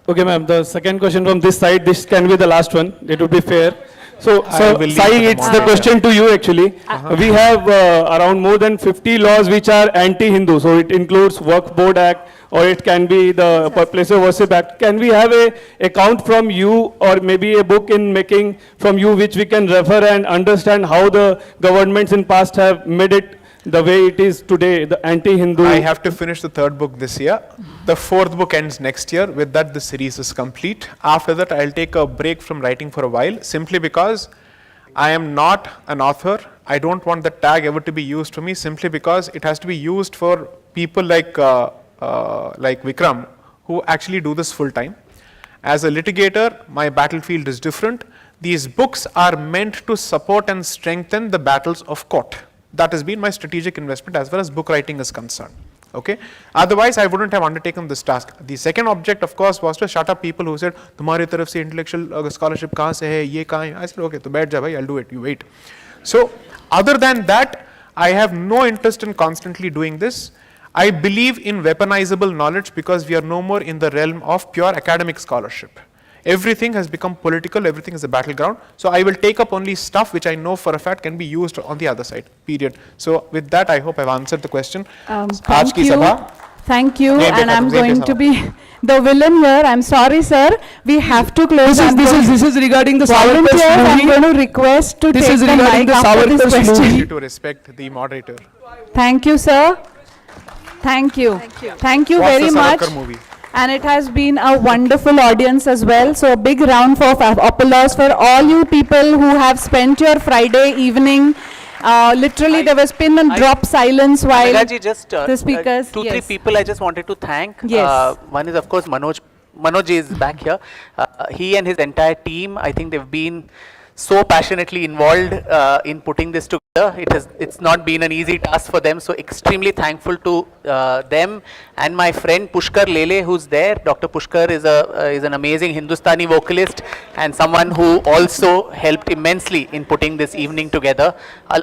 Okay, ma'am, the second question from this side, this can be the last one, it would be fair. So I will leave Sai, to the it's the moderator. question to you actually. We have around more than 50 laws which are anti-Hindu. So it includes Waqf Board Act, or it can be the Place of Worship Act. Can we have a account from you, or maybe a book in making from you which we can refer and understand how the governments in past have made it the way it is today, the anti-Hindu? I have to finish the third book this year. The fourth book ends next year. With that, the series is complete. After that, I'll take a break from writing for a while, simply because I am not an author. I don't want the tag ever to be used for me, simply because it has to be used for people like Vikram, who actually do this full time. As a litigator, my battlefield is different. These books are meant to support and strengthen the battles of court. That has been my strategic investment as far as book writing is concerned. Okay? Otherwise, I wouldn't have undertaken this task. The second object, of course, was to shut up people who said, "Tumhari taraf se intellectual scholarship kahan se hai, ye kahan hai?" I said, "Okay, to baith ja bhai, I'll do it. You wait." So, other than that, I have no interest in constantly doing this. I believe in weaponizable knowledge because we are no more in the realm of pure academic scholarship. Everything has become political, everything is a battleground. So I will take up only stuff which I know for a fact can be used on the other side, period. So with that, I hope I've answered the question. Thank you. Thank you, and I'm going to be the villain here. I'm sorry, sir. We have to close. This is regarding the volunteers. Savarkar's I'm movie. going to request to This take is the regarding mic the after this Savarkar's question. movie. You to respect the moderator. Thank you, sir. Thank you. Thank you Watch very the much. Savarkar movie. And it has been a wonderful audience as well. So a big round of applause for all you people who have spent your Friday evening. Literally, there was pin and drop silence while Megha ji, just the speakers. two, yes. three people I just wanted to thank. Yes. One is of course Manoj. Manoj is back here. He and his entire team, I think they've been so passionately involved in putting this together. It's not been an easy task for them. So extremely thankful to them and my friend Pushkar Lele, who's there. Dr. Pushkar is an amazing Hindustani vocalist and someone who also helped immensely in putting this evening together,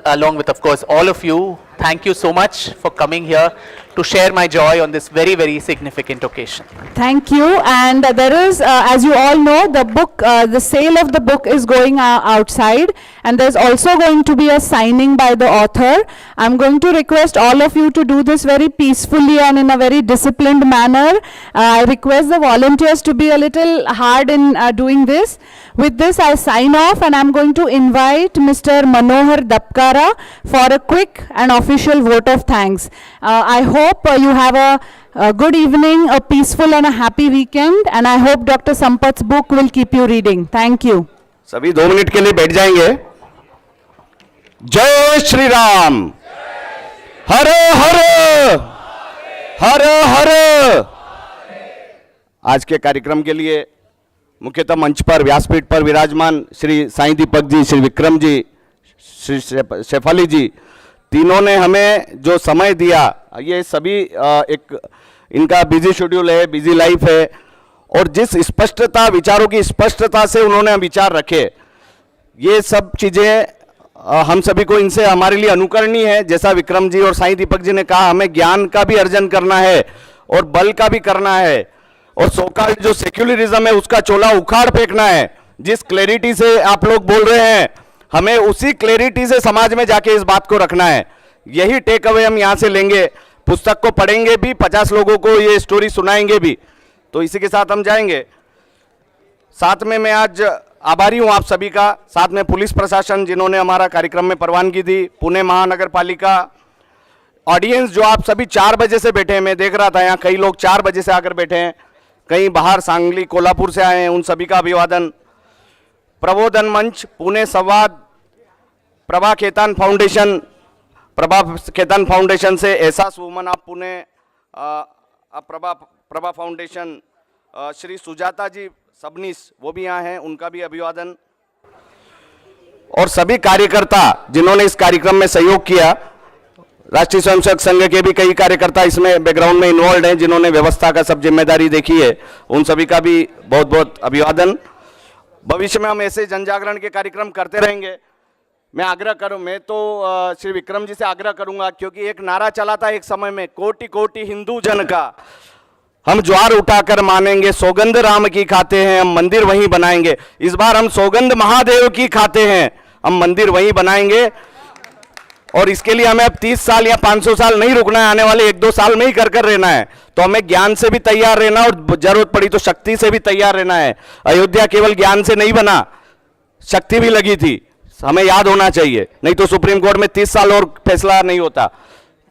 along with of course all of you. Thank you so much for coming here to share my joy on this very, very significant occasion. Thank you. And there is, as you all know, the book, the sale of the book is going outside, and there's also going to be a signing by the author. I'm going to request all of you to do this very peacefully and in a very disciplined manner. I request the volunteers to be a little hard in doing this. With this, I sign off, and I'm going to invite Mr. Manohar Dapkara for a quick and official vote of thanks. I hope you have a good evening, a peaceful and a happy weekend, and I hope Dr. Sampath's book will keep you reading. Thank you. सभी 2 minute के लिए बैठ जाएंगे. जय श्री राम. हर हर हर हर. आज के कार्यक्रम के लिए मुख्यतः मंच पर व्यासपीठ पर विराजमान श्री साईं दीपक जी, श्री विक्रम जी, श्री शेफाली जी, तीनों ने हमें जो समय दिया, ये सभी एक इनका बिजी शेड्यूल है, बिजी लाइफ है, और जिस स्पष्टता, विचारों की स्पष्टता से उन्होंने विचार रखे, ये सब चीज़ें हम सभी को इनसे हमारे लिए अनुकरणीय है. जैसा विक्रम जी और साईं दीपक जी ने कहा, हमें ज्ञान का भी अर्जन करना है और बल का भी करना है, और सोकाल जो सेक्युलरिज्म है उसका चोला उखाड़ फेंकना है. जिस क्लैरिटी से आप लोग बोल रहे हैं, हमें उसी क्लैरिटी से समाज में जाके इस बात को रखना है. यही टेक अवे हम यहाँ से लेंगे. पुस्तक को पढ़ेंगे भी, 50 लोगों को ये स्टोरी सुनाएंगे भी. तो इसी के साथ हम जाएंगे. साथ में मैं आज आभारी हूँ आप सभी का, साथ में पुलिस प्रशासन जिन्होंने हमारा कार्यक्रम में परवानगी दी, पुणे महानगर पालिका, ऑडियंस जो आप सभी 4 बजे से बैठे हैं. मैं देख रहा था यहाँ कई लोग 4 बजे से आकर बैठे हैं, कहीं बाहर सांगली कोल्हापुर से आए हैं, उन सभी का अभिवादन. प्रबोधन मंच, पुणे संवाद, प्रभा खेतान फाउंडेशन से Ehsaas women of Pune, Prabha foundation, Shri Sujata ji Sabnis वो भी यहाँ हैं, उनका भी अभिवादन. और सभी कार्यकर्ता जिन्होंने इस कार्यक्रम में सहयोग किया, राष्ट्रीय स्वयंसेवक संघ के भी कई कार्यकर्ता इसमें बैकग्राउंड में इन्वॉल्व हैं, जिन्होंने व्यवस्था का सब जिम्मेदारी देखी है, उन सभी का भी बहुत बहुत अभिवादन. भविष्य में हम ऐसे जनजागरण के कार्यक्रम करते रहेंगे. मैं आग्रह करूं, मैं तो श्री विक्रम जी से आग्रह करूंगा, क्योंकि एक नारा चला था एक समय में, कोटि कोटि हिंदू जन का हम ज्वार उठाकर मानेंगे, सौगंध राम की खाते हैं, हम मंदिर वहीं बनाएंगे. इस बार हम सौगंध महादेव की खाते हैं, हम मंदिर वहीं बनाएंगे. और इसके लिए हमें अब 30 साल या 500 साल नहीं रुकना है, आने वाले 1-2 साल में ही कर रहना है. तो हमें ज्ञान से भी तैयार रहना और जरूरत पड़ी तो शक्ति से भी तैयार रहना है. अयोध्या केवल ज्ञान से नहीं बना, शक्ति भी लगी थी, हमें याद होना चाहिए, नहीं तो सुप्रीम कोर्ट में 30 साल और फैसला नहीं होता.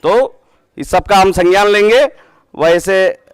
तो इस सब का हम संज्ञान लेंगे. वैसे